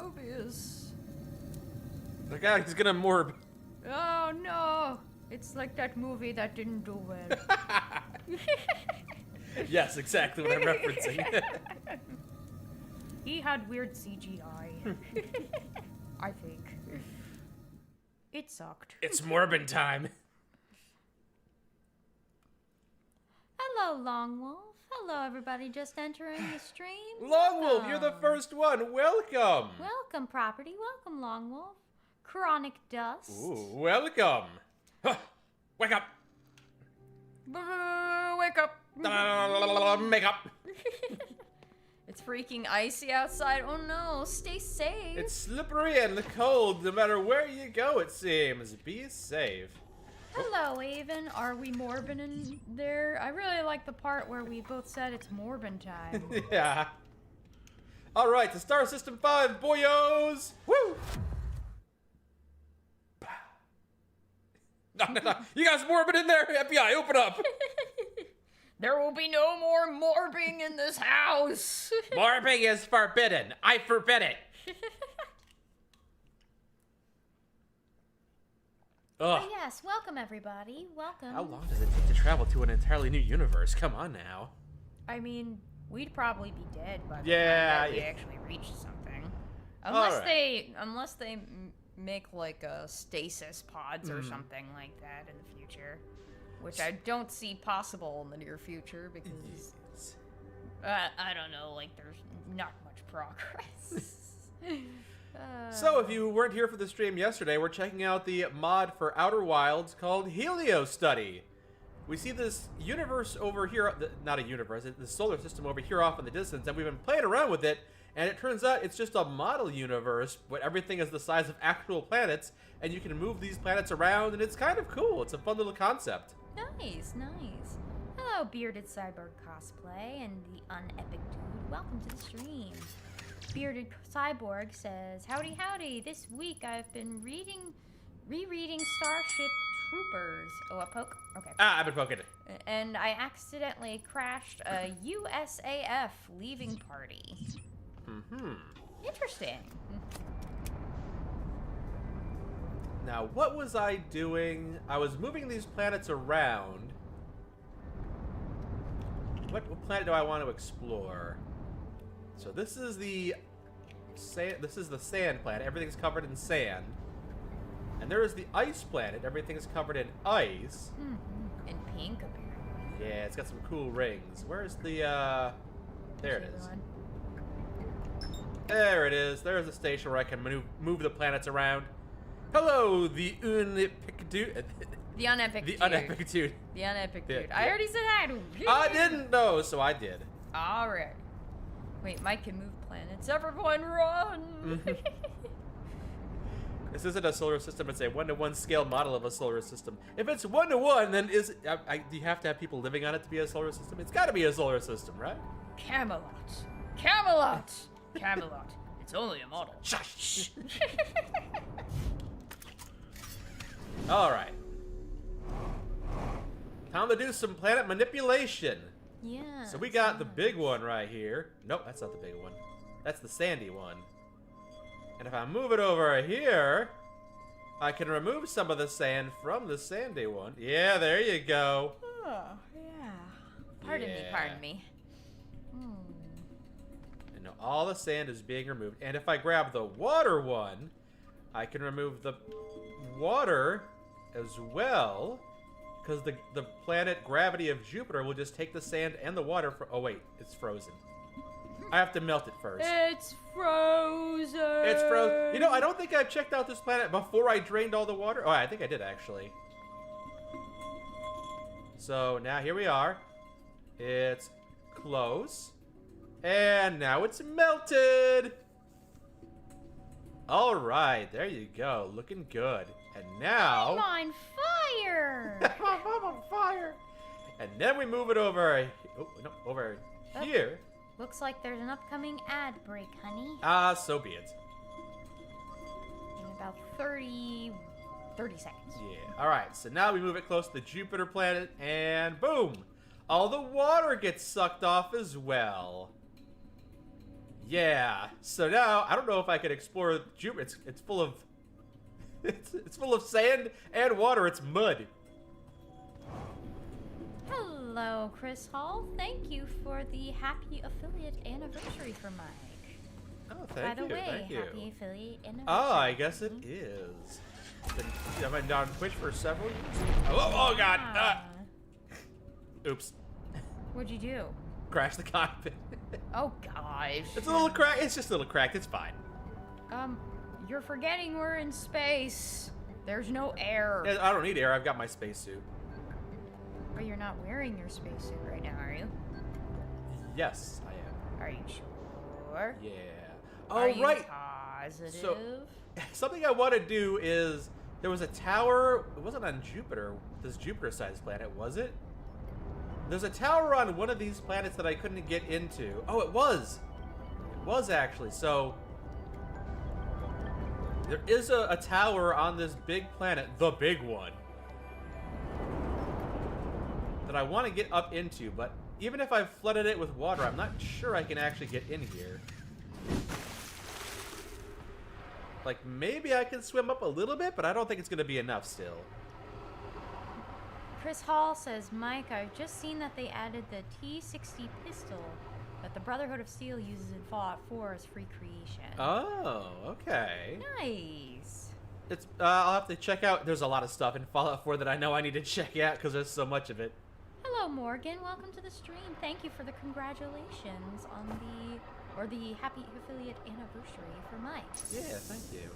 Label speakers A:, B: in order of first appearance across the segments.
A: Mobius.
B: Look out, he's gonna morb.
A: Oh no! It's like that movie that didn't do well.
B: Yes, exactly what I'm referencing.
A: He had weird CGI. I think. It sucked.
B: It's morbin time.
A: Hello, Long Wolf. Hello, everybody just entering the stream.
B: Long Wolf, you're the first one. Welcome.
A: Welcome, property. Welcome, Long Wolf. Chronic Dust.
B: Ooh, welcome. Huh. Wake up.
A: Wake up.
B: Make up.
A: It's freaking icy outside. Oh no, stay safe.
B: It's slippery and cold no matter where you go, it seems. Be safe.
A: Hello, Avon. Are we morbin in there? I really like the part where we both said it's morbin time.
B: Yeah. All right, to Star System 5, boyos. Woo! No. You guys morbid in there? FBI, open up.
A: There will be no more morbing in this house.
B: Morbing is forbidden. I forbid it. Ugh.
A: Oh, yes, welcome everybody. Welcome.
B: How long does it take to travel to an entirely new universe? Come on now.
A: I mean, we'd probably be dead by the time
B: Yeah,
A: that we
B: yeah.
A: actually reached something.
B: Alright.
A: Unless they make like a stasis pods or
B: Mm.
A: something like that in the future, which I don't see possible in the near future because I don't know, like there's not much progress.
B: So if you weren't here for the stream yesterday, we're checking out the mod for Outer Wilds called Heliostudy. We see this universe over here, not a universe, the solar system over here off in the distance, and we've been playing around with it, and it turns out it's just a model universe, but everything is the size of actual planets, and you can move these planets around, and it's kind of cool. It's a fun little concept.
A: Nice, nice. Hello, Bearded Cyborg Cosplay and the Unepic Dude. Welcome to the stream. Bearded Cyborg says, howdy howdy, this week I've been rereading Starship Troopers. Oh, a poke? Okay.
B: I've been poking it.
A: And I accidentally crashed a USAF leaving party.
B: Mm-hmm.
A: Interesting.
B: Now, what was I doing? I was moving these planets around. What planet do I want to explore? So this is the sand planet. Everything's covered in sand. And there is the ice planet. Everything is covered in ice.
A: In pink, apparently.
B: Yeah, it's got some cool rings. Where's the, there it is. There it is. There's a station where I can move the planets around. Hello, the Unepic Dude.
A: The Unepic
B: The
A: Dude.
B: Unepic Dude.
A: The Unepic
B: Yeah,
A: Dude.
B: yeah.
A: I already said hi to him.
B: I didn't know, so I did.
A: Alright. Wait, Mike can move planets. Everyone run!
B: This isn't a solar system, it's a 1-to-1 scale model of a solar system. If it's 1-to-1, then do you have to have people living on it to be a solar system? It's gotta be a solar system, right?
A: Camelot. Camelot! Camelot. It's only a model.
B: Shush! Alright. Time to do some planet manipulation.
A: Yeah.
B: So we got the big one right here. Nope, that's not the big one. That's the sandy one. And if I move it over here, I can remove some of the sand from the sandy one. Yeah, there you go.
A: Oh, yeah. Pardon me.
B: And now all the sand is being removed. And if I grab the water one, I can remove the water as well. Because the planet gravity of Jupiter will just take the sand and the water for... Oh, wait. It's frozen. I have to melt it first.
A: It's frozen.
B: It's frozen. You know, I don't think I've checked out this planet before I drained all the water. Oh, I think I did, actually. So, now here we are. It's close. And now it's melted. All right. There you go. Looking good. And now...
A: I'm on fire.
B: I'm on fire. And then we move it over... Oh, no, over here.
A: Looks like there's an upcoming ad break, honey.
B: Ah, so be it.
A: In about 30 seconds.
B: Yeah. All right. So now we move it close to the Jupiter planet, and boom, all the water gets sucked off as well. Yeah. So now I don't know if I could explore Jupiter. It's full of it's full of sand and water. It's mud.
A: Hello, Chris Hall. Thank you for the happy affiliate anniversary for Mike.
B: Oh, thank you.
A: By the way,
B: Thank you.
A: happy affiliate anniversary.
B: Oh, I guess it is. I've been on Twitch for several years. Oh God. Oops.
A: What'd you do?
B: Crash the cockpit.
A: Oh gosh.
B: It's a little cracked. It's just a little cracked. It's fine.
A: You're forgetting we're in space. There's no air.
B: Yeah, I don't need air. I've got my spacesuit.
A: But you're not wearing your spacesuit right now, are you?
B: Yes, I am.
A: Are you sure?
B: Yeah.
A: Are
B: Oh,
A: you
B: right.
A: positive?
B: So, something I want to do is there was a tower. It wasn't on Jupiter, this Jupiter-sized planet, was it? There's a tower on one of these planets that I couldn't get into. Oh, it was. It was actually. So there is a tower on this big planet, the big one, that I want to get up into. But even if I've flooded it with water, I'm not sure I can actually get in here. Like, maybe I can swim up a little bit, but I don't think it's going to be enough still.
A: Chris Hall says, Mike, I've just seen that they added the T-60 pistol that the Brotherhood of Steel uses in Fallout 4 as free creation.
B: Oh, okay.
A: Nice.
B: It's I'll have to check out. There's a lot of stuff in Fallout 4 that I know I need to check out because there's so much of it.
A: Hello, Morgan. Welcome to the stream. Thank you for the congratulations on the happy affiliate anniversary for Mike.
B: Yeah, thank you.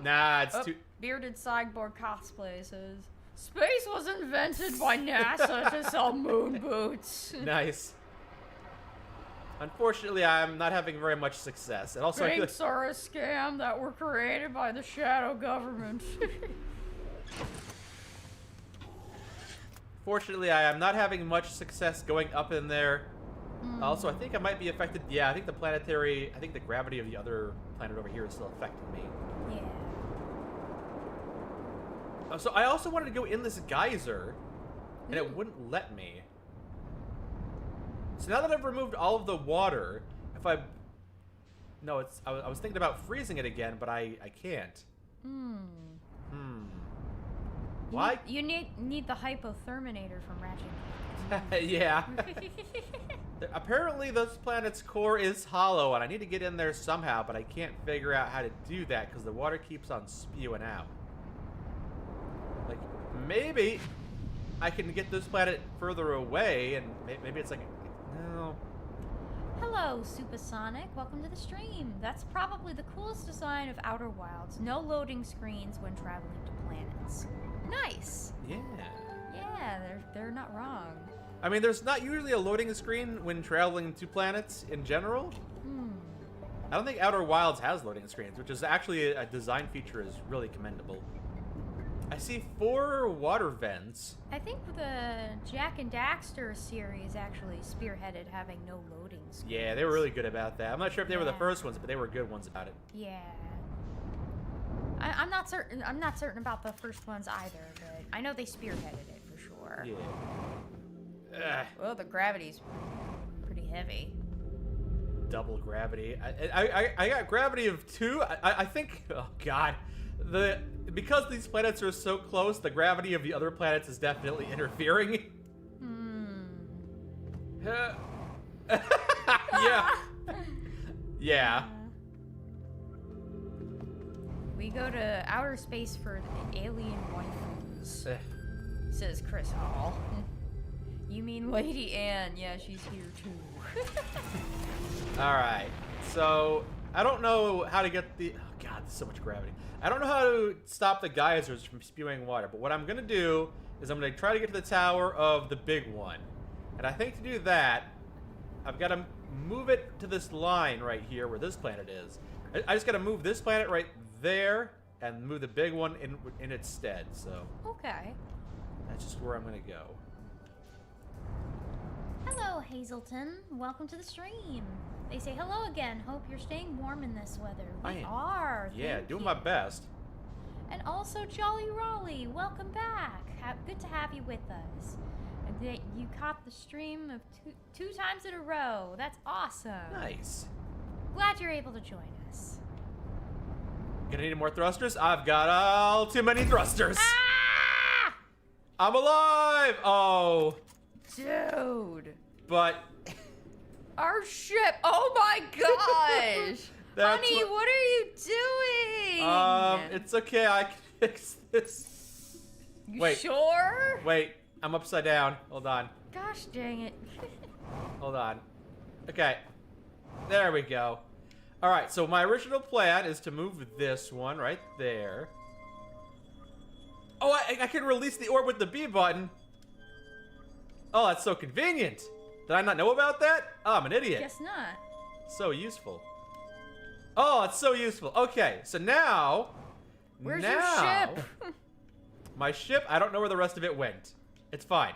B: Nah, it's too...
A: Bearded Cyborg Cosplay says, space was invented by NASA to sell moon boots.
B: Nice. Unfortunately, I'm not having very much success. And also,
A: Banks are a scam that were created by the shadow government.
B: Fortunately, I am not having much success going up in there. Also, I think I might be affected. Yeah, I think the planetary... I think the gravity of the other planet over here is still affecting me.
A: Yeah.
B: So I also wanted to go in this geyser, and it wouldn't let me. So now that I've removed all of the water, if I... No, it's... I was thinking about freezing it again, but I can't. Why?
A: You need the hypotherminator from Ratchet.
B: Yeah. Apparently, this planet's core is hollow, and I need to get in there somehow, but I can't figure out how to do that because the water keeps on spewing out. Like, maybe I can get this planet further away, and maybe it's like... No.
A: Hello, Supersonic. Welcome to the stream. That's probably the coolest design of Outer Wilds. No loading screens when traveling to planets. Nice.
B: Yeah.
A: Yeah, they're not wrong.
B: I mean, there's not usually a loading screen when traveling to planets in general. I don't think Outer Wilds has loading screens, which is actually a design feature is really commendable. I see 4 water vents.
A: I think the Jack and Daxter series actually spearheaded having no loading screens.
B: Yeah, they were really good about that. I'm not sure if they were the first ones, but they were good ones about it.
A: Yeah. I'm not certain. I'm not certain about the first ones either, but I know they spearheaded it for sure.
B: Yeah.
A: Well, the gravity's pretty heavy.
B: Double gravity. I got gravity of 2. I think. Oh God. Because these planets are so close, the gravity of the other planets is definitely interfering. Yeah. Yeah.
A: We go to outer space for the alien waifus, says Chris Hall. You mean Lady Anne? Yeah, she's here too.
B: Alright, so I don't know how to get the... Oh God, there's so much gravity. I don't know how to stop the geysers from spewing water, but what I'm going to do is I'm going to try to get to the tower of the big one. And I think to do that, I've got to move it to this line right here where this planet is. I just got to move this planet right there and move the big one in its stead, so...
A: Okay.
B: That's just where I'm going to go.
A: Hello, Hazelton. Welcome to the stream. They say hello again. Hope you're staying warm in this weather. We are.
B: Yeah,
A: Thank
B: doing
A: you.
B: my best.
A: And also, Jolly Raleigh, welcome back. Good to have you with us. You caught the stream of two times in a row. That's awesome.
B: Nice.
A: Glad you're able to join us.
B: Gonna need more thrusters? I've got all too many thrusters.
A: Ah!
B: I'm alive! Oh.
A: Dude.
B: But...
A: Our ship. Oh my gosh. Honey, what are you doing?
B: It's okay. I can fix this.
A: You sure?
B: Wait. I'm upside down. Hold on.
A: Gosh dang it.
B: Hold on. Okay. There we go. Alright, so my original plan is to move this one right there. Oh, I can release the orb with the B button. Oh, that's so convenient. Did I not know about that? Oh, I'm an idiot.
A: Guess not.
B: So useful. Oh, it's so useful. Okay, so now...
A: Where's your ship?
B: My ship, I don't know where the rest of it went. It's fine.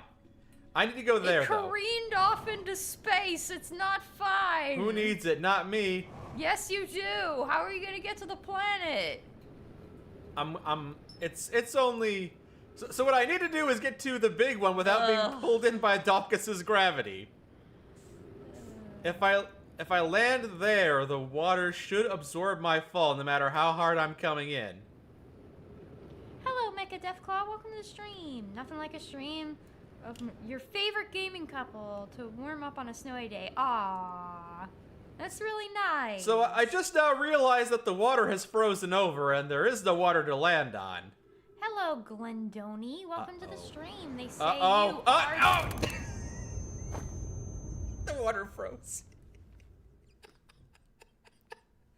B: I need to go there, though.
A: It careened off into space. It's not fine.
B: Who needs it? Not me.
A: Yes, you do. How are you gonna get to the planet?
B: It's only... So what I need to do is get to the big one without being pulled in by Daucus's gravity. If I land there, the water should absorb my fall, no matter how hard I'm coming in.
A: Hello, Mecha Deathclaw. Welcome to the stream. Nothing like a stream of your favorite gaming couple to warm up on a snowy day. Aww. That's really nice.
B: So I just now realized that the water has frozen over and there is no water to land on.
A: Hello, Glendoni. Welcome to the stream. They say
B: The water froze.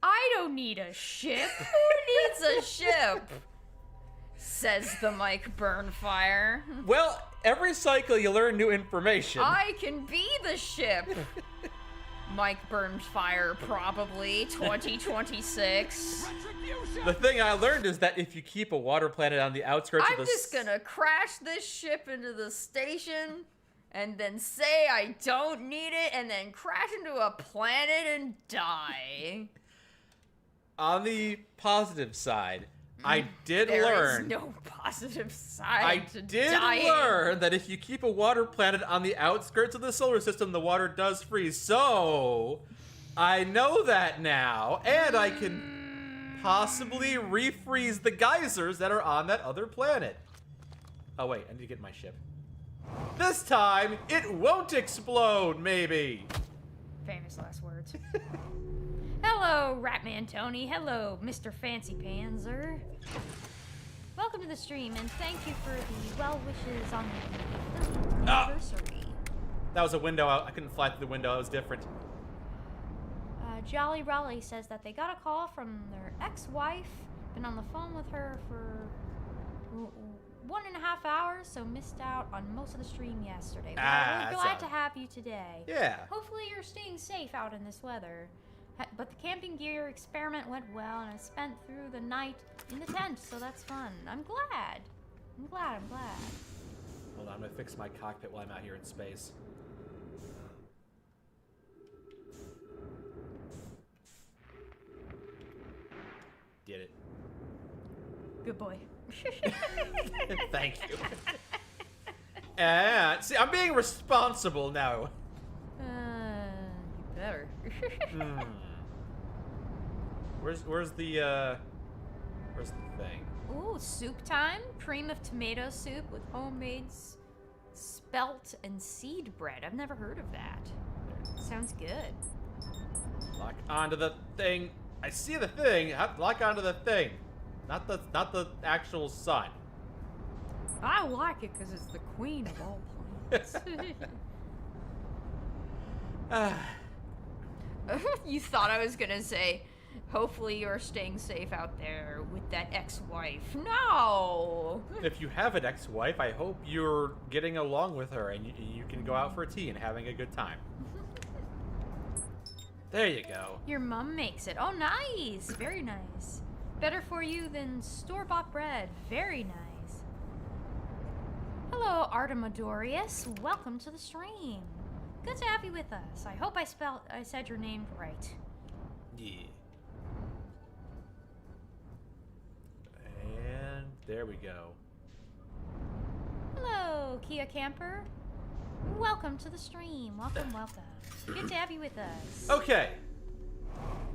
A: I don't need a ship. Who needs a ship? Says the Mike Burnfire.
B: Well, every cycle you learn new information.
A: I can be the ship. Mike Burnfire, probably 2026.
B: The thing I learned is that if you keep a water planet on the outskirts of the...
A: I'm just gonna crash this ship into the station and then say I don't need it and then crash into a planet and die.
B: On the positive side, I did learn...
A: There is no positive side to dying.
B: I did learn that if you keep a water planet on the outskirts of the solar system, the water does freeze. So, I know that now, and I can possibly refreeze the geysers that are on that other planet. Oh wait, I need to get my ship. This time, it won't explode, maybe.
A: Famous last words. Hello, Ratman Tony. Hello, Mr. Fancy Panzer. Welcome to the stream, and thank you for the well wishes on the anniversary.
B: That was a window. I couldn't fly through the window. It was different.
A: Jolly Raleigh says that they got a call from their ex-wife. Been on the phone with her for 1.5 hours, so missed out on most of the stream yesterday. But we're glad to have you today.
B: Yeah.
A: Hopefully you're staying safe out in this weather. But the camping gear experiment went well, and I spent through the night in the tent, so that's fun. I'm glad.
B: Hold on, I'm gonna fix my cockpit while I'm out here in space. Did it.
A: Good boy.
B: Thank you. And see, I'm being responsible now.
A: You better.
B: Where's the thing?
A: Ooh, soup time. Cream of tomato soup with homemade spelt and seed bread. I've never heard of that. Sounds good.
B: Lock onto the thing. I see the thing. Lock onto the thing. Not the actual sun.
A: I like it because it's the queen of all planets. You thought I was gonna say, hopefully you're staying safe out there with that ex-wife. No!
B: If you have an ex-wife, I hope you're getting along with her and you can go out for tea and having a good time. There you go.
A: Your mom makes it. Oh, nice. Very nice. Better for you than store-bought bread. Very nice. Hello, Artemadorius. Welcome to the stream. Good to have you with us. I hope I said your name right.
B: Yeah. And there we go.
A: Hello, Kia Camper. Welcome to the stream. Welcome, welcome. Good to have you with us.
B: Okay.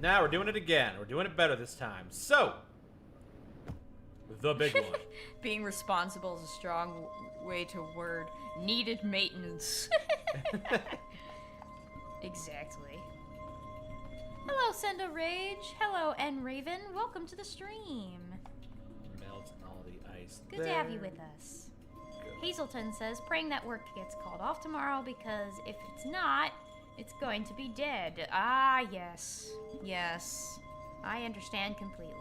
B: Now we're doing it again. We're doing it better this time. So, the big one.
C: Being responsible is a strong way to word. Needed maintenance.
A: Exactly. Hello, Senda Rage. Hello, N Raven. Welcome to the stream.
B: Melt all the ice.
A: Good to have you with us. Hazelton says, praying that work gets called off tomorrow because if it's not, it's going to be dead. Ah, yes. Yes. I understand completely.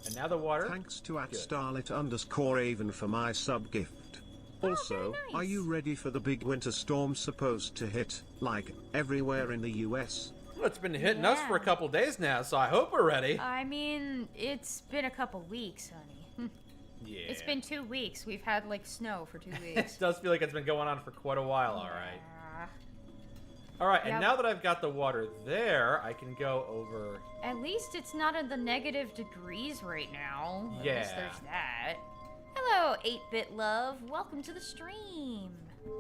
B: And now the water.
D: Thanks to
B: Good.
D: @starlet_Avon for my sub gift. Also,
A: very nice.
D: are you ready for the big winter storm supposed to hit, like, everywhere in the US?
B: Well, it's been hitting us
A: Yeah.
B: for a couple days now, so I hope we're ready.
A: I mean, it's been a couple weeks, honey.
B: Yeah.
A: It's been 2 weeks. We've had, like, snow for 2
B: It
A: weeks.
B: does feel like it's been going on for quite a while, alright.
A: Yeah.
B: Alright, and
A: Yep.
B: now that I've got the water there, I can go over...
A: At least it's not in the negative degrees right now. At least
B: Yeah.
A: there's that. Hello, 8-Bit Love. Welcome to the stream.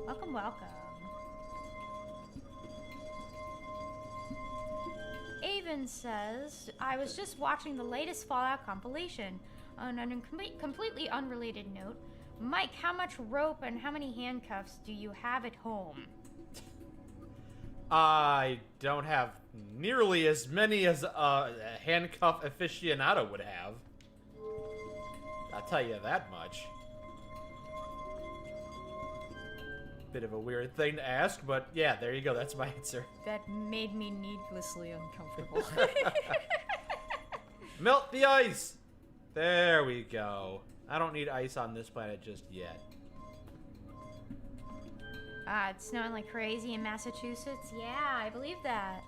A: Welcome, welcome. Avon says, I was just watching the latest Fallout compilation. On a completely unrelated note, Mike, how much rope and how many handcuffs do you have at home?
B: I don't have nearly as many as a handcuff aficionado would have. I'll tell you that much. Bit of a weird thing to ask, but yeah, there you go. That's my answer.
C: That made me needlessly uncomfortable.
B: Melt the ice! There we go. I don't need ice on this planet just yet.
A: It's snowing like crazy in Massachusetts. Yeah, I believe that.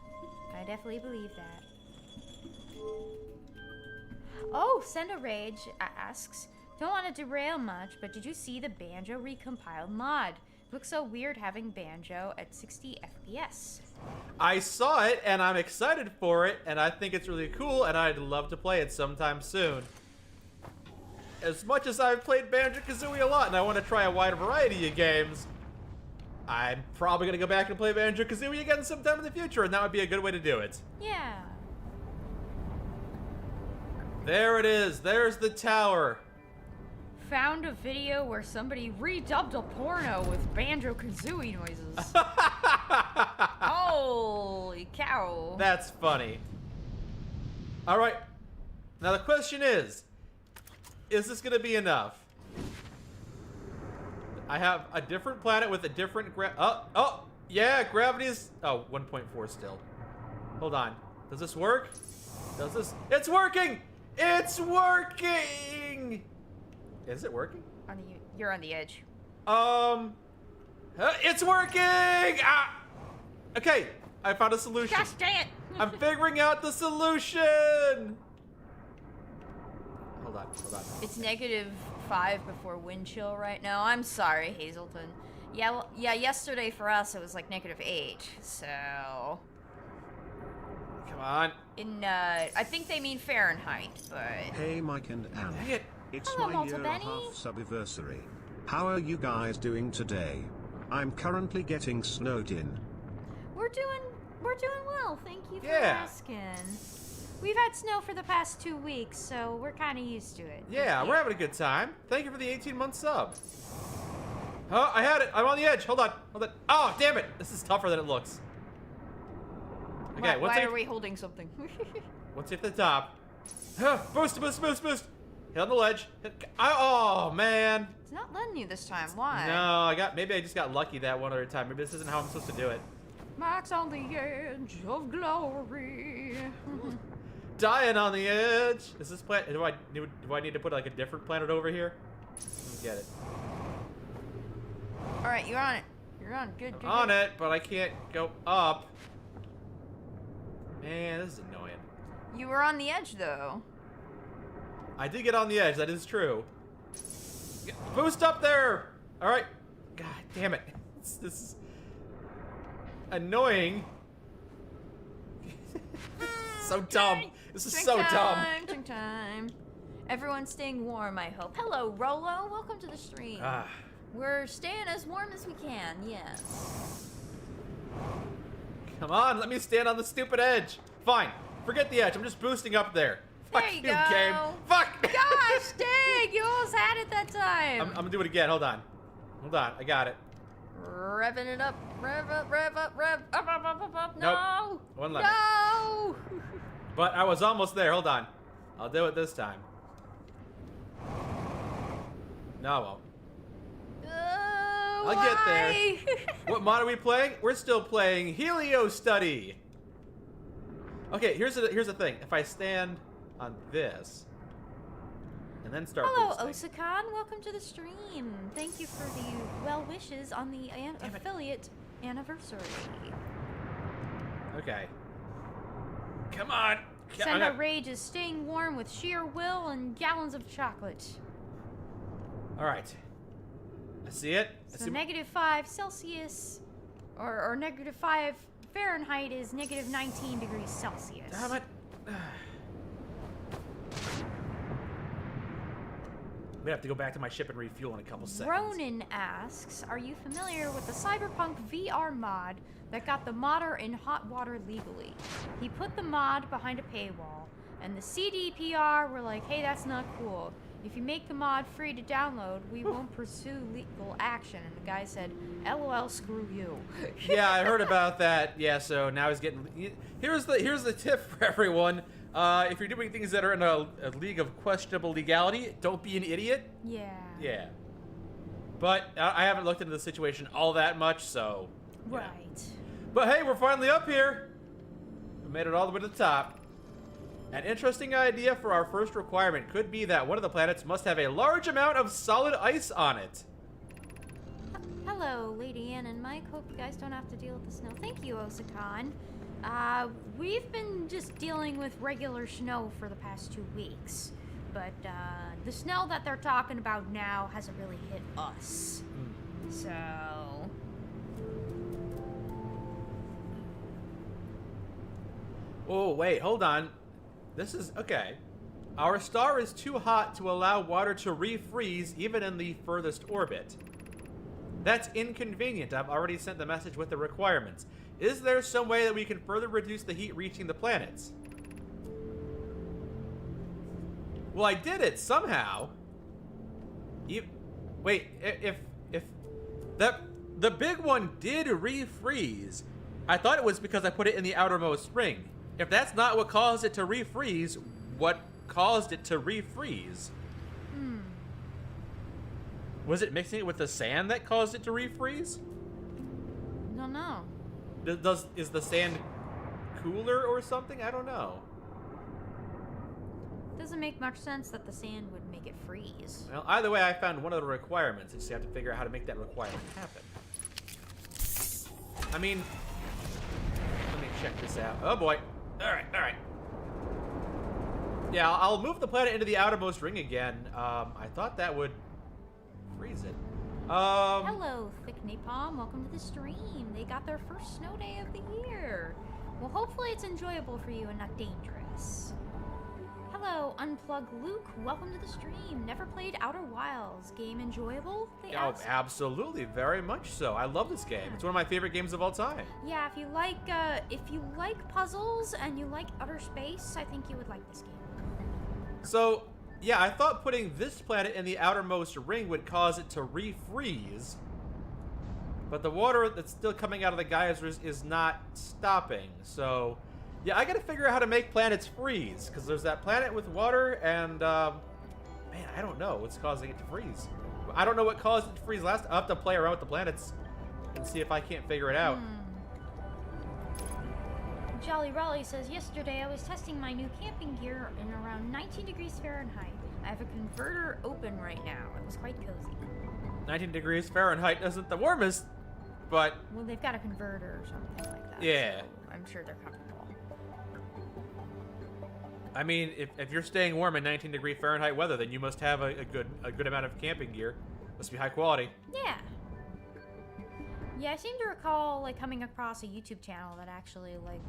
A: I definitely believe that. Oh, Senda Rage asks, don't want to derail much, but did you see the Banjo recompiled mod? Looks so weird having Banjo at 60 FPS.
B: I saw it, and I'm excited for it, and I think it's really cool, and I'd love to play it sometime soon. As much as I've played Banjo-Kazooie a lot, and I want to try a wide variety of games, I'm probably going to go back and play Banjo-Kazooie again sometime in the future, and that would be a good way to do it.
A: Yeah.
B: There it is. There's the tower.
A: Found a video where somebody redubbed a porno with Banjo-Kazooie noises.
C: Holy cow.
B: That's funny. All right. Now the question is this going to be enough? I have a different planet with a different yeah, gravity is 1.4 still. Hold on. Does this work? Does this? It's working! It's working! Is it working?
C: You're on the edge.
B: It's working! Ah! Okay, I found a solution.
C: Gosh dang it!
B: I'm figuring out the solution! Hold on.
C: It's -5 before wind chill right now. I'm sorry, Hazelton. Yeah, well, yeah, yesterday for us it was like -8, so...
B: Come on.
C: I think they mean Fahrenheit, but...
D: Hey Mike and Anne.
B: Dang it.
D: It's
A: Hello,
D: my year and a
A: Malta
D: half
A: Benny.
D: sub-anniversary. How are you guys doing today? I'm currently getting snowed in.
A: We're doing well. Thank you for
B: Yeah.
A: asking. We've had snow for the past 2 weeks, so we're kind of used to it.
B: Yeah, we're having a good time. Thank you for the 18-month sub. Oh, I had it. I'm on the edge. Hold on. Oh, damn it. This is tougher than it looks. Okay,
C: why are we holding something?
B: What's at the top? Boost. Hit on the ledge. Oh, man.
C: It's not letting you this time. Why?
B: No, maybe I just got lucky that one other time. Maybe this isn't how I'm supposed to do it.
C: Max on the edge of glory.
B: Dying on the edge. Is this planet? Do I need to put like a different planet over here? Get it.
C: All right, you're on it. You're on. Good.
B: On it, but I can't go up. Man, this is annoying.
C: You were on the edge though.
B: I did get on the edge. That is true. Boost up there. All right. God damn it. This is annoying. So dumb. This is so dumb.
C: Drink time. Everyone's staying warm, I hope. Hello, Rolo. Welcome to the stream. We're staying as warm as we can, yes.
B: Come on, let me stand on the stupid edge. Fine, forget the edge. I'm just boosting up there.
C: There
B: Fuck
C: you
B: you,
C: go.
B: game. Fuck!
C: Gosh, dang, you almost had it that time.
B: I'm gonna do it again. Hold on. Hold on, I got it.
C: Revving it up. Rev up, rev up, rev up, up, up, up, up.
B: Nope.
C: No.
B: One left.
C: No.
B: But I was almost there. Hold on. I'll do it this time. No, I won't. I'll get there. What mod are we playing? We're still playing Heliostudy. Okay, here's the thing. If I stand on this and then start
A: Hello,
B: boosting.
A: Osakan. Welcome to the stream. Thank you for the well wishes on the affiliate anniversary.
B: Okay. Come on.
A: Senda Rage is staying warm with sheer will and gallons of chocolate.
B: All right. I see it. I
A: So
B: see
A: -5 Celsius, or -5 Fahrenheit is -19 degrees Celsius.
B: Damn it. I'm gonna have to go back to my ship and refuel in a couple seconds.
A: Ronan asks, are you familiar with the Cyberpunk VR mod that got the modder in hot water legally? He put the mod behind a paywall, and the CDPR were like, hey, that's not cool. If you make the mod free to download, we won't pursue legal action. And the guy said, LOL, screw you.
B: Yeah, I heard about that. Yeah, so now he's getting. Here's the tip for everyone. If you're doing things that are in a league of questionable legality, don't be an idiot.
A: Yeah.
B: Yeah. But I haven't looked into the situation all that much, so. Yeah.
A: Right.
B: But hey, we're finally up here. We made it all the way to the top. An interesting idea for our first requirement could be that one of the planets must have a large amount of solid ice on it.
A: Hello, Lady Ann and Mike. Hope you guys don't have to deal with the snow. Thank you, Osakan. We've been just dealing with regular snow for the past 2 weeks. But, the snow that they're talking about now hasn't really hit us. So...
B: Oh, wait, hold on. This is, okay. Our star is too hot to allow water to refreeze even in the furthest orbit. That's inconvenient. I've already sent the message with the requirements. Is there some way that we can further reduce the heat reaching the planets? Well, I did it somehow. Wait, if the big one did refreeze, I thought it was because I put it in the outermost ring. If that's not what caused it to refreeze, what caused it to refreeze? Was it mixing it with the sand that caused it to refreeze?
A: No.
B: Is the sand cooler or something? I don't know.
A: Doesn't make much sense that the sand would make it freeze.
B: Well, either way, I found one of the requirements. You just have to figure out how to make that requirement happen. I mean, let me check this out. Oh boy. All right. Yeah, I'll move the planet into the outermost ring again. I thought that would freeze it.
A: Hello, Thick Napalm. Welcome to the stream. They got their first snow day of the year. Well, hopefully it's enjoyable for you and not dangerous. Hello, Unplug Luke. Welcome to the stream. Never played Outer Wilds. Game enjoyable? They
B: Oh,
A: asked.
B: absolutely, very much so. I love this game. It's one of my favorite games of all time.
A: Yeah, if you like puzzles and you like outer space, I think you would like this game.
B: So, yeah, I thought putting this planet in the outermost ring would cause it to refreeze. But the water that's still coming out of the geysers is not stopping. So, yeah, I gotta figure out how to make planets freeze. Because there's that planet with water and, man, I don't know what's causing it to freeze. I don't know what caused it to freeze last. I'll have to play around with the planets and see if I can't figure it out.
A: Jolly Raleigh says, yesterday I was testing my new camping gear in around 19 degrees Fahrenheit. I have a converter open right now. It was quite cozy.
B: 19 degrees Fahrenheit isn't the warmest, but...
A: Well, they've got a converter or something like that.
B: Yeah.
A: So I'm sure they're comfortable.
B: I mean, if you're staying warm in 19 degree Fahrenheit weather, then you must have a good amount of camping gear. Must be high quality.
A: Yeah. Yeah, I seem to recall, like, coming across a YouTube channel that actually, like,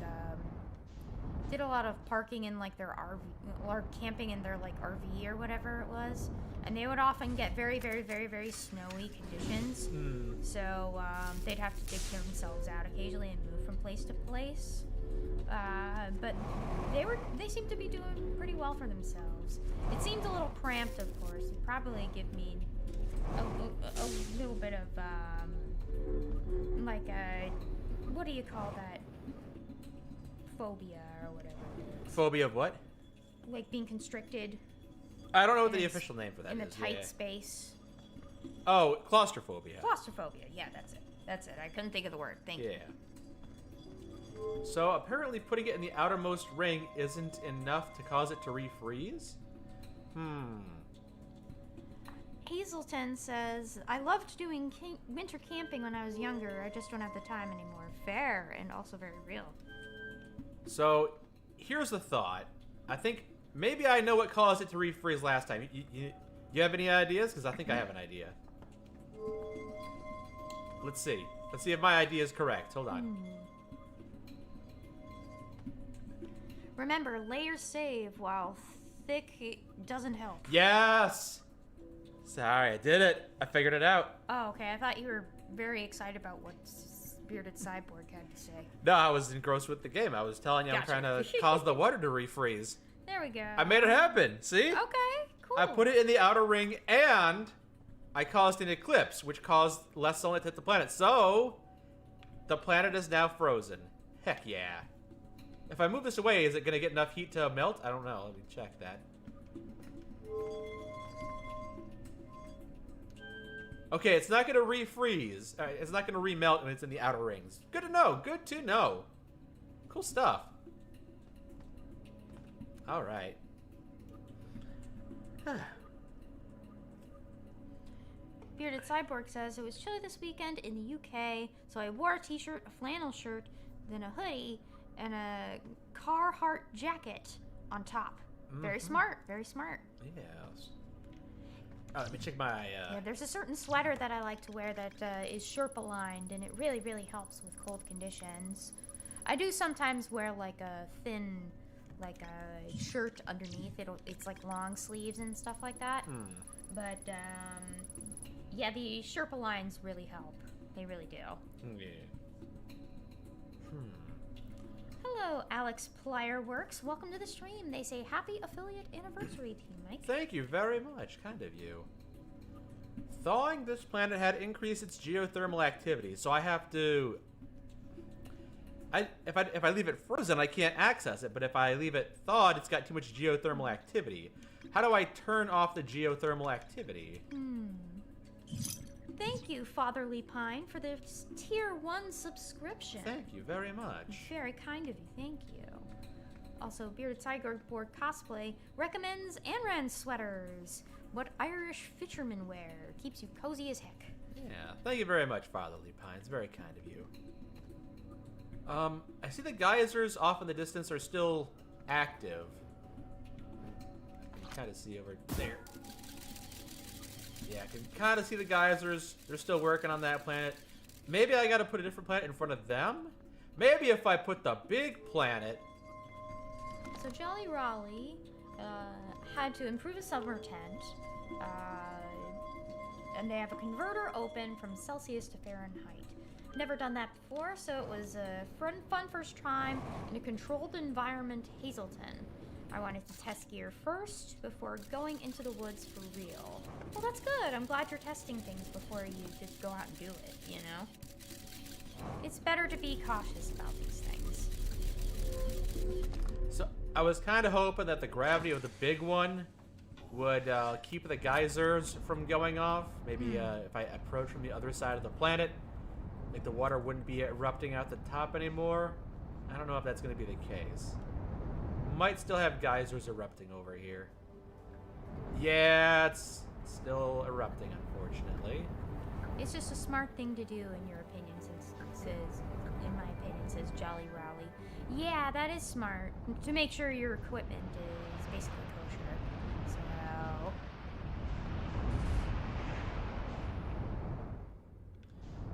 A: did a lot of parking in like their RV or camping in their like RV or whatever it was, and they would often get very, very, very, very snowy conditions. So they'd have to dig themselves out occasionally and move from place to place. But they seemed to be doing pretty well for themselves. It seemed a little cramped, of course. It'd probably give me a little bit of like a, what do you call that? Phobia or whatever it is.
B: Phobia of what?
A: Like being constricted
B: I don't know what the official name for that
A: in
B: is.
A: a tight
B: yeah.
A: space.
B: Oh, claustrophobia.
A: Claustrophobia. Yeah, that's it. That's it. I couldn't think of the word. Thank you.
B: Yeah. So apparently putting it in the outermost ring isn't enough to cause it to refreeze?
A: Hazelton says, I loved doing winter camping when I was younger. I just don't have the time anymore. Fair and also very real.
B: So here's the thought. I think maybe I know what caused it to refreeze last time. You have any ideas? Because I think I have an idea. Let's see. Let's see if my idea is correct. Hold on.
A: Remember, layers save, while thick doesn't help.
B: Yes! Sorry, I did it. I figured it out.
A: Oh, okay. I thought you were very excited about what Bearded Cyborg had to say.
B: No, I was engrossed with the game. I was telling you
A: Gotcha.
B: I'm trying to cause the water to refreeze.
A: There we go.
B: I made it happen. See?
A: Okay, cool.
B: I put it in the outer ring and I caused an eclipse, which caused less sunlight to hit the planet. So, the planet is now frozen. Heck yeah. If I move this away, is it going to get enough heat to melt? I don't know. Let me check that. Okay, it's not going to refreeze. It's not going to remelt when it's in the outer rings. Good to know. Good to know. Cool stuff. All right.
A: Bearded Cyborg says, it was chilly this weekend in the UK, so I wore a t-shirt, a flannel shirt, then a hoodie, and a Carhartt jacket on top. Very smart, very smart.
B: Yes. Let me check my...
A: Yeah, there's a certain sweater that I like to wear that is Sherpa lined, and it really, really helps with cold conditions. I do sometimes wear like a thin, like a shirt underneath. It's like long sleeves and stuff like that. But yeah, the Sherpa lines really help. They really do.
B: Yeah.
A: Hello, Alex Plierworks. Welcome to the stream. They say happy affiliate anniversary to you, Mike.
B: Thank you very much. Kind of you. Thawing this planet had increased its geothermal activity, so I have to... If I leave it frozen, I can't access it, but if I leave it thawed, it's got too much geothermal activity. How do I turn off the geothermal activity?
A: Thank you, Fatherly Pine, for the Tier 1 subscription.
B: Thank you very much.
A: Very kind of you, thank you. Also, Bearded Cyborg Cosplay recommends Anran sweaters. What Irish fishermen wear. Keeps you cozy as heck.
B: Yeah, thank you very much, Fatherly Pine. It's very kind of you. I see the geysers off in the distance are still active. You can kind of see over there. Yeah, I can kind of see the geysers. They're still working on that planet. Maybe I gotta put a different planet in front of them? Maybe if I put the big planet...
A: So Jolly Raleigh had to improve his summer tent. And they have a converter open from Celsius to Fahrenheit. Never done that before, so it was a fun first time in a controlled environment, Hazelton. I wanted to test gear first before going into the woods for real. Well, that's good. I'm glad you're testing things before you just go out and do it, you know? It's better to be cautious about these things.
B: So, I was kind of hoping that the gravity of the big one would keep the geysers from going off. Maybe if I approach from the other side of the planet, like the water wouldn't be erupting out the top anymore. I don't know if that's going to be the case. Might still have geysers erupting over here. Yeah, it's still erupting, unfortunately.
A: It's just a smart thing to do, in your opinion, in my opinion, says Jolly Raleigh. Yeah, that is smart. To make sure your equipment is basically kosher.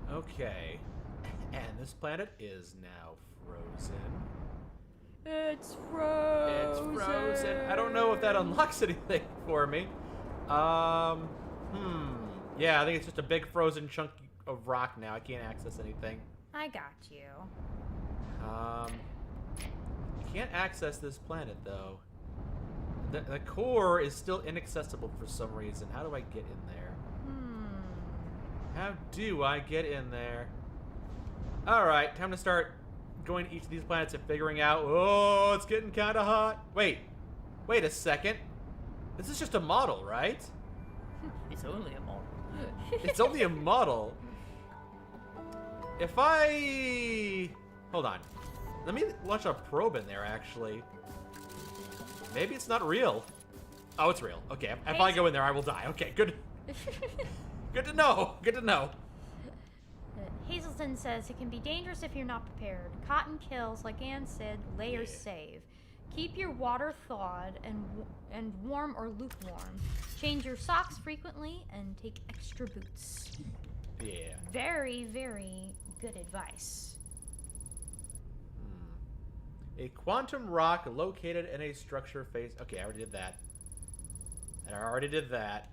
A: So...
B: Okay. And this planet is now frozen.
A: It's frozen.
B: It's frozen. I don't know if that unlocks anything for me. Yeah, I think it's just a big frozen chunk of rock now. I can't access anything.
A: I got you.
B: Can't access this planet, though. The core is still inaccessible for some reason. How do I get in there? How do I get in there? Alright, time to start going to each of these planets and figuring out... Oh, it's getting kind of hot. Wait a second. This is just a model, right?
A: It's only a model.
B: It's only a model. If I... Hold on. Let me launch a probe in there, actually. Maybe it's not real. Oh, it's real. Okay, if I go in there, I will die. Okay, good. Good to know. Good to know.
A: Hazelton says it can be dangerous if you're not prepared. Cotton kills, like Anne said, layers save. Keep your water thawed and warm or lukewarm. Change your socks frequently and take extra boots.
B: Yeah.
A: Very, very good advice.
B: A quantum rock located in a structure face... Okay, I already did that. And I already did that.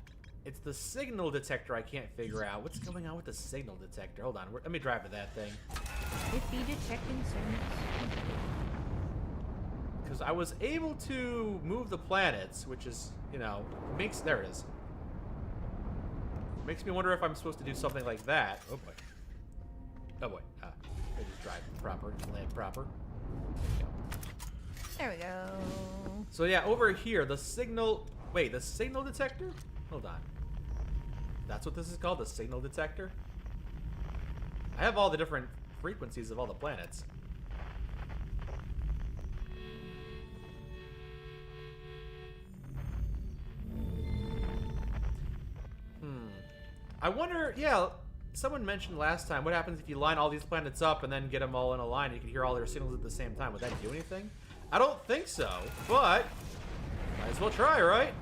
B: It's the signal detector I can't figure out. What's going on with the signal detector? Hold on. Let me drive to that thing.
A: It be detecting signals.
B: Because I was able to move the planets, which is, you know, makes... There it is. Makes me wonder if I'm supposed to do something like that. Oh, boy. Oh, boy. I just drive proper, land proper.
A: There we go.
B: So yeah, over here, the signal... Wait, the signal detector? Hold on. That's what this is called, the signal detector? I have all the different frequencies of all the planets. I wonder, yeah, someone mentioned last time, what happens if you line all these planets up and then get them all in a line and you can hear all their signals at the same time? Would that do anything? I don't think so, but might as well try, right?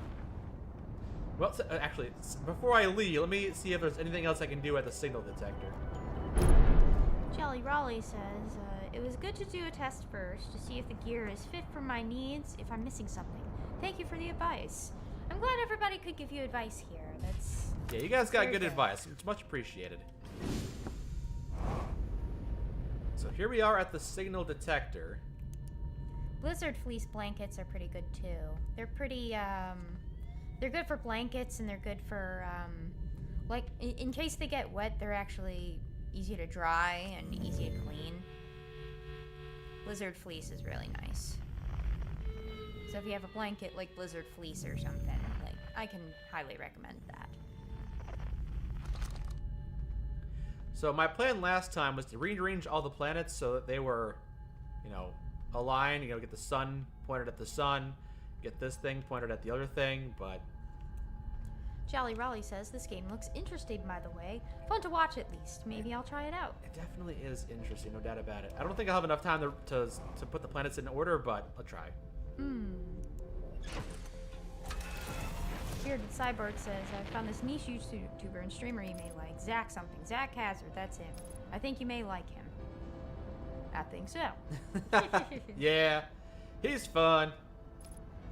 B: Well, actually, before I leave, let me see if there's anything else I can do at the signal detector.
A: Jolly Raleigh says, it was good to do a test first to see if the gear is fit for my needs, if I'm missing something. Thank you for the advice. I'm glad everybody could give you advice here. That's...
B: Yeah, you guys got good advice. It's much appreciated. So here we are at the signal detector.
A: Blizzard fleece blankets are pretty good too. They're pretty, they're good for blankets and they're good for, like, in case they get wet, they're actually easy to dry and easy to clean. Blizzard fleece is really nice. So if you have a blanket like Blizzard fleece or something, like, I can highly recommend that.
B: So my plan last time was to rearrange all the planets so that they were, you know, aligned. You know, get the sun pointed at the sun, get this thing pointed at the other thing, but...
A: Jolly Raleigh says, this game looks interesting, by the way. Fun to watch at least. Maybe I'll try it out.
B: It definitely is interesting, no doubt about it. I don't think I'll have enough time to put the planets in order, but I'll try.
A: Bearded Cyborg says, I found this niche YouTuber and streamer you may like. Zach something. Zach Hazard, that's him. I think you may like him. I think so.
B: Yeah, he's fun.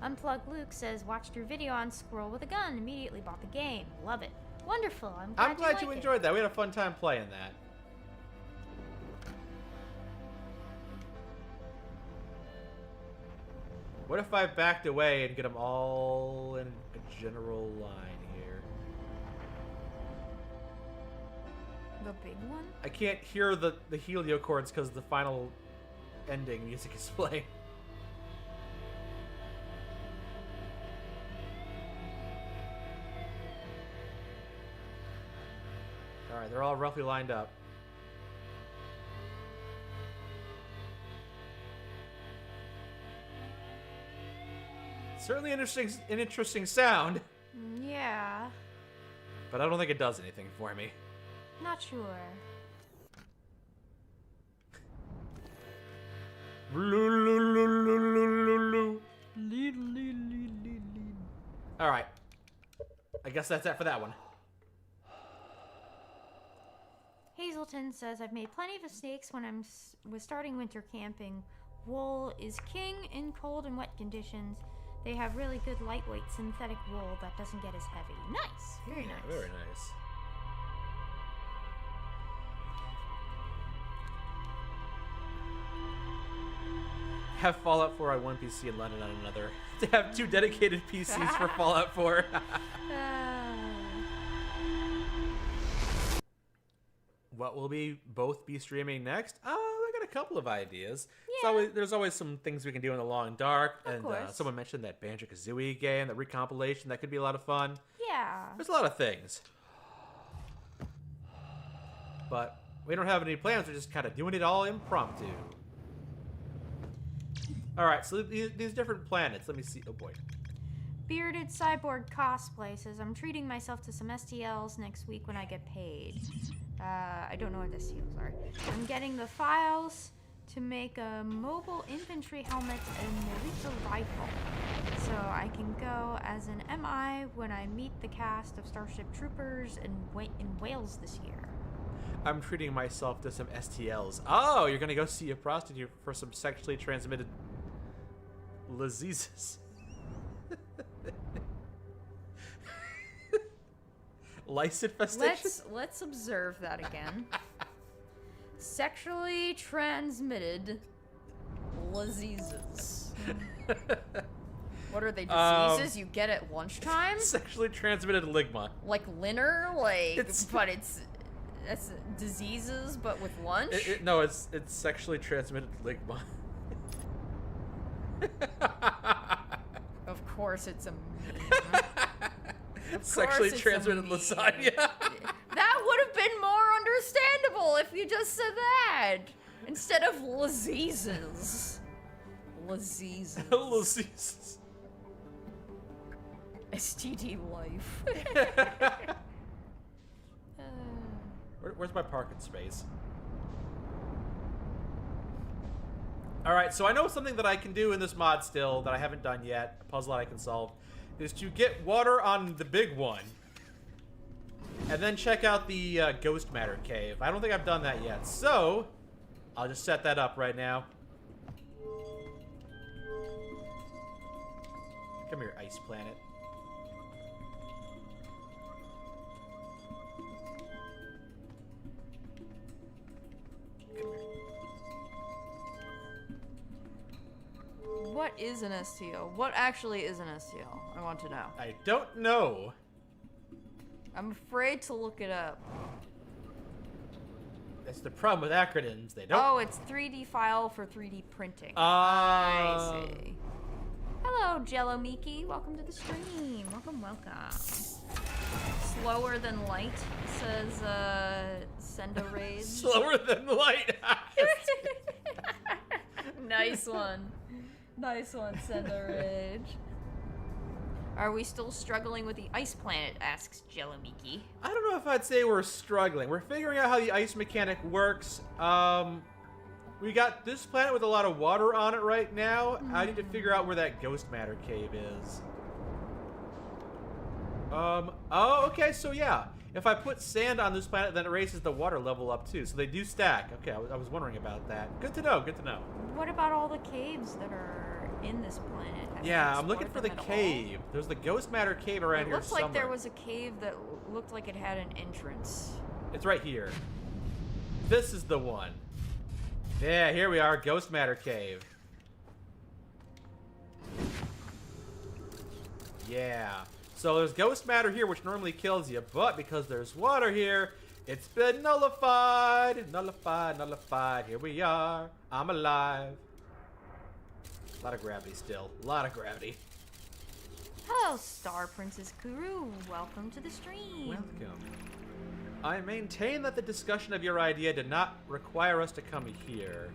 A: Unplugged Luke says, watched your video on Squirrel with a Gun. Immediately bought the game. Love it. Wonderful. I'm glad
B: you enjoyed that. We had a fun time playing that. What if I backed away and get them all in a general line here?
A: The big one?
B: I can't hear the helio chords because the final ending music is playing. Alright, they're all roughly lined up. Certainly an interesting sound.
A: Yeah.
B: But I don't think it does anything for me.
A: Not sure.
B: Alright. I guess that's it for that one.
A: Hazelton says, I've made plenty of mistakes when was starting winter camping Wool is king in cold and wet conditions. They have really good lightweight synthetic wool that doesn't get as heavy. Nice. Very nice.
B: Very nice. Have Fallout 4 on one PC and London on another. To have 2 dedicated PCs for Fallout 4. What will we both be streaming next? I got a couple of ideas.
A: Yeah.
B: There's always some things we can do in the long dark.
A: Of
B: And
A: course.
B: someone mentioned that Banjo-Kazooie game, that recompilation. That could be a lot of fun.
A: Yeah.
B: There's a lot of things. But we don't have any plans. We're just kind of doing it all impromptu. All right, so these different planets. Let me see. Oh, boy.
A: Bearded Cyborg Cosplay says, I'm treating myself to some STLs next week when I get paid. I don't know what STLs are. I'm getting the files to make a mobile infantry helmet and Morita rifle. So I can go as an MI when I meet the cast of Starship Troopers in Wales this year.
B: I'm treating myself to some STLs. Oh, you're going to go see a prostitute for some sexually transmitted diseases. Lice infestation?
C: Let's observe that again. Sexually transmitted diseases. What are they, diseases you get at lunchtime?
B: Sexually transmitted ligma.
C: Like Linner? That's diseases, but with lunch?
B: No, it's sexually transmitted ligma.
C: Of course it's a meme.
B: Sexually
C: it's a
B: transmitted
C: meme.
B: lasagna.
C: That would have been more understandable if you just said that instead of diseases. Diseases.
B: Diseases.
C: STD life.
B: Where's my parking space? Alright, so I know something that I can do in this mod still that I haven't done yet, a puzzle that I can solve, is to get water on the big one, and then check out the ghost matter cave. I don't think I've done that yet, so I'll just set that up right now. Come here, ice planet.
C: What is an STL? What actually is an STL? I want to know.
B: I don't know.
C: I'm afraid to look it up.
B: That's the problem with acronyms. They don't.
C: Oh, it's 3D file for 3D printing.
B: I
C: see.
A: Hello, Jello Miki. Welcome to the stream. Welcome, welcome.
C: Slower than light, says Sendo Rage.
B: Slower than light.
C: Nice one. Nice one, Sendo Rage. Are we still struggling with the ice planet? Asks Jelomiki.
B: I don't know if I'd say we're struggling. We're figuring out how the ice mechanic works. We got this planet with a lot of water on it right now. I need to figure out where that ghost matter cave is. Oh, okay, so yeah. If I put sand on this planet, then it raises the water level up too. So they do stack. Okay, I was wondering about that. Good to know, good to know.
A: What about all the caves that are in this planet? Have you
B: Yeah, I'm looking
A: explored
B: for the
A: them at all?
B: cave. There's the ghost matter cave around
C: It
B: here
C: looks
B: somewhere.
C: like there was a cave that looked like it had an entrance.
B: It's right here. This is the one. Yeah, here we are, ghost matter cave. Yeah. So there's ghost matter here, which normally kills you, but because there's water here, it's been nullified. Nullified, nullified. Here we are. I'm alive. A lot of gravity still. A lot of gravity.
A: Hello, Star Princess Kuru. Welcome to the stream.
B: Welcome. I maintain that the discussion of your idea did not require us to come here.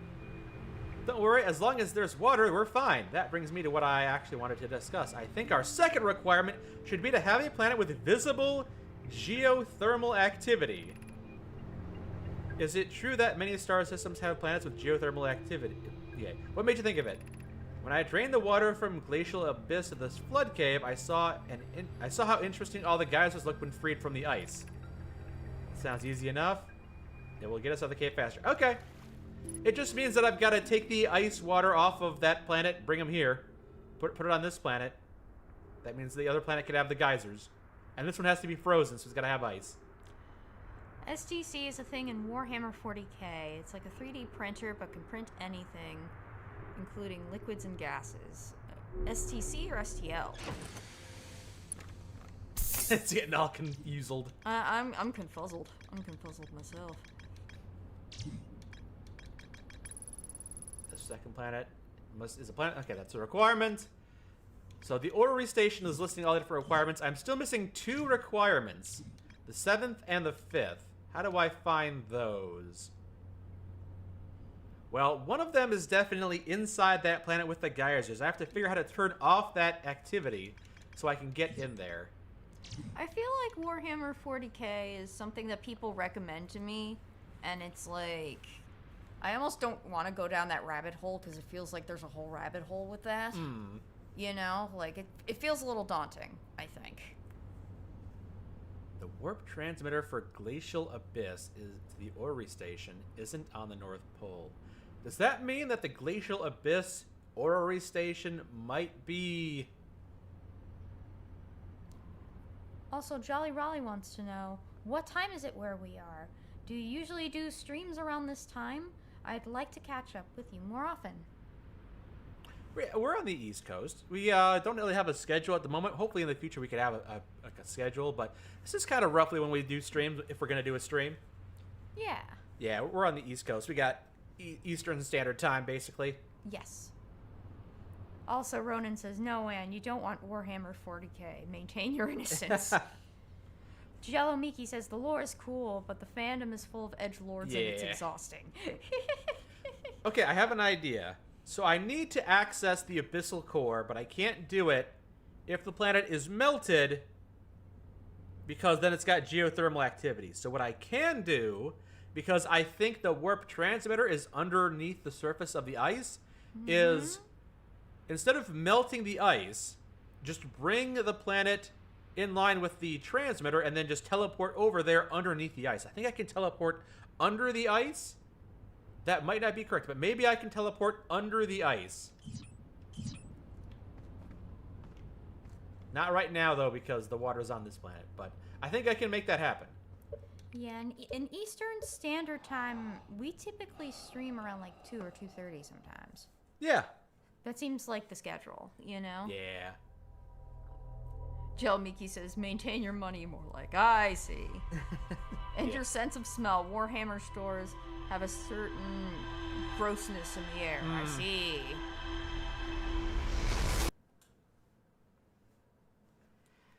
B: Don't worry, as long as there's water, we're fine. That brings me to what I actually wanted to discuss. I think our second requirement should be to have a planet with visible geothermal activity. Is it true that many star systems have planets with geothermal activity? Yeah. What made you think of it? When I drained the water from Glacial Abyss of this flood cave, I saw how interesting all the geysers looked when freed from the ice. Sounds easy enough. It will get us out of the cave faster. Okay. It just means that I've got to take the ice water off of that planet, bring them here, put it on this planet. That means the other planet can have the geysers. And this one has to be frozen, so it's got to have ice.
A: STC is a thing in Warhammer 40k. It's like a 3D printer, but can print anything, including liquids and gases. STC or STL?
B: It's getting all confused.
C: I'm confuzzled. I'm confuzzled myself.
B: The second planet is a planet. Okay, that's a requirement. So the orrery station is listing all the different requirements. I'm still missing 2 requirements. The 7th and the 5th. How do I find those? Well, one of them is definitely inside that planet with the geysers. I have to figure out how to turn off that activity so I can get in there.
C: I feel like Warhammer 40k is something that people recommend to me, and it's like, I almost don't want to go down that rabbit hole because it feels like there's a whole rabbit hole with that. You know, like it feels a little daunting, I think.
B: The warp transmitter for Glacial Abyss is to the orrery station isn't on the North Pole. Does that mean that the Glacial Abyss orrery station might be...
A: Also, Jolly Raleigh wants to know, what time is it where we are? Do you usually do streams around this time? I'd like to catch up with you more often.
B: We're on the East Coast. We don't really have a schedule at the moment. Hopefully in the future we could have a schedule, but this is kind of roughly when we do streams, if we're going to do a stream.
A: Yeah.
B: Yeah, we're on the East Coast. We got Eastern Standard Time, basically.
A: Yes. Also, Ronan says, no, Ann, you don't want Warhammer 40k. Maintain your innocence. Jello Miki says, the lore is cool, but the fandom is full of edgelords and it's exhausting.
B: Okay, I have an idea. So I need to access the abyssal core, but I can't do it if the planet is melted, because then it's got geothermal activity. So what I can do, because I think the warp transmitter is underneath the surface of the ice, is instead of melting the ice, just bring the planet in line with the transmitter and then just teleport over there underneath the ice. I think I can teleport under the ice. That might not be correct, but maybe I can teleport under the ice. Not right now, though, because the water's on this planet, but I think I can make that happen.
A: Yeah, in Eastern Standard Time, we typically stream around like 2 or 2:30 sometimes.
B: Yeah.
A: That seems like the schedule, you know?
B: Yeah.
C: Jel Miki says, maintain your money, more like, I see. And your sense of smell. Warhammer stores have a certain grossness in the air. I see.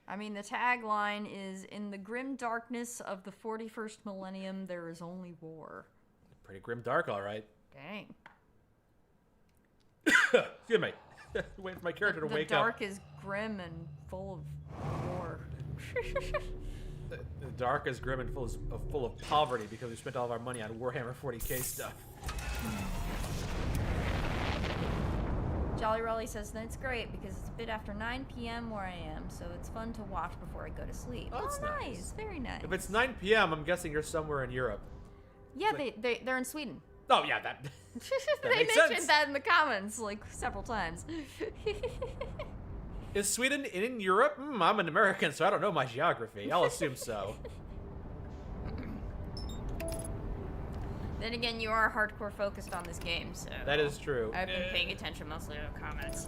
C: I mean, the tagline is, in the grim darkness of the 41st millennium, there is only war.
B: Pretty grim dark, all right.
C: Dang.
B: Excuse me. Waiting for my character to wake up.
C: The dark is grim and full of war.
B: The dark is grim and full of poverty because we spent all of our money on Warhammer 40k stuff.
C: Jolly Raleigh says that's great because it's a bit after 9 p.m. where I am, so it's fun to watch before I go to sleep.
B: Oh, that's
C: nice. Very nice.
B: If it's 9 p.m., I'm guessing you're somewhere in Europe.
C: Yeah, they're in Sweden.
B: Oh, yeah, that
C: They
B: makes
C: mentioned
B: sense.
C: that in the comments like several times.
B: Is Sweden in Europe? I'm an American, so I don't know my geography. I'll assume so.
C: Then again, you are hardcore focused on this game, so...
B: That is true.
C: I've been paying attention mostly to the comments.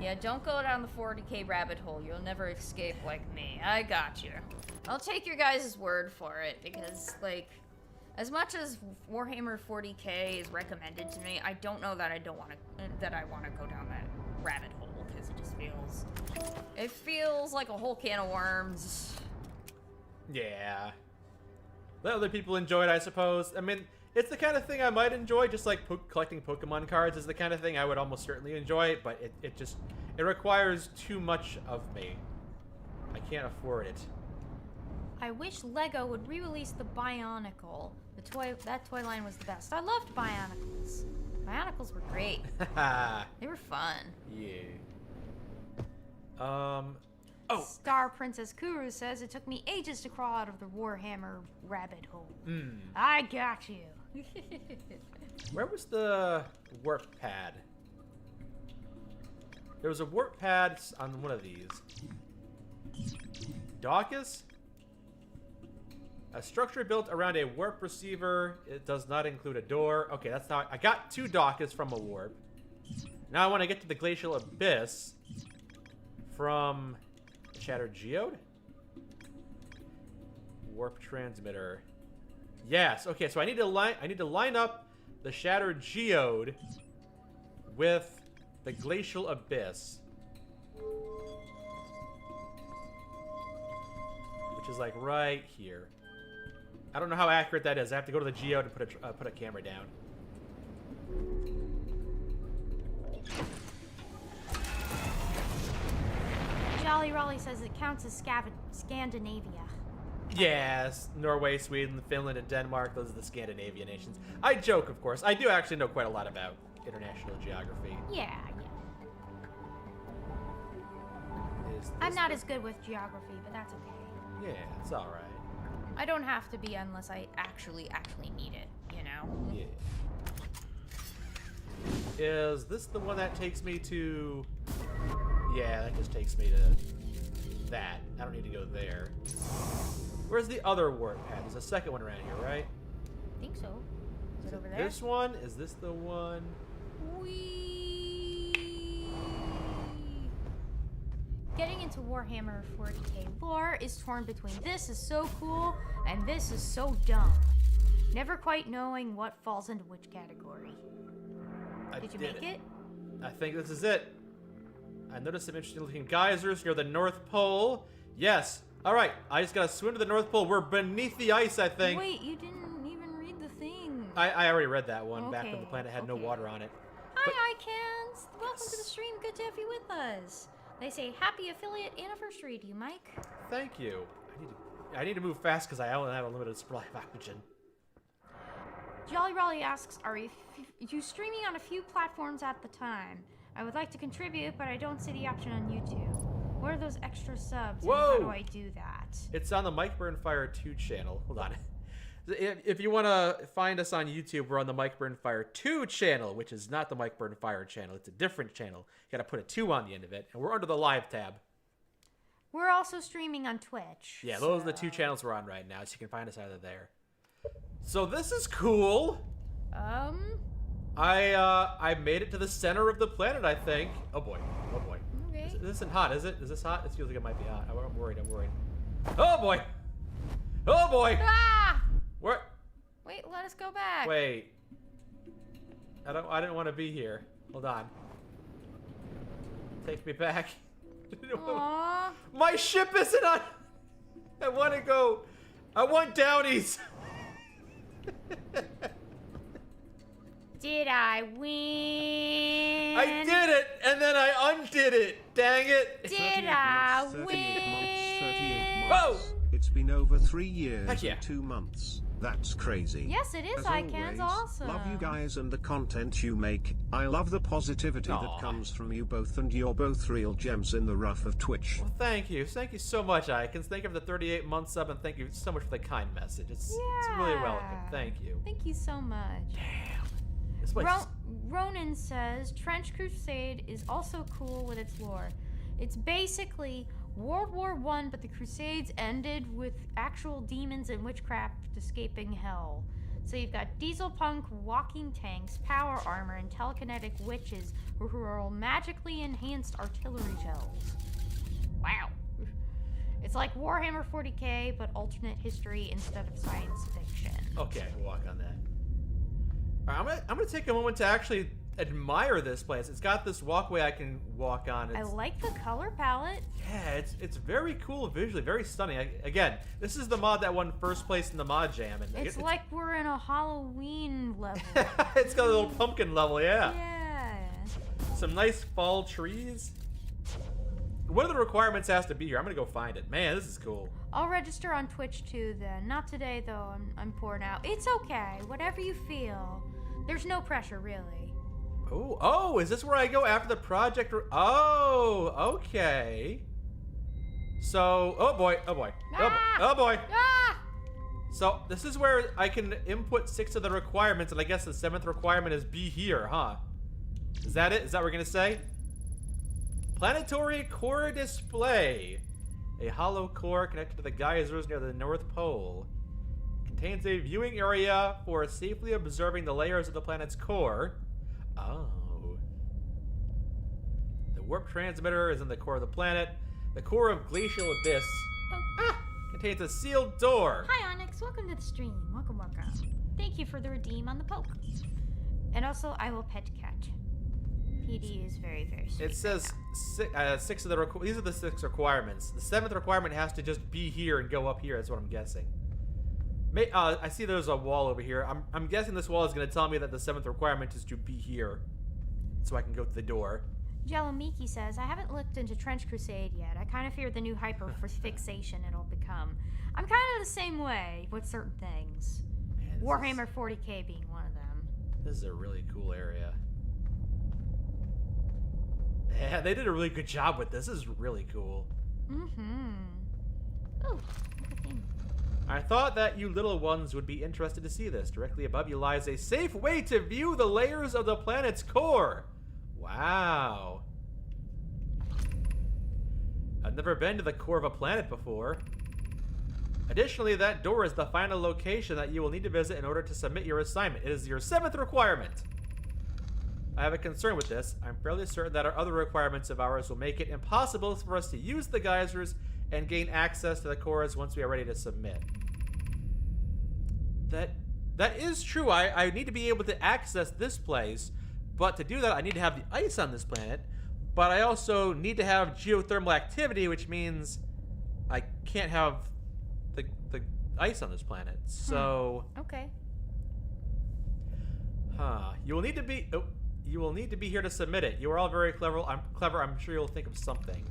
C: Yeah, don't go down the 40k rabbit hole. You'll never escape like me. I got you. I'll take your guys' word for it, because, like, as much as Warhammer 40k is recommended to me, I don't know that I want to go down that rabbit hole, because it just feels... It feels like a whole can of worms.
B: Yeah. Let other people enjoy it, I suppose. I mean, it's the kind of thing I might enjoy, just like collecting Pokemon cards is the kind of thing I would almost certainly enjoy, but it requires too much of me. I can't afford it.
A: I wish Lego would re-release the Bionicle. That toy line was the best. I loved Bionicles. Bionicles were great. They were fun.
B: Yeah. Oh.
A: Star Princess Kuru says it took me ages to crawl out of the Warhammer rabbit hole.
B: Hmm.
A: I got you.
B: Where was the warp pad? There was a warp pad on one of these. Dawkins? A structure built around a warp receiver. It does not include a door. Okay, that's not... I got 2 Dawkins from a warp. Now I want to get to the glacial abyss from the Shattered Geode. Warp transmitter. Yes. Okay, so I need to line up the Shattered Geode with the glacial abyss, which is like right here. I don't know how accurate that is. I have to go to the geode and put a camera down.
A: Jolly Raleigh says it counts as Scandinavia.
B: Yes, Norway, Sweden, Finland, and Denmark. Those are the Scandinavian nations. I joke, of course. I do actually know quite a lot about international geography.
A: Yeah. I'm not as good with geography, but that's okay.
B: Yeah, it's all right.
C: I don't have to be unless I actually need it, you know?
B: Yeah. Is this the one that takes me to... Yeah, that just takes me to that. I don't need to go there. Where's the other warp pad? There's a second one around here, right?
A: I think so. Is it over there?
B: This one? Is this the one?
A: Getting into Warhammer 40k lore is torn between this is so cool and this is so dumb. Never quite knowing what falls into which category. Did you make it?
B: I think this is it. I noticed some interesting looking geysers near the North Pole. Yes. All right. I just gotta swim to the North Pole. We're beneath the ice, I think.
A: Wait, you didn't even read the thing.
B: I already read that one back when the
A: Okay,
B: planet had no water on it.
A: Hi, Icans. Welcome to the stream. Good to have you with us. They say happy affiliate anniversary to you, Mike.
B: Thank you. I need to move fast because I only have a limited supply of oxygen.
A: Jolly Raleigh asks, are you streaming on a few platforms at the time? I would like to contribute, but I don't see the option on YouTube. What are those extra subs?
B: Whoa!
A: And how do I do that?
B: It's on the Mike Burnfire 2 channel. Hold on. If you want to find us on YouTube, we're on the Mike Burnfire 2 channel, which is not the Mike Burnfire channel. It's a different channel. You got to put a 2 on the end of it, and we're under the live tab.
A: We're also streaming on Twitch.
B: Yeah, those are the 2 channels we're on right now, so you can find us either there. So this is cool. I made it to the center of the planet, I think. Oh boy. Oh boy.
A: Okay.
B: This isn't hot, is it? Is this hot? It feels like it might be hot. I'm worried. Oh boy. Oh boy.
A: Ah!
B: Where?
A: Wait, let us go back.
B: Wait. I didn't want to be here. Hold on. Take me back.
A: Aww.
B: My ship isn't on. I want to go. I want Downies.
A: Did I win?
B: I did it, and then I undid it. Dang it.
A: Did I
D: 38
A: win?
D: months. It's been over 3 years
B: Heck yeah.
D: and 2 months. That's crazy.
A: Yes, it is,
D: As
A: Icans.
D: always,
A: Awesome.
D: Love you guys and the content you make. I love the positivity
B: Aw.
D: that comes from you both, and you're both real gems in the rough of Twitch.
B: Well, thank you. Thank you so much, Icons. Thank you for the 38-month sub, and thank you so much for the kind message. It's really welcome. Thank you.
A: Thank you so much.
B: Damn. This place is...
A: Ronan says Trench Crusade is also cool with its lore. It's basically World War I, but the Crusades ended with actual demons and witchcraft escaping hell. So you've got diesel punk, walking tanks, power armor, and telekinetic witches who hurl magically enhanced artillery shells. Wow. It's like Warhammer 40k, but alternate history instead of science fiction.
B: Okay, we'll walk on that. All right, I'm gonna take a moment to actually admire this place. It's got this walkway I can walk on.
A: I like the color palette.
B: Yeah, it's very cool visually, very stunning. Again, this is the mod that won first place in the mod jam, and
A: It's like we're in a Halloween level.
B: it's got a little pumpkin level, yeah.
A: Yeah.
B: Some nice fall trees. One of the requirements has to be here. I'm gonna go find it. Man, this is cool.
A: I'll register on Twitch too then. Not today though, I'm poor now. It's okay, whatever you feel. There's no pressure really.
B: Oh, is this where I go after the project? Oh, okay. So, oh boy, oh boy,
A: Ah!
B: oh boy.
A: Ah!
B: So this is where I can input 6 of the requirements, and I guess the 7th requirement is be here, huh? Is that it? Is that what we're gonna say? Planetary core display. A hollow core connected to the geysers near the North Pole. Contains a viewing area for safely observing the layers of the planet's core. Oh. The warp transmitter is in the core of the planet. The core of Glacial Abyss contains a sealed door.
A: Hi, Onyx. Welcome to the stream. Welcome, welcome. Thank you for the redeem on the poke. And also, I will pet catch. PD is very, very sweet.
B: It says 6 of the these are the 6 requirements. The 7th requirement has to just be here and go up here. That's what I'm guessing. I see there's a wall over here. I'm guessing this wall is going to tell me that the 7th requirement is to be here, so I can go to the door.
A: Jello Miki says, I haven't looked into Trench Crusade yet. I kind of fear the new hyper for fixation it'll become. I'm kind of the same way with certain things.
B: Man,
A: Warhammer 40k being one of them.
B: This is a really cool area. Yeah, they did a really good job with this. This is really cool.
A: Mm-hmm. Oh, good thing.
B: I thought that you little ones would be interested to see this. Directly above you lies a safe way to view the layers of the planet's core. Wow. I've never been to the core of a planet before. Additionally, that door is the final location that you will need to visit in order to submit your assignment. It is your 7th requirement. I have a concern with this. I'm fairly certain that our other requirements of ours will make it impossible for us to use the geysers and gain access to the cores once we are ready to submit. That is true. I need to be able to access this place, but to do that, I need to have the ice on this planet, but I also need to have geothermal activity, which means I can't have the ice on this planet. So,
A: Okay.
B: you will need to be here to submit it. You are all very clever. I'm sure you'll think of something.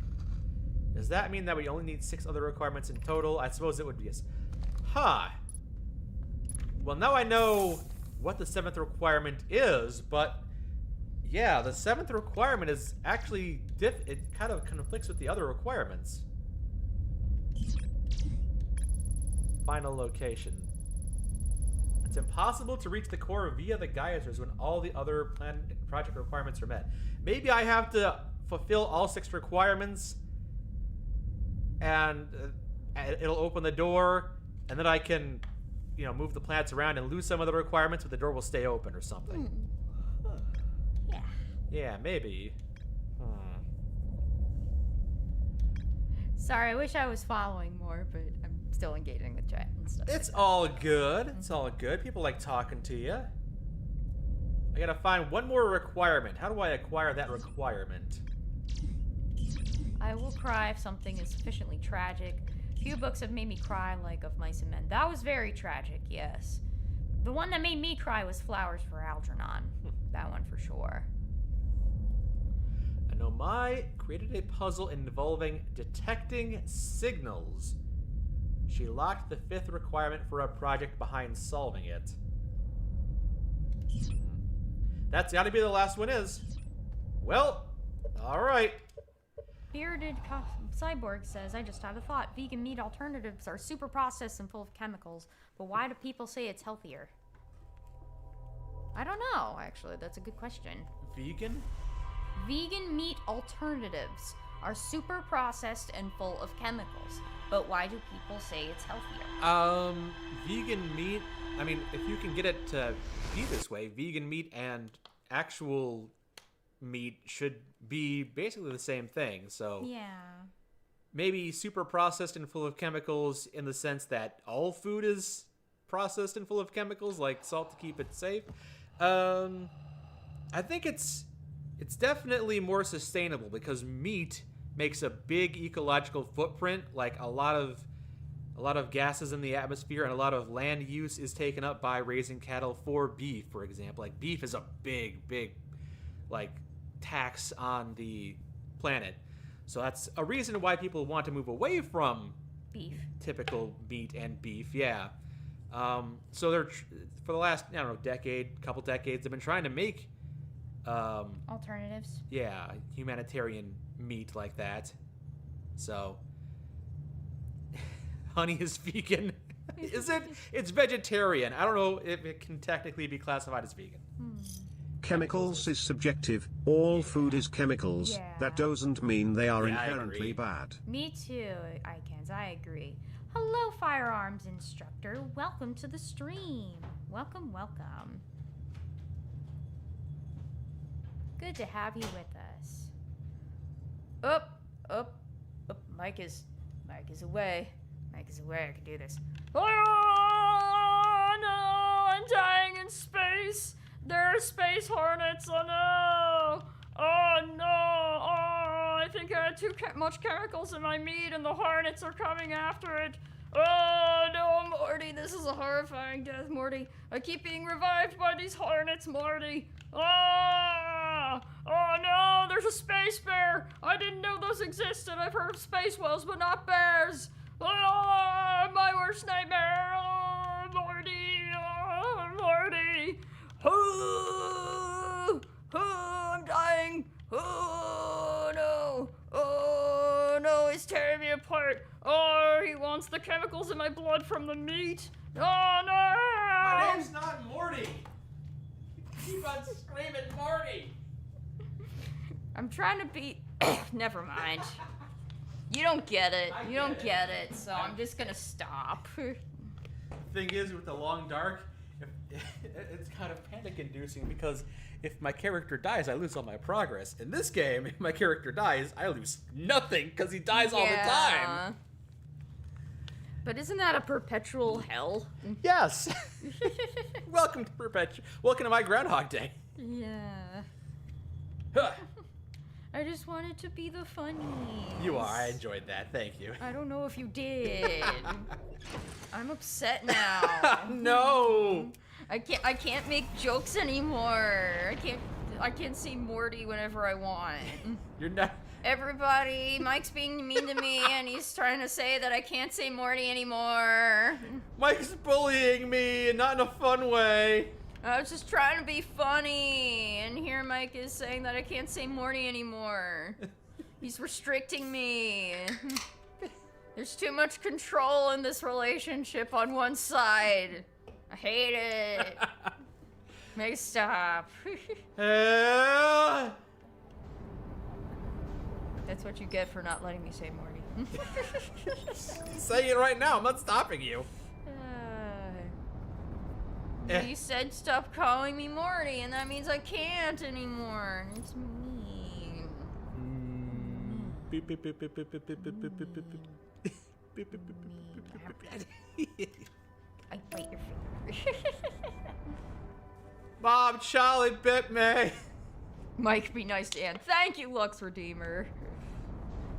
B: Does that mean that we only need 6 other requirements in total? I suppose it would be yes. Well, now I know what the 7th requirement is, but yeah, the 7th requirement is actually it kind of conflicts with the other requirements. Final location. It's impossible to reach the core via the geysers when all the other project requirements are met. Maybe I have to fulfill all 6 requirements, and it'll open the door, and then I can, move the planets around and lose some of the requirements, but the door will stay open or something.
A: Yeah.
B: Yeah, maybe.
A: Sorry, I wish I was following more, but I'm still engaging with chat and stuff.
B: It's all good. It's all good. People like talking to you. I gotta find one more requirement. How do I acquire that requirement?
A: I will cry if something is sufficiently tragic. Few books have made me cry, like Of Mice and Men. That was very tragic, yes. The one that made me cry was Flowers for Algernon. That one for sure.
B: I know Mai created a puzzle involving detecting signals. She locked the 5th requirement for a project behind solving it. That's gotta be the last one is. Well, alright.
A: Bearded Cyborg says, I just had a thought. Vegan meat alternatives are super processed and full of chemicals, but why do people say it's healthier? I don't know, actually. That's a good question.
B: Vegan?
A: Vegan meat alternatives are super processed and full of chemicals, but why do people say it's healthier?
B: Vegan meat, I mean, if you can get it to be this way, vegan meat and actual meat should be basically the same thing, so...
A: Yeah.
B: Maybe super processed and full of chemicals in the sense that all food is processed and full of chemicals, like salt to keep it safe. I think it's definitely more sustainable because meat makes a big ecological footprint. Like a lot of gases in the atmosphere and a lot of land use is taken up by raising cattle for beef, for example. Like beef is a big like tax on the planet. So that's a reason why people want to move away from
A: Beef.
B: typical meat and beef, yeah. So they're for the last, couple decades, they've been trying to make
A: Alternatives.
B: yeah, humanitarian meat like that. So honey is vegan. Is it? It's vegetarian. I don't know if it can technically be classified as vegan.
D: Chemicals is subjective. All food is chemicals.
A: Yeah.
D: That doesn't mean they are
B: Yeah, I
D: inherently
B: agree.
A: Me
D: bad.
A: too, Icans. I agree. Hello, firearms instructor. Welcome to the stream. Welcome, welcome. Good to have you with us.
C: Up. Mike is away. Mike is away. I can do this. Oh no! I'm dying in space. There are space hornets. Oh no! Oh no! Oh, I think I had too much chemicals in my meat, and the hornets are coming after it. Oh no, Morty! This is a horrifying death, Morty. I keep being revived by these hornets, Morty. Oh! Oh no! There's a space bear. I didn't know those existed. I've heard of space whales, but not bears. Oh, my worst nightmare. Oh, Morty. Oh, Morty. Oh, I'm dying. Oh no. Oh no, he's tearing me apart. Oh, he wants the chemicals in my blood from the meat. Oh no.
B: My name's not Morty. Keep on screaming Morty.
C: I'm trying to beat. Never mind. You don't get it.
B: I
C: You don't
B: get
C: get it. So I'm just gonna stop.
B: Thing is, with the long dark, it's kind of panic-inducing because if my character dies, I lose all my progress. In this game, if my character dies, I lose nothing because he dies all the time.
C: But isn't that a perpetual hell?
B: Yes. Welcome to my Groundhog Day.
A: Yeah.
B: Huh.
A: I just wanted to be the funny.
B: You are. I enjoyed that. Thank you.
A: I don't know if you did.
C: I'm upset now.
B: No.
C: I can't make jokes anymore. I can't see Morty whenever I want.
B: You're not.
C: Everybody, Mike's being mean to me, and he's trying to say that I can't say Morty anymore.
B: Mike's bullying me, and not in a fun way.
C: I was just trying to be funny, and here Mike is saying that I can't say Morty anymore. He's restricting me. There's too much control in this relationship on one side. I hate it. Make it stop. That's what you get for not letting me say Morty.
B: Say it right now. I'm not stopping you.
C: You said stop calling me Morty, and that means I can't anymore. It's mean.
B: Beep, beep, beep, beep, beep, beep, beep, beep, beep, beep, beep. Beep, beep, beep, beep, beep, beep.
C: I bite your finger.
B: Bob, Charlie bit me.
C: Mike, be nice to Ann. Thank you, Lux Redeemer.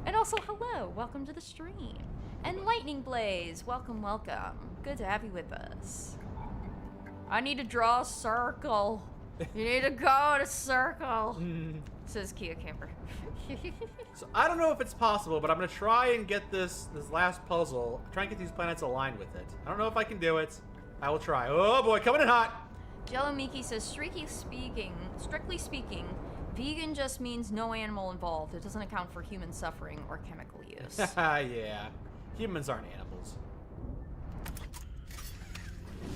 A: And also, hello, welcome to the stream. And Lightning Blaze, welcome, welcome. Good to have you with us.
C: I need to draw a circle. You need to go to circle. Says Kia Camper.
B: So I don't know if it's possible, but I'm gonna try and get this last puzzle. Try and get these planets aligned with it. I don't know if I can do it. I will try. Oh boy, coming in hot.
A: Jello Miki says, strictly speaking, vegan just means no animal involved. It doesn't account for human suffering or chemical use.
B: Yeah, humans aren't animals.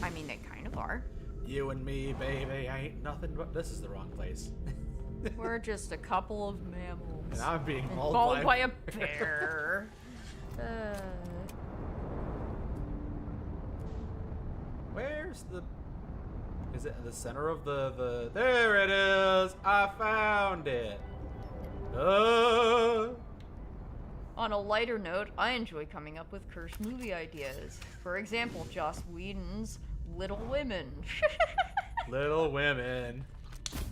A: I mean, they kind of are.
B: You and me, baby, ain't nothing but. This is the wrong place.
A: We're just a couple of mammals.
B: And I'm being
A: mauled
B: mauled
A: by a bear.
B: Where's the? Is it in the center of the? There it is. I found it.
C: On a lighter note, I enjoy coming up with cursed movie ideas. For example, Joss Whedon's Little Women.
B: Little Women.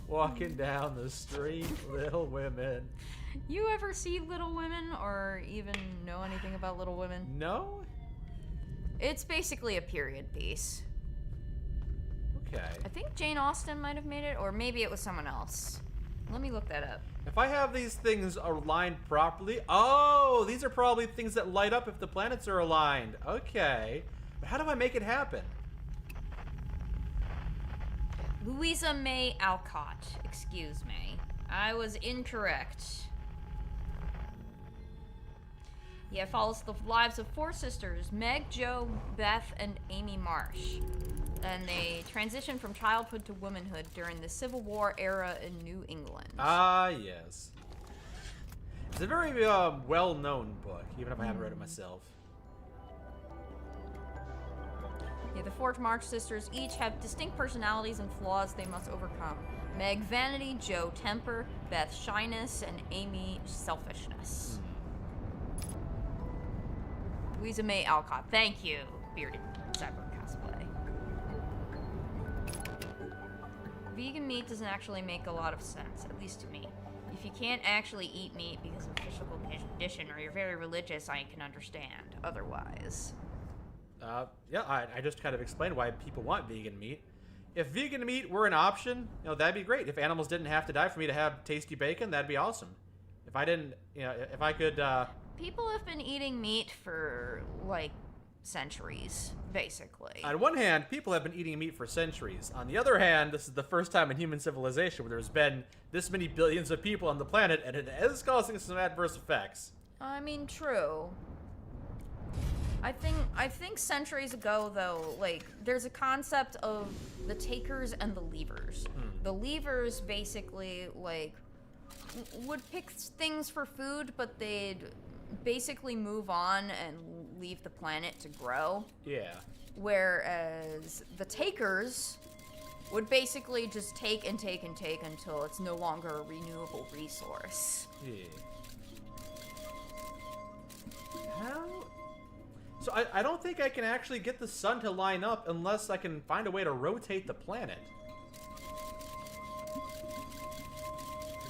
B: Walking down the street, Little Women.
A: You ever see Little Women or even know anything about Little Women?
B: No?
C: It's basically a period piece.
B: Okay.
A: I think Jane Austen might have made it, or maybe it was someone else. Let me look that up.
B: If I have these things aligned properly... Oh, these are probably things that light up if the planets are aligned. Okay. But how do I make it happen?
A: Louisa May Alcott. Excuse me. I was incorrect.
C: Yeah, it follows the lives of 4 sisters, Meg, Jo, Beth, and Amy Marsh. And they transitioned from childhood to womanhood during the Civil War era in New England.
B: Ah, yes. It's a very well-known book, even if I haven't read it myself.
C: Yeah, the 4 Marsh sisters each have distinct personalities and flaws they must overcome. Meg, vanity, Jo, temper, Beth, shyness, and Amy, selfishness. Louisa May Alcott. Thank you, Bearded Cyborg Cosplay. Vegan meat doesn't actually make a lot of sense, at least to me. If you can't actually eat meat because of physical condition or you're very religious, I can understand. Otherwise.
B: Yeah, I just kind of explained why people want vegan meat. If vegan meat were an option, that'd be great. If animals didn't have to die for me to have tasty bacon, that'd be awesome. If I didn't, if I could,
C: People have been eating meat for, like, centuries, basically.
B: On one hand, people have been eating meat for centuries. On the other hand, this is the first time in human civilization where there's been this many billions of people on the planet, and it is causing some adverse effects.
C: I mean, true. I think centuries ago, though, like, there's a concept of the takers and the leavers. The leavers basically, like, would pick things for food, but they'd basically move on and leave the planet to grow.
B: Yeah.
C: Whereas the takers would basically just take and take and take until it's no longer a renewable resource.
B: Yeah. How? So I don't think I can actually get the sun to line up unless I can find a way to rotate the planet.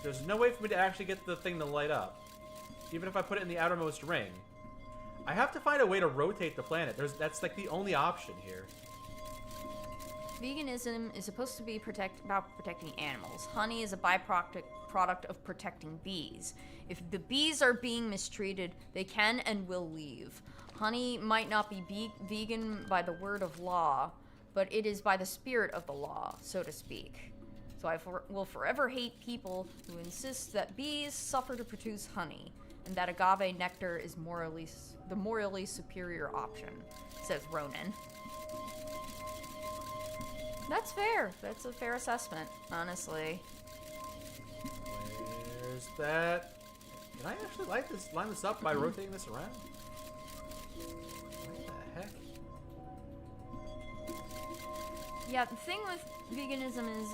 B: There's no way for me to actually get the thing to light up. Even if I put it in the outermost ring. I have to find a way to rotate the planet. That's like the only option here.
C: Veganism is supposed to be about protecting animals. Honey is a byproduct of protecting bees. If the bees are being mistreated, they can and will leave. Honey might not be vegan by the word of law, but it is by the spirit of the law, so to speak. So I will forever hate people who insist that bees suffer to produce honey, and that agave nectar is the morally superior option, says Ronan. That's fair. That's a fair assessment, honestly.
B: Where's that? Can I actually line this up by rotating this around? What the heck?
C: Yeah, the thing with veganism is,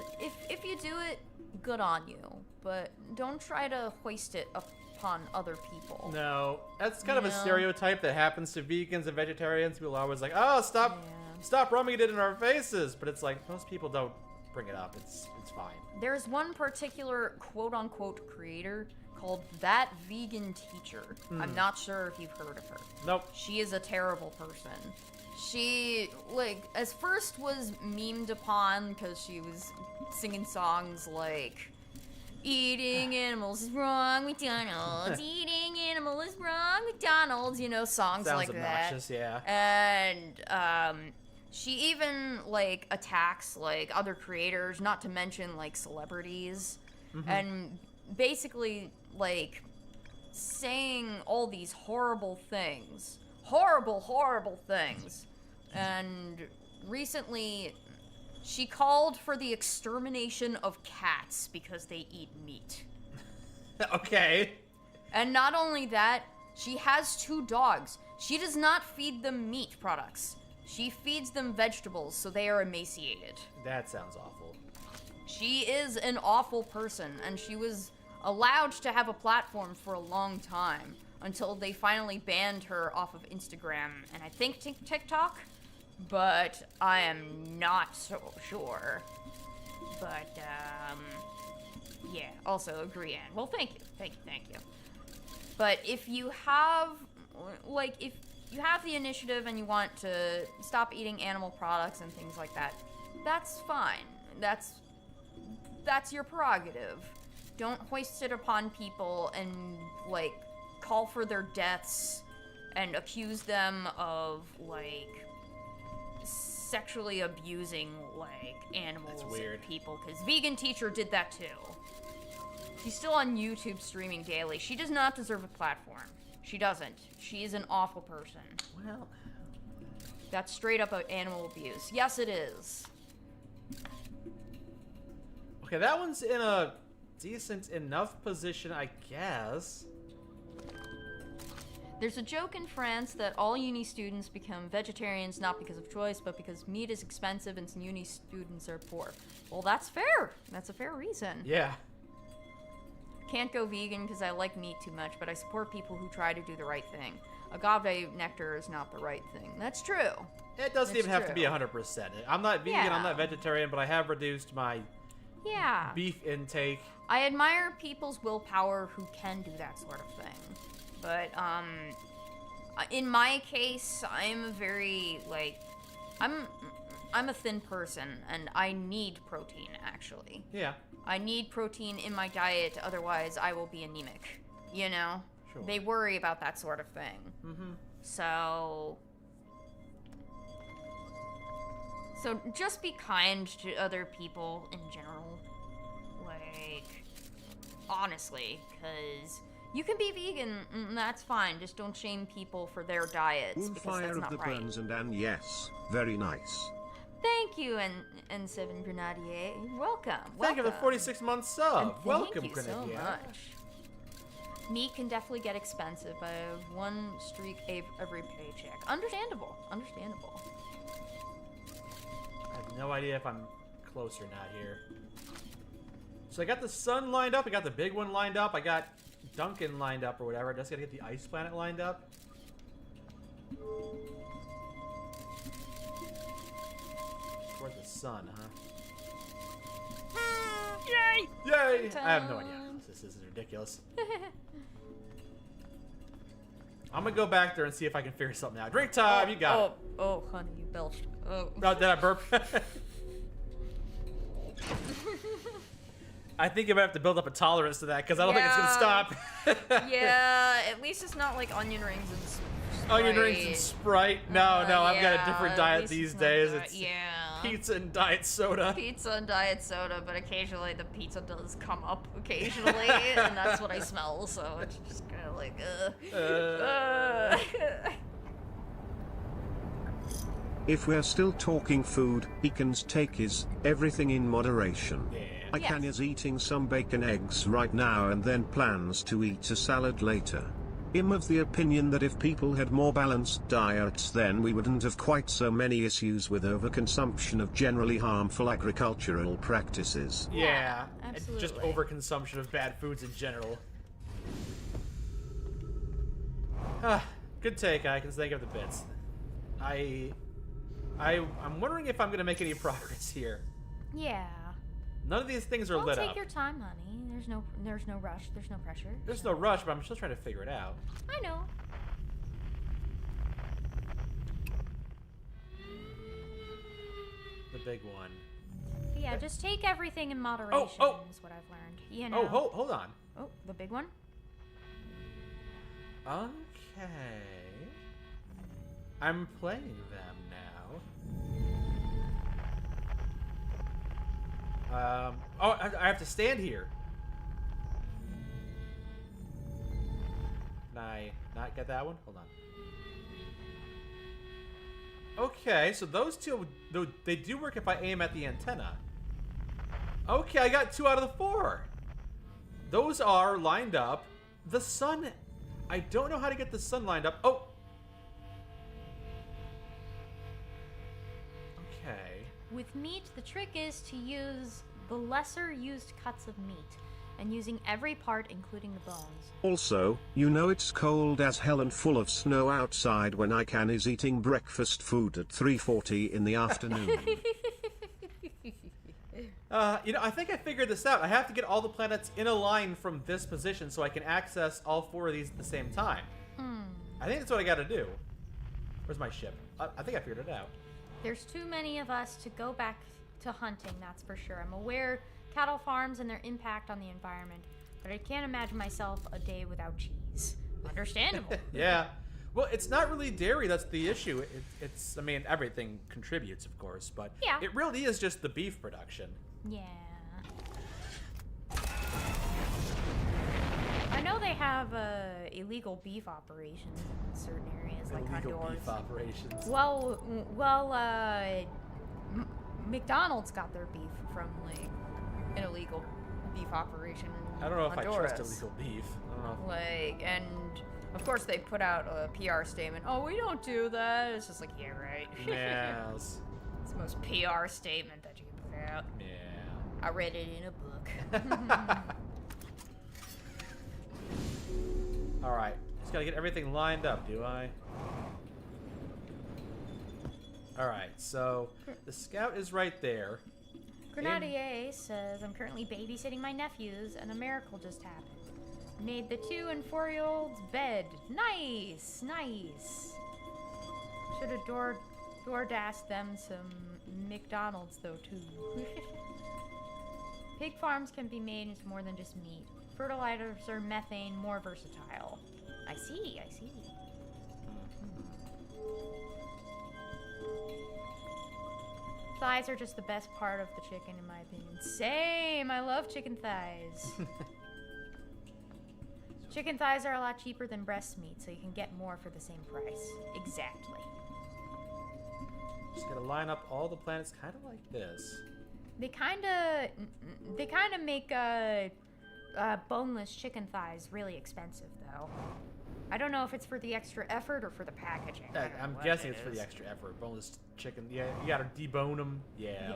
C: if you do it, good on you. But don't try to hoist it upon other people.
B: No, that's kind of a stereotype that happens to vegans and vegetarians. People are always like, "Oh, stop rubbing it in our faces." But it's like most people don't bring it up. It's fine.
C: There's one particular quote-unquote creator called That Vegan Teacher. I'm not sure if you've heard of her.
B: Nope.
C: She is a terrible person. She, like, as first was memed upon because she was singing songs like, eating animals is wrong, McDonald's. Eating animal is wrong, McDonald's. You know, songs
B: Sounds
C: like
B: obnoxious,
C: that.
B: yeah.
C: And, she even, like, attacks, like, other creators, not to mention, like, celebrities. And basically, like, saying all these horrible things. Horrible things. And recently, she called for the extermination of cats because they eat meat.
B: Okay.
C: And not only that, she has 2 dogs. She does not feed them meat products. She feeds them vegetables, so they are emaciated.
B: That sounds awful.
C: She is an awful person, and she was allowed to have a platform for a long time until they finally banned her off of Instagram and I think TikTok, but I am not so sure. But, yeah, also agree, Anne. Well, thank you. But if you have, like, if you have the initiative and you want to stop eating animal products and things like that, that's fine. That's your prerogative. Don't hoist it upon people and, like, call for their deaths and accuse them of, like, sexually abusing, like, animals and people. Because Vegan Teacher did that too. She's still on YouTube streaming daily. She does not deserve a platform. She doesn't. She is an awful person.
B: Well,
C: That's straight up animal abuse. Yes, it is.
B: okay, that one's in a decent enough position, I guess.
C: There's a joke in France that all uni students become vegetarians not because of choice, but because meat is expensive and uni students are poor. Well, that's fair. That's a fair reason.
B: Yeah.
C: Can't go vegan because I like meat too much, but I support people who try to do the right thing. Agave nectar is not the right thing. That's true.
B: It doesn't
C: It's
B: even have to be
C: true.
B: 100%. I'm not vegan, I'm
C: Yeah.
B: not vegetarian, but I have reduced my
C: Yeah.
B: beef intake.
C: I admire people's willpower who can do that sort of thing. But, in my case, I'm a very, like, I'm a thin person, and I need protein, actually.
B: Yeah.
C: I need protein in my diet, otherwise I will be anemic, you know?
B: Sure.
C: They worry about that sort of thing.
B: Mm-hmm.
C: So just be kind to other people in general. Like, honestly, because you can be vegan, and that's fine. Just don't shame people for their diets, because
D: Fire
C: that's
D: of
C: not
D: the
C: right.
D: Burns and yes, very nice.
C: Thank you, and Seven Grenadier. Welcome.
B: Thank you for the
C: welcome.
B: 46-month sub.
C: And
B: Welcome,
C: thank you so
B: Grenadier.
C: much. Meat can definitely get expensive by one streak every paycheck. Understandable. Understandable.
B: I have no idea if I'm close or not here. So I got the sun lined up, I got the big one lined up, I got Duncan lined up or whatever. I just gotta get the ice planet lined up. Toward the sun, huh?
C: Yay!
B: Yay! I have no idea. This is ridiculous. I'm gonna go back there and see if I can figure something out. Drink time, you got it.
C: Oh, honey, you belched. Oh.
B: Oh, did I burp? I think I might have to build up a tolerance to that because I don't think it's gonna stop.
C: Yeah, at least it's not like onion rings and Sprite.
B: Onion rings and Sprite. No, I've got a different
C: at
B: diet
C: least
B: these
C: not
B: days.
C: that.
B: It's
C: Yeah.
B: pizza and diet soda.
C: Pizza and diet soda, but occasionally the pizza does come up occasionally, and that's what I smell, so it's just kind of like,
D: If we're still talking food, Eakin's take is everything in moderation.
B: Yeah.
D: Ikan
C: Yes.
D: is eating some bacon eggs right now and then plans to eat a salad later. I'm of the opinion that if people had more balanced diets, then we wouldn't have quite so many issues with overconsumption of generally harmful agricultural practices.
B: Yeah, and just
C: absolutely.
B: overconsumption of bad foods in general. Good take, I can think of the bits. I'm wondering if I'm gonna make any progress here.
A: Yeah.
B: None of these things are
A: Well,
B: lit
A: take
B: up.
A: your time, honey. There's no rush. There's no pressure.
B: There's no rush, but I'm still trying to figure it out.
A: I know.
B: The big one.
A: But yeah, just take everything in moderation.
B: oh.
A: Is what I've learned. You know.
B: Oh, hold on.
A: Oh, the big one.
B: Okay. I'm playing them now. Oh, I have to stand here. Can I not get that one? Hold on. Okay, so those two, they do work if I aim at the antenna. Okay, I got 2 out of the 4. Those are lined up. The sun, I don't know how to get the sun lined up. Oh. Okay.
A: With meat, the trick is to use the lesser used cuts of meat and using every part, including the bones.
D: Also, you know it's cold as hell and full of snow outside when Ikan is eating breakfast food at 3:40 in the afternoon.
B: You know, I think I figured this out. I have to get all the planets in a line from this position so I can access all 4 of these at the same time. I think that's what I gotta do. Where's my ship? I think I figured it out.
A: There's too many of us to go back to hunting, that's for sure. I'm aware cattle farms and their impact on the environment, but I can't imagine myself a day without cheese. Understandable.
B: Yeah. Well, it's not really dairy that's the issue. It's, I mean, everything contributes, of course, but
A: Yeah.
B: it really is just the beef production.
A: Yeah. I know they have illegal beef operations in certain areas, like
B: Illegal
A: Honduras.
B: beef operations.
A: McDonald's got their beef from like
C: An illegal beef operation in
B: I don't know if
C: Honduras.
B: I trust illegal beef. I don't know.
C: Like, and of course they put out a PR statement. Oh, we don't do that. It's just like, yeah, right.
B: Yes.
C: It's the most PR statement that you can put out.
B: Yeah.
C: I read it in a book.
B: All right. Just gotta get everything lined up, do I? All right. So the scout is right there.
A: Grenadier says, I'm currently babysitting my nephews, and a miracle just happened. Made the 2- and 4-year-olds bed. Nice, nice. Should have door-dashed them some McDonald's, though, too. Pig farms can be made into more than just meat. Fertilizers are methane, more versatile. I see, I see. Thighs are just the best part of the chicken, in my opinion. Same! I love chicken thighs. Chicken thighs are a lot cheaper than breast meat, so you can get more for the same price. Exactly.
B: Just gotta line up all the planets kind of like this.
A: They kind of make boneless chicken thighs really expensive, though. I don't know if it's for the extra effort or for the packaging. I don't know
B: I'm
A: what
B: guessing
A: it
B: it's for the
A: is.
B: extra effort. Boneless chicken. Yeah, you gotta debone them. Yeah.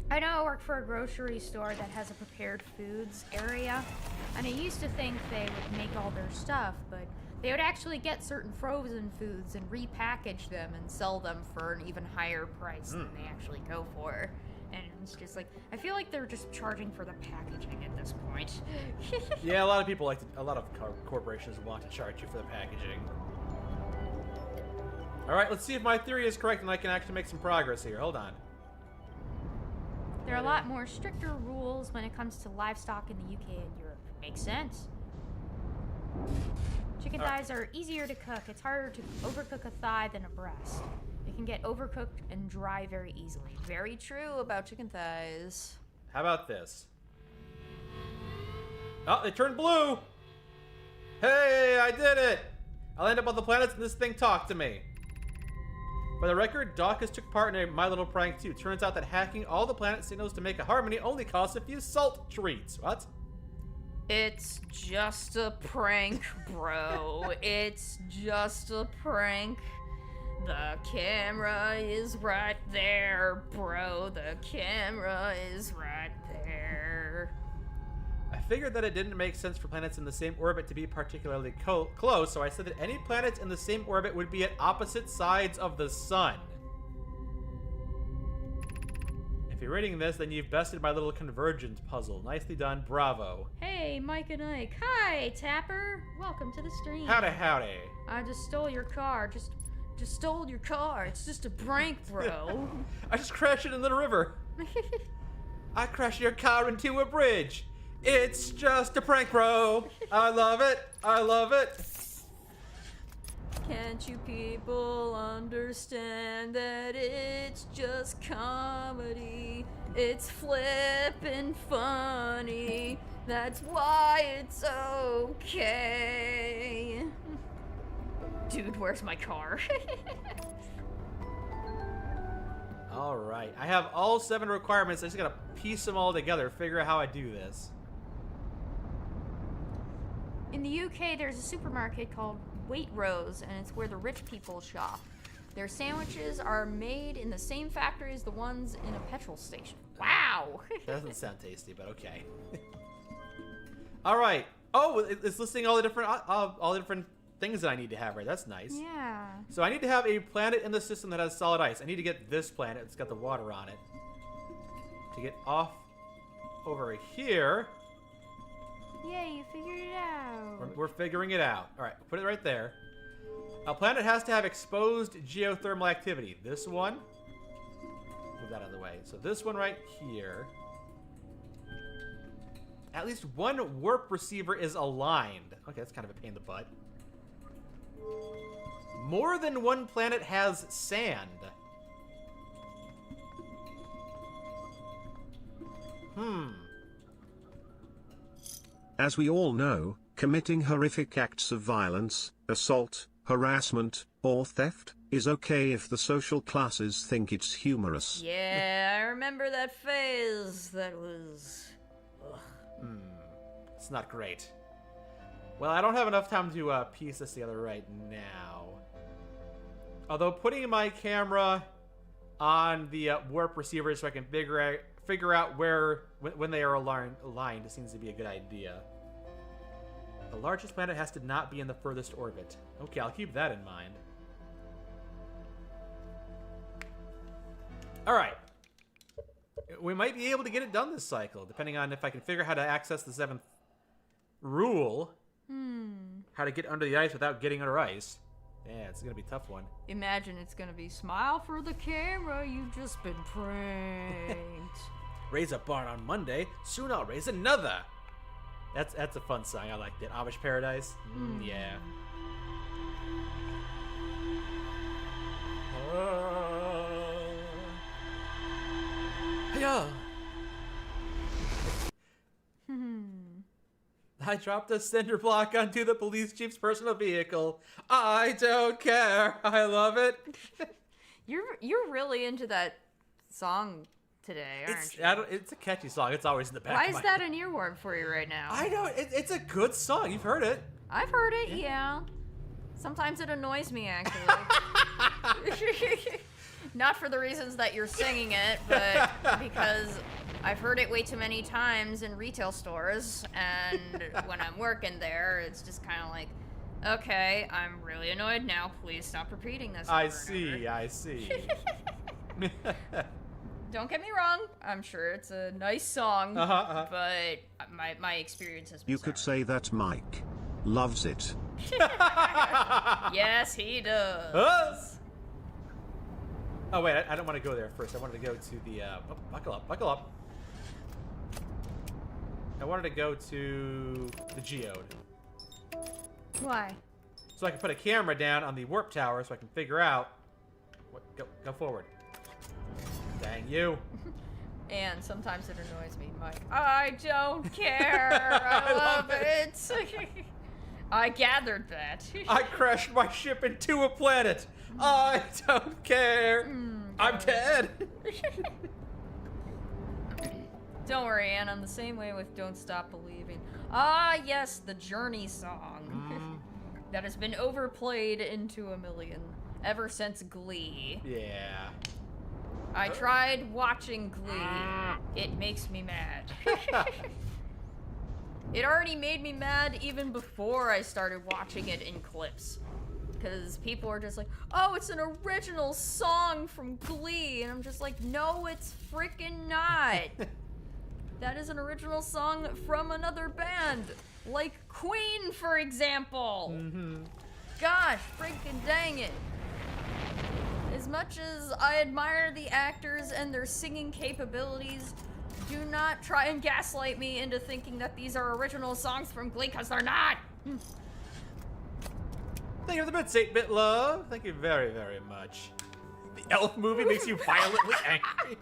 A: I know I work for a grocery store that has a prepared foods area, and I used to think they would make all their stuff, but they would actually get certain frozen foods and repackage them and sell them for an even higher price than they actually go for. And it's just like, I feel like they're just charging for the packaging at this point.
B: Yeah, a lot of people a lot of corporations want to charge you for the packaging. All right, let's see if my theory is correct and I can actually make some progress here. Hold on.
A: There are a lot more stricter rules when it comes to livestock in the UK and Europe. Makes sense. Chicken thighs are easier to cook. It's harder to overcook a thigh than a breast. They can get overcooked and dry very easily.
C: Very true about chicken thighs.
B: How about this? Oh, they turned blue! Hey, I did it! I'll end up on the planets and this thing talked to me. For the record, Dawkins took part in a My Little Prank too. Turns out that hacking all the planet signals to make a harmony only costs a few salt treats. What?
C: It's just a prank, bro. It's just a prank. The camera is right there, bro. The camera is right there.
B: I figured that it didn't make sense for planets in the same orbit to be particularly close, so I said that any planets in the same orbit would be at opposite sides of the sun. If you're reading this, then you've bested my little convergence puzzle. Nicely done, bravo.
A: Hey, Mike and Ike. Hi, Tapper. Welcome to the stream.
B: Howdy, howdy.
A: I just stole your car. Just stole your car. It's just a prank, bro.
B: I just crashed it into the river. I crashed your car into a bridge. It's just a prank, bro. I love it. I love it.
C: Can't you people understand that it's just comedy? It's flippin' funny. That's why it's okay. Dude, where's my car?
B: All right. I have all 7 requirements. I just gotta piece them all together, figure out how I do this.
A: In the UK, there's a supermarket called
C: Waitrose, and it's where the rich people shop. Their sandwiches are made in the same factory as the ones in a petrol station. Wow!
B: That doesn't sound tasty, but okay. All right. Oh, it's listing all the different things that I need to have right. That's nice.
A: Yeah.
B: So I need to have a planet in the system that has solid ice. I need to get this planet. It's got the water on it. To get off over here.
A: Yay, you figured it out.
B: We're figuring it out. All right, put it right there. A planet has to have exposed geothermal activity. This one. Move that out of the way. So this one right here. At least one warp receiver is aligned. Okay, that's kind of a pain in the butt. More than one planet has sand.
D: As we all know, committing horrific acts of violence, assault, harassment, or theft, is okay if the social classes think it's humorous.
C: Yeah, I remember that phase. That was...
B: It's not great. Well, I don't have enough time to piece this together right now. Although putting my camera on the warp receiver so I can figure out where when they are aligned seems to be a good idea. The largest planet has to not be in the furthest orbit. Okay, I'll keep that in mind. Alright. We might be able to get it done this cycle, depending on if I can figure out how to access the 7th rule. How to get under the ice without getting under ice. Yeah, it's gonna be a tough one.
C: Imagine it's gonna be smile for the camera, you've just been pranked.
B: Raise a barn on Monday, soon I'll raise another. That's a fun song. I liked it. Amish Paradise. Yeah. Hiya. I dropped a cinder block onto the police chief's personal vehicle. I don't care. I love it.
C: You're really into that song today, aren't you?
B: It's a catchy song. It's always in the back.
C: Why
B: of
C: is
B: my
C: that an earworm for you right now?
B: I know. It's a good song. You've heard it.
C: I've heard it, yeah. Sometimes it annoys me, actually. Not for the reasons that you're singing it, but because I've heard it way too many times in retail stores, and when I'm working there, it's just kind of like, okay, I'm really annoyed now. Please stop repeating this.
B: I see.
C: Don't get me wrong. I'm sure it's a nice song, but my experience has been
D: You could say that Mike loves it.
C: Yes, he does.
B: Oh wait, I don't want to go there first. I wanted to go to the. Buckle up. I wanted to go to the geode.
C: Why?
B: So I can put a camera down on the warp tower, so I can figure out. Go forward. Dang you.
C: And sometimes it annoys me, Mike. I don't care. I love it. I gathered that.
B: I crashed my ship into a planet. I don't care. I'm dead.
C: Don't worry, Anne. I'm the same way with Don't Stop Believing. Ah, yes, the Journey song. That has been overplayed into a million ever since Glee.
B: Yeah.
C: I tried watching Glee. It makes me mad. It already made me mad even before I started watching it in clips. Because people are just like, oh, it's an original song from Glee. And I'm just like, no, it's freaking not. That is an original song from another band. Like Queen, for example. Gosh, freaking dang it. As much as I admire the actors and their singing capabilities, do not try and gaslight me into thinking that these are original songs from Glee, because they're not!
B: Thank you for the bits, 8-bit love. Thank you very, very much. The Elf movie makes you violently angry.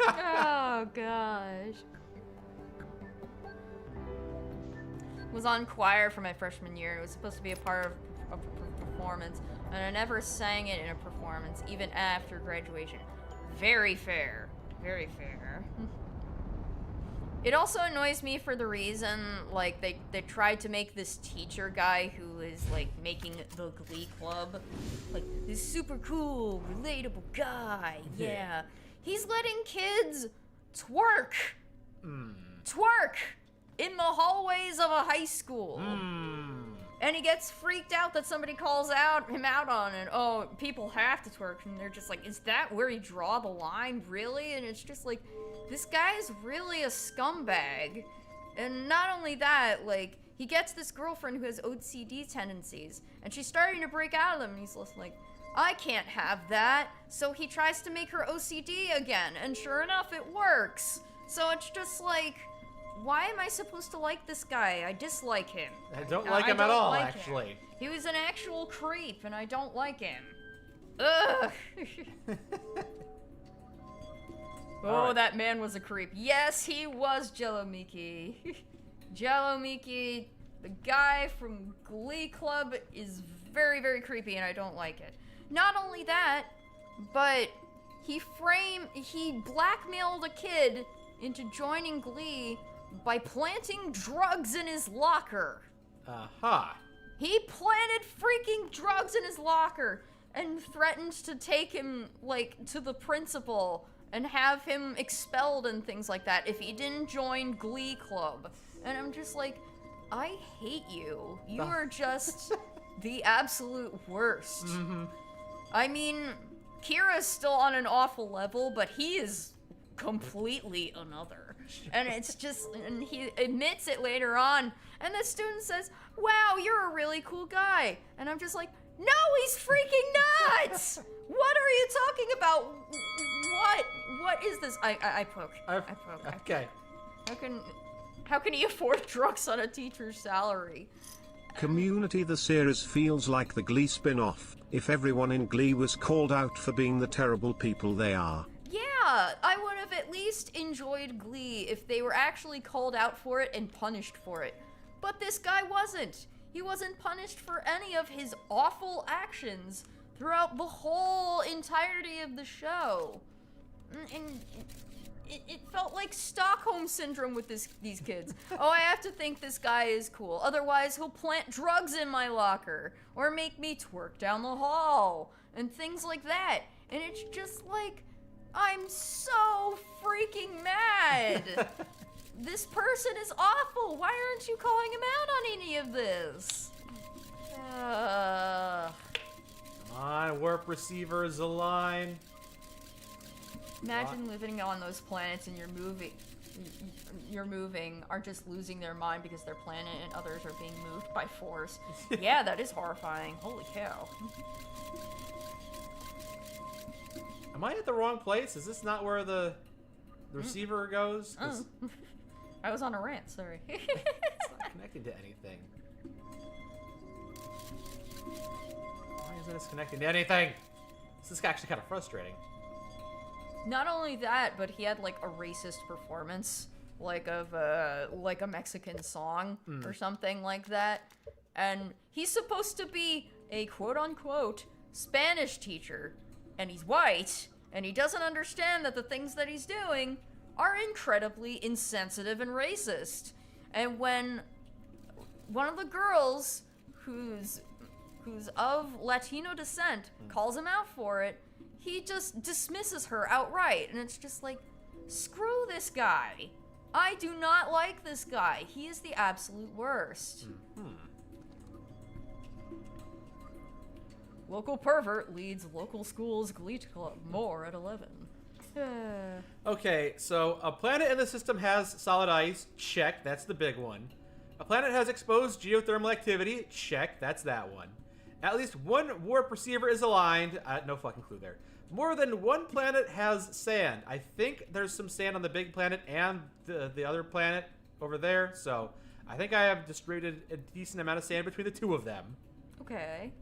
C: Oh, gosh. Was on choir for my freshman year. It was supposed to be a part of a performance, and I never sang it in a performance, even after graduation. Very fair. Very fair. It also annoys me for the reason, like, they tried to make this teacher guy who is, like, making the Glee Club, like, this super cool, relatable guy, yeah. He's letting kids twerk. Twerk! In the hallways of a high school. And he gets freaked out that somebody calls him out on it. Oh, people have to twerk. And they're just like, is that where you draw the line, really? And it's just like, this guy's really a scumbag. And not only that, like, he gets this girlfriend who has OCD tendencies. And she's starting to break out of them. And he's just like, I can't have that. So he tries to make her OCD again. And sure enough, it works. So it's just like, why am I supposed to like this guy? I dislike him.
B: I don't like him at all, actually.
C: Him. He was an actual creep, and I don't like him. Ugh. Oh,
B: right.
C: That man was a creep. Yes, he was, Jello Miki. Jello Miki, the guy from Glee Club, is very, very creepy and I don't like it. Not only that, but he blackmailed a kid into joining Glee by planting drugs in his locker. He planted freaking drugs in his locker and threatened to take him, like, to the principal and have him expelled and things like that if he didn't join Glee Club. And I'm just like, I hate you. You are just the absolute worst. I mean, Kira's still on an awful level, but he is completely another. And it's just, and he admits it later on, and the student says, wow, you're a really cool guy. And I'm just like, no, he's freaking nuts! What are you talking about? What is this? I poke.
B: Okay.
C: How can he afford drugs on a teacher's salary?
D: Community. The series feels like the Glee spin-off, if everyone in Glee was called out for being the terrible people they are.
C: Yeah, I would have at least enjoyed Glee if they were actually called out for it and punished for it. But this guy wasn't. He wasn't punished for any of his awful actions throughout the whole entirety of the show. And it felt like Stockholm Syndrome with these kids. Oh, I have to think this guy is cool. Otherwise, he'll plant drugs in my locker or make me twerk down the hall and things like that. And it's just like, I'm so freaking mad. This person is awful. Why aren't you calling him out on any of this?
B: Come on, warp receivers align.
C: Imagine living on those planets and you're moving, are just losing their mind because their planet and others are being moved by force. Yeah, that is horrifying. Holy cow.
B: Am I at the wrong place? Is this not where the receiver goes?
C: I was on a rant, sorry.
B: It's not connected to anything. Why isn't this connected to anything? This is actually kind of frustrating.
C: Not only that, but he had like a racist performance, like of like a Mexican song or something like that. And he's supposed to be a quote-unquote Spanish teacher, and he's white, and he doesn't understand that the things that he's doing are incredibly insensitive and racist. And when one of the girls who's of Latino descent calls him out for it, he just dismisses her outright. And it's just like, screw this guy. I do not like this guy. He is the absolute worst. Local pervert leads local school's Glee Club. More at 11.
B: Okay, so a planet in the system has solid ice. Check, that's the big one. A planet has exposed geothermal activity. Check, that's that one. At least one warp receiver is aligned. No fucking clue there. More than one planet has sand. I think there's some sand on the big planet and the other planet over there. So I think I have distributed a decent amount of sand between the two of them.
C: Okay.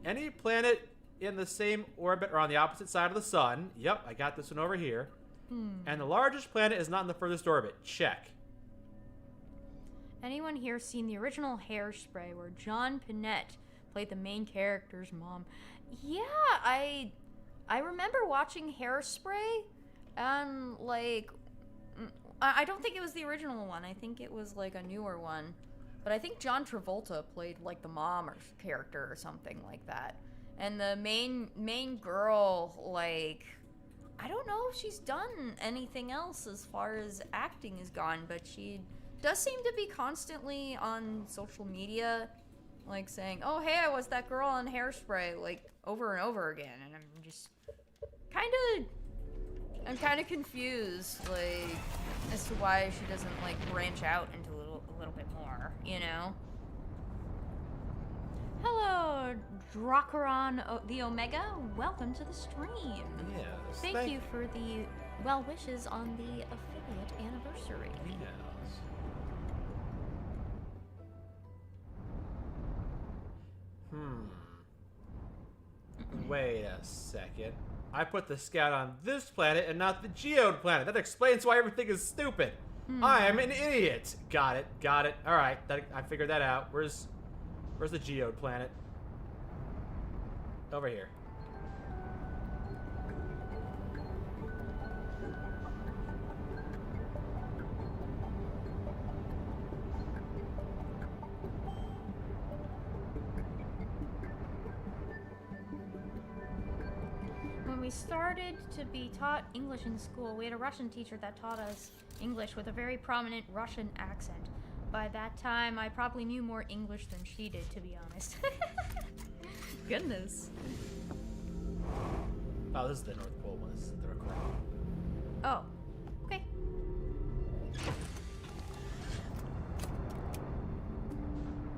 B: Any planet in the same orbit or on the opposite side of the sun. Yep, I got this one over here. And the largest planet is not in the furthest orbit. Check.
A: Anyone here seen the original Hairspray where John Pinette played the main character's mom? Yeah, I remember watching Hairspray, and like, I don't think it was the original one. I think it was like a newer one. But I think John Travolta played like the mom or character or something like that. And the main girl, like, I don't know if she's done anything else as far as acting is gone, but she does seem to be constantly on social media, like saying, oh, hey, I was that girl on Hairspray, like, over and over again. And I'm just kind of confused, like, as to why she doesn't, like, branch out into a little bit more, you know? Hello, Dracaron the Omega. Welcome to the stream.
B: Yes.
A: Thank you for the well wishes on the affiliate anniversary.
B: Yes. Wait a second. I put the scout on this planet and not the geode planet. That explains why everything is stupid. I'm an idiot. Got it. Got it. All right. I figured that out. Where's the geode planet? Over here.
A: When we started to be taught English in school, we had a Russian teacher that taught us English with a very prominent Russian accent. By that time, I probably knew more English than she did, to be honest. Goodness.
B: Oh, this is the North Pole one. This is the recording.
A: Oh, okay.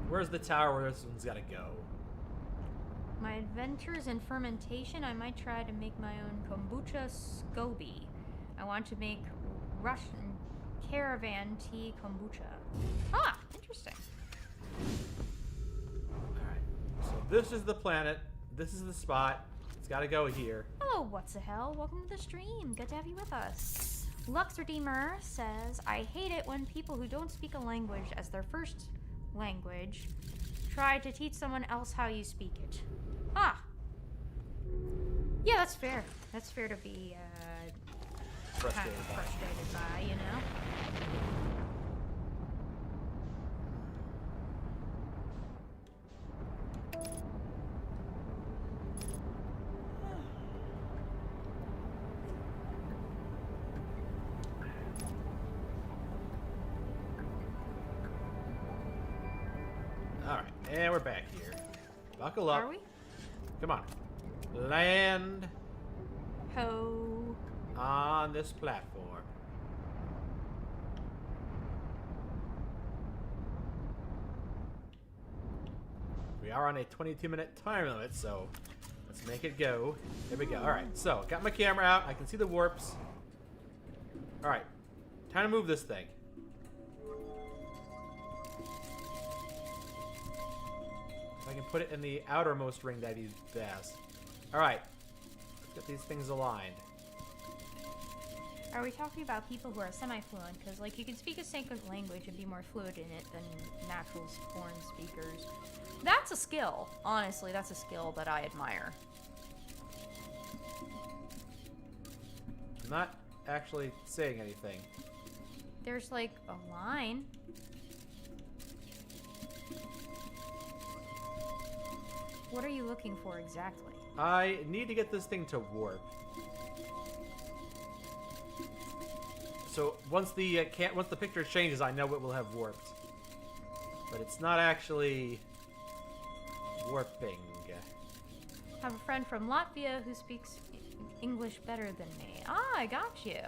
B: Where's the tower where this one's gotta go?
A: My adventures in fermentation, I might try to make my own kombucha SCOBY. I want to make Russian caravan tea kombucha. Ah, interesting.
B: Alright. So this is the planet. This is the spot. It's gotta go here.
A: Hello, what's the hell? Welcome to the stream. Good to have you with us. Lux Redeemer says, I hate it when people who don't speak a language as their first language try to teach someone else how you speak it. Ah. Yeah, that's fair. That's fair to be kind
B: Frustrated
A: of
B: by.
A: frustrated by, you know?
B: Alright, and we're back here. Buckle up.
A: Are we?
B: Come on. Land
A: Ho.
B: on this platform. We are on a 22-minute time limit, so let's make it go. There we go. Alright, so got my camera out. I can see the warps. Alright, time to move this thing. If I can put it in the outermost ring, that'd be best. Alright, let's get these things aligned.
A: Are we talking about people who are semi-fluent? Because, like, you can speak a second language and be more fluent in it than natural foreign speakers. That's a skill. Honestly, that's a skill that I admire.
B: I'm not actually saying anything.
A: There's, like, a line. What are you looking for exactly?
B: I need to get this thing to warp. So once the once the picture changes, I know it will have warped. But it's not actually warping.
A: I have a friend from Latvia who speaks English better than me. Ah, I got you.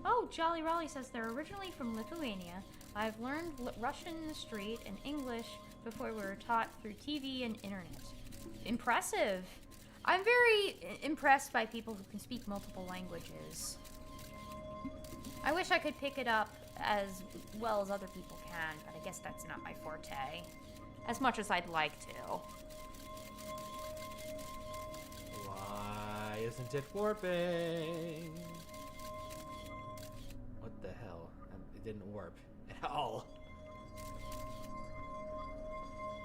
A: Oh, Jolly Raleigh says they're originally from Lithuania. I've learned Russian in the street and English before we were taught through TV and internet. Impressive. I'm very impressed by people who can speak multiple languages. I wish I could pick it up as well as other people can, but I guess that's not my forte. As much as I'd like to.
B: Why isn't it warping? What the hell? It didn't warp at all.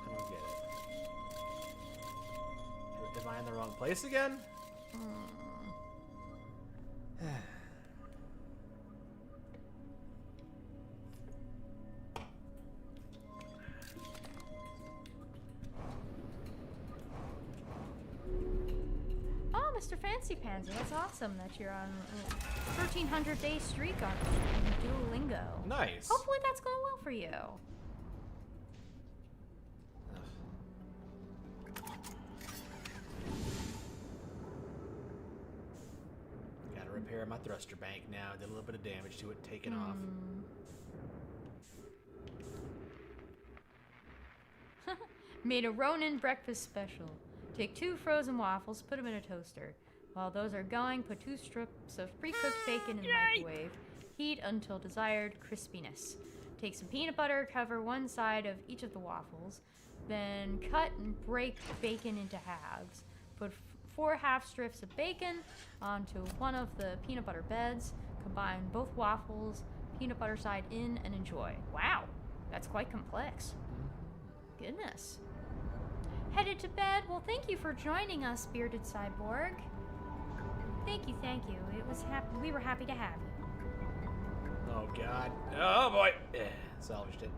B: I don't get it. Am I in the wrong place again?
A: Oh, Mr. Fancy Pansy, that's awesome that you're on a 1,300-day streak on Duolingo.
B: Nice.
A: Hopefully that's going well for you.
B: Gotta repair my thruster bank now. Did a little bit of damage to it, taken off.
A: Made a Ronin breakfast special. Take 2 frozen waffles, put them in a toaster. While those are going, put 2 strips of pre-cooked bacon in the microwave. Heat until desired crispiness. Take some peanut butter, cover one side of each of the waffles. Then cut and break bacon into halves. Put 4 half strips of bacon onto one of the peanut butter beds. Combine both waffles peanut butter side in and enjoy. Wow, that's quite complex. Goodness. Headed to bed? Well, thank you for joining us, Bearded Cyborg. Thank you, thank you. We were happy to have you.
B: Oh, God. Oh, boy. Salvaged it.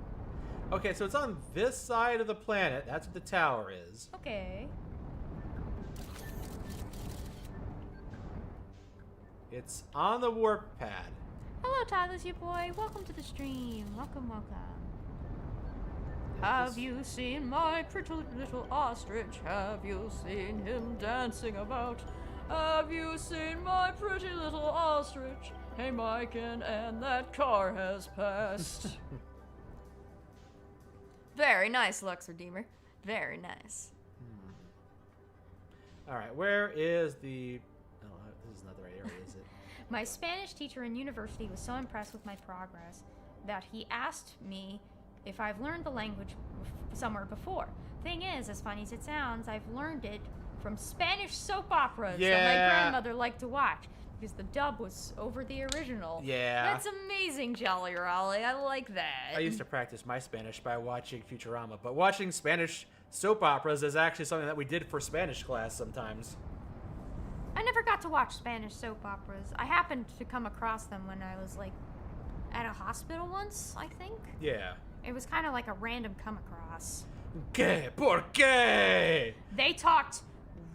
B: Okay, so it's on this side of the planet. That's what the tower is.
A: Okay.
B: It's on the warp pad.
A: Hello, Tyler's your boy. Welcome to the stream. Welcome, welcome. Have you seen my pretty little ostrich? Have you seen him dancing about? Have you seen my pretty little ostrich? Hey, Mike, and that car has passed.
C: Very nice, Lux Redeemer. Very nice.
B: All right, where is the... Oh, this is not the right area, is it?
A: My Spanish teacher in university was so impressed with my progress that he asked me if I've learned the language somewhere before. Thing is, as funny as it sounds, I've learned it from Spanish soap operas that my grandmother liked to watch because the dub was over the original.
B: Yeah.
C: That's amazing, Jolly Raleigh. I like that.
B: I used to practice my Spanish by watching Futurama, but watching Spanish soap operas is actually something that we did for Spanish class sometimes.
A: I never got to watch Spanish soap operas. I happened to come across them when I was like at a hospital once, I think.
B: Yeah.
A: It was kind of like a random come across.
B: ¿Qué? ¿Por qué?
A: They talked.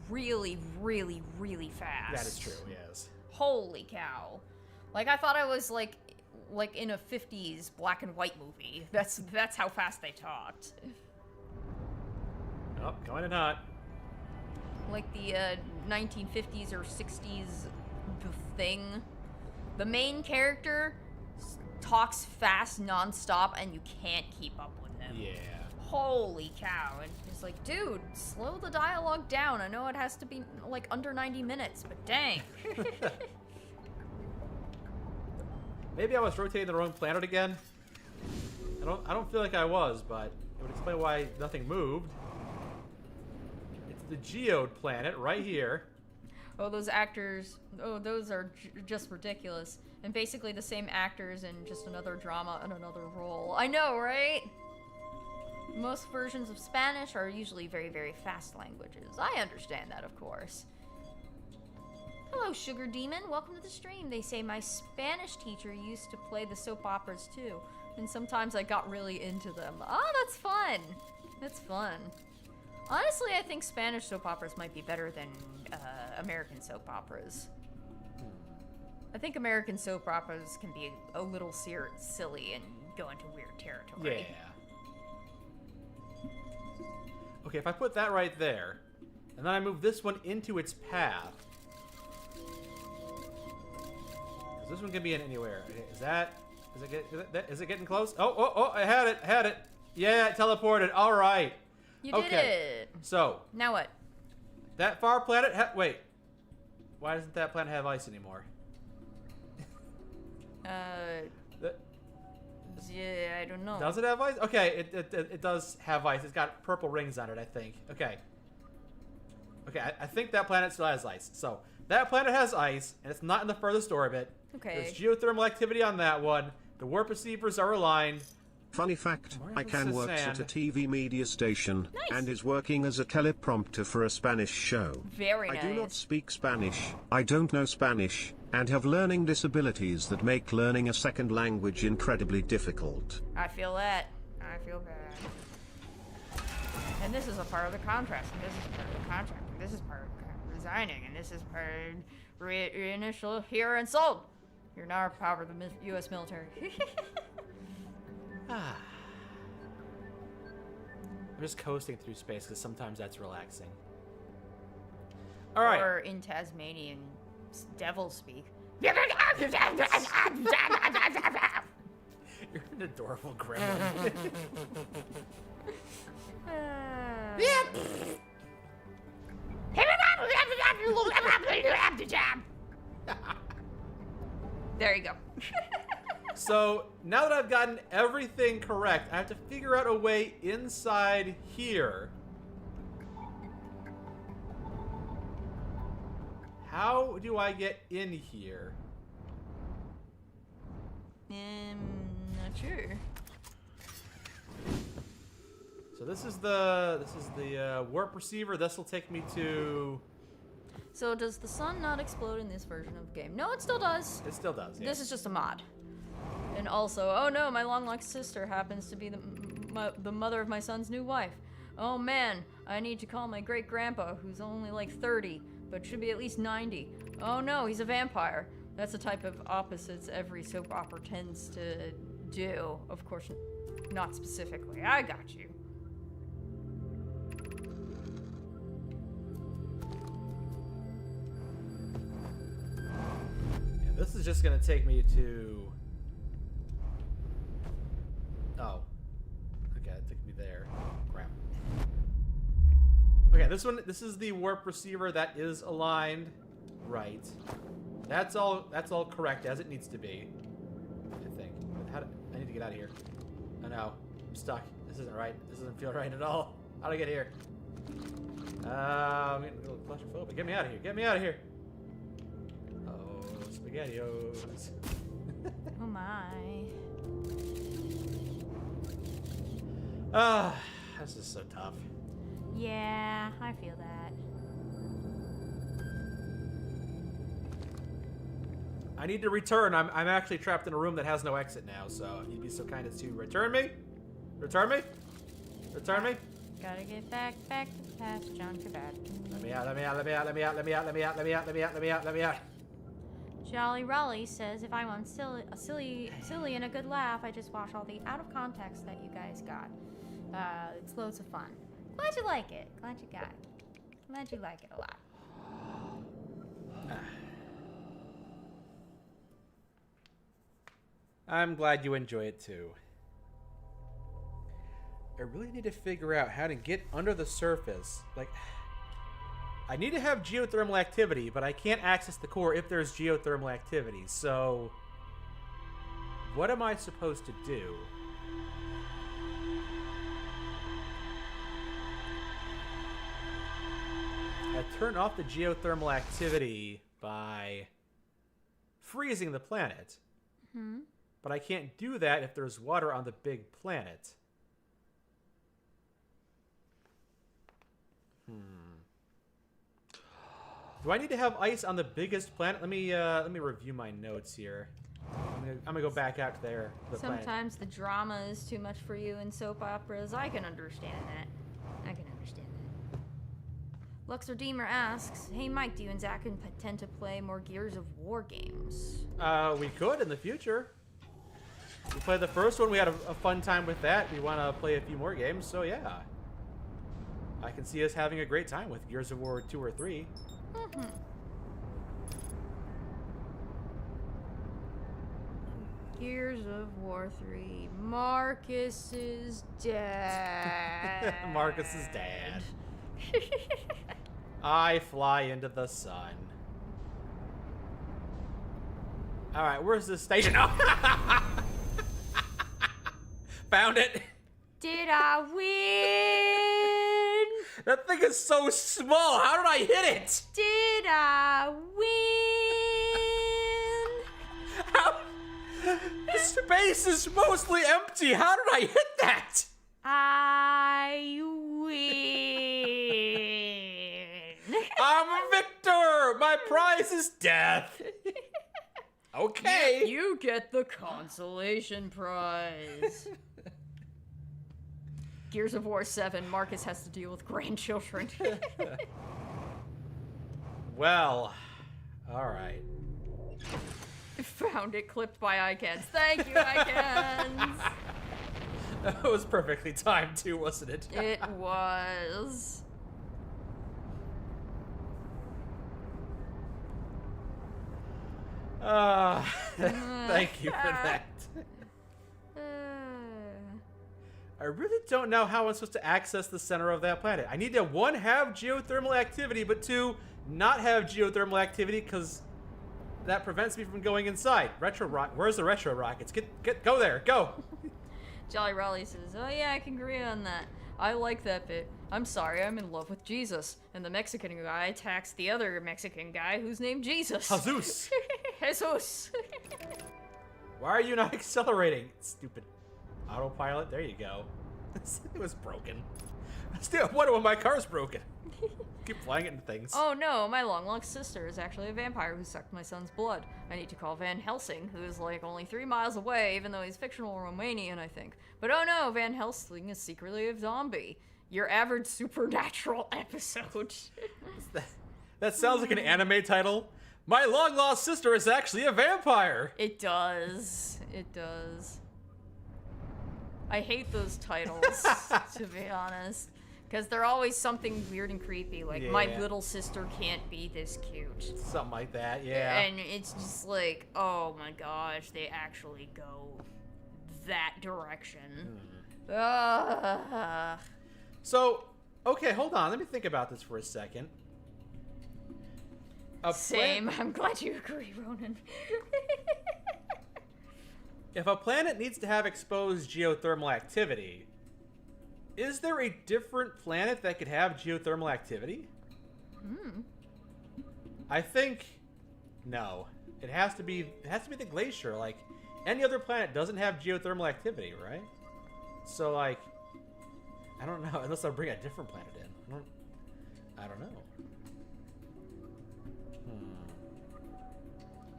C: Really, really, really fast.
B: That is true, yes.
C: Holy cow. Like, I thought I was, like in a 50s black and white movie. That's how fast they talked.
B: Oh, coming in hot.
C: Like the 1950s or 60s thing. The main character talks fast nonstop and you can't keep up with him.
B: Yeah.
C: Holy cow. And it's like, dude, slow the dialogue down. I know it has to be like under 90 minutes, but dang.
B: Maybe I was rotating the wrong planet again. I don't feel like I was, but it would explain why nothing moved. It's the Geode planet right here.
C: Oh, those actors. Oh, those are just ridiculous. And basically the same actors in just another drama and another role. I know, right? Most versions of Spanish are usually very, very fast languages. I understand that, of course. Hello, Sugar Demon. Welcome to the stream. They say my Spanish teacher used to play the soap operas too. And sometimes I got really into them. Oh, that's fun. That's fun. Honestly, I think Spanish soap operas might be better than American soap operas. I think American soap operas can be a little silly and go into weird territory.
B: Yeah. Okay, if I put that right there, and then I move this one into its path. Because this one can be in anywhere. Okay, is it getting close? Oh, I had it. Yeah, it teleported. All right.
C: You did it.
B: So.
C: Now what?
B: That far planet, wait. Why doesn't that planet have ice anymore?
C: Yeah, I don't know.
B: Does it have ice? Okay, it does have ice. It's got purple rings on it, I think. Okay. Okay, I think that planet still has ice. So, that planet has ice, and it's not in the furthest orbit.
C: Okay.
B: There's geothermal activity on that one. The warp receivers are aligned.
D: Funny fact,
B: Where
D: I
B: is
D: can
B: the
D: works at a
B: sand?
D: TV media station,
A: Nice.
D: and is working as a teleprompter for a Spanish show.
C: Very nice.
D: I do not speak Spanish, I don't know Spanish, and have learning disabilities that make learning a second language incredibly difficult.
C: I feel that. I feel bad. And this is a part of the contract. And this is part of the contract. And this is part of resigning. And this is part of reinitial here and sold. You're now a part of the U.S. military.
B: I'm just coasting through space because sometimes that's relaxing. All right.
C: Or in Tasmanian devil speak.
B: You're an adorable gremlin.
C: There you go.
B: So, now that I've gotten everything correct, I have to figure out a way inside here. How do I get in here?
C: Not sure.
B: So this is the warp receiver. This will take me to.
C: So does the sun not explode in this version of the game? No, it still does.
B: It still does. Yeah.
C: This is just a mod. And also, oh no, my long-lost sister happens to be the mother of my son's new wife. Oh man, I need to call my great-grandpa, who's only like 30, but should be at least 90. Oh no, he's a vampire. That's the type of opposites every soap opera tends to do. Of course, not specifically. I got you.
B: Yeah, this is just gonna take me to. Oh. Okay, it took me there. Crap. Okay, this is the warp receiver that is aligned. Right. That's all correct as it needs to be. I think. I need to get out of here. Oh no. I'm stuck. This isn't right. This doesn't feel right at all. How do I get here? I'm getting a little claustrophobic. Get me out of here. Get me out of here. Oh, SpaghettiOs.
C: Oh my.
B: Ah, this is so tough.
A: Yeah, I feel that.
B: I need to return. I'm actually trapped in a room that has no exit now, so if you'd be so kind as to return me? Return me? Return me?
A: Gotta get back to the past, John Kabat.
B: Let me out, let me out, let me out, let me out, let me out, let me out, let me out, let me out, let me out, let me out.
A: Jolly Raleigh says, if I want silly and a good laugh, I just watch all the out of context that you guys got. It's loads of fun. Glad you like it. Glad you got it. Glad you like it a lot.
B: I'm glad you enjoy it too. I really need to figure out how to get under the surface. Like, I need to have geothermal activity, but I can't access the core if there's geothermal activity. So, what am I supposed to do? I turn off the geothermal activity by freezing the planet.
A: Hmm?
B: But I can't do that if there's water on the big planet. Do I need to have ice on the biggest planet? Let me review my notes here. I'm gonna go back out there. The planet.
C: Sometimes the drama is too much for you in soap operas. I can understand that. I can understand that. Luxor Deemer asks, hey Mike, do you and Zach intend to play more Gears of War games?
B: We could in the future. We played the first one. We had a fun time with that. We want to play a few more games, so yeah. I can see us having a great time with Gears of War 2 or 3.
C: Mm-hmm. Gears of War 3. Marcus is dead.
B: Marcus is dead. I fly into the sun. Alright, where's this station? Oh. Found it.
A: Did I win?
B: That thing is so small. How did I hit it?
A: Did I win?
B: How? The space is mostly empty. How did I hit that?
A: I win.
B: I'm a victor. My prize is death. Okay.
C: You get the consolation prize. Gears of War 7, Marcus has to deal with grandchildren.
B: Well, all right.
C: Found it clipped by iCans. Thank you, iCans.
B: That was perfectly timed too, wasn't it?
C: It was.
B: Thank you for that. I really don't know how I'm supposed to access the center of that planet. I need to, 1, have geothermal activity, but 2, not have geothermal activity because that prevents me from going inside. Retro rock. Where's the retro rockets? Go there. Go.
C: Jolly Raleigh says, oh yeah, I can agree on that. I like that bit. I'm sorry, I'm in love with Jesus. And the Mexican guy attacks the other Mexican guy who's named Jesus.
B: Jesus.
C: Jesus.
B: Why are you not accelerating? Stupid autopilot. There you go. It was broken. Still, what when my car's broken? Keep flying it into things.
C: Oh no, my long-lost sister is actually a vampire who sucked my son's blood. I need to call Van Helsing, who is like only 3 miles away, even though he's fictional Romanian, I think. But oh no, Van Helsing is secretly a zombie. Your average supernatural episode.
B: That sounds like an anime title. My long-lost sister is actually a vampire.
C: It does. It does. I hate those titles, to be honest. Because they're always something weird and creepy, like, my little sister can't be this cute.
B: Something like that, yeah.
C: And it's just like, oh my gosh, they actually go that direction.
B: So, okay, hold on. Let me think about this for a second.
C: Same. I'm glad you agree, Ronan.
B: If a planet needs to have exposed geothermal activity, is there a different planet that could have geothermal activity? I think no. It has to be the glacier. Like, any other planet doesn't have geothermal activity, right? So, like, I don't know. Unless I bring a different planet in. I don't know.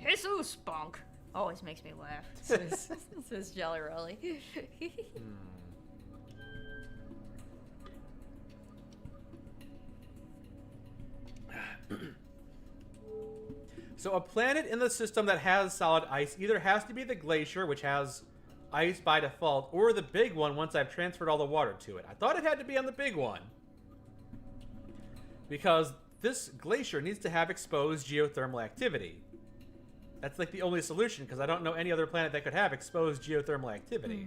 C: Jesus, Bonk. Always makes me laugh. Says Jelly Rolly.
B: So a planet in the system that has solid ice either has to be the glacier, which has ice by default, or the big one once I've transferred all the water to it. I thought it had to be on the big one. Because this glacier needs to have exposed geothermal activity. That's like the only solution, because I don't know any other planet that could have exposed geothermal activity.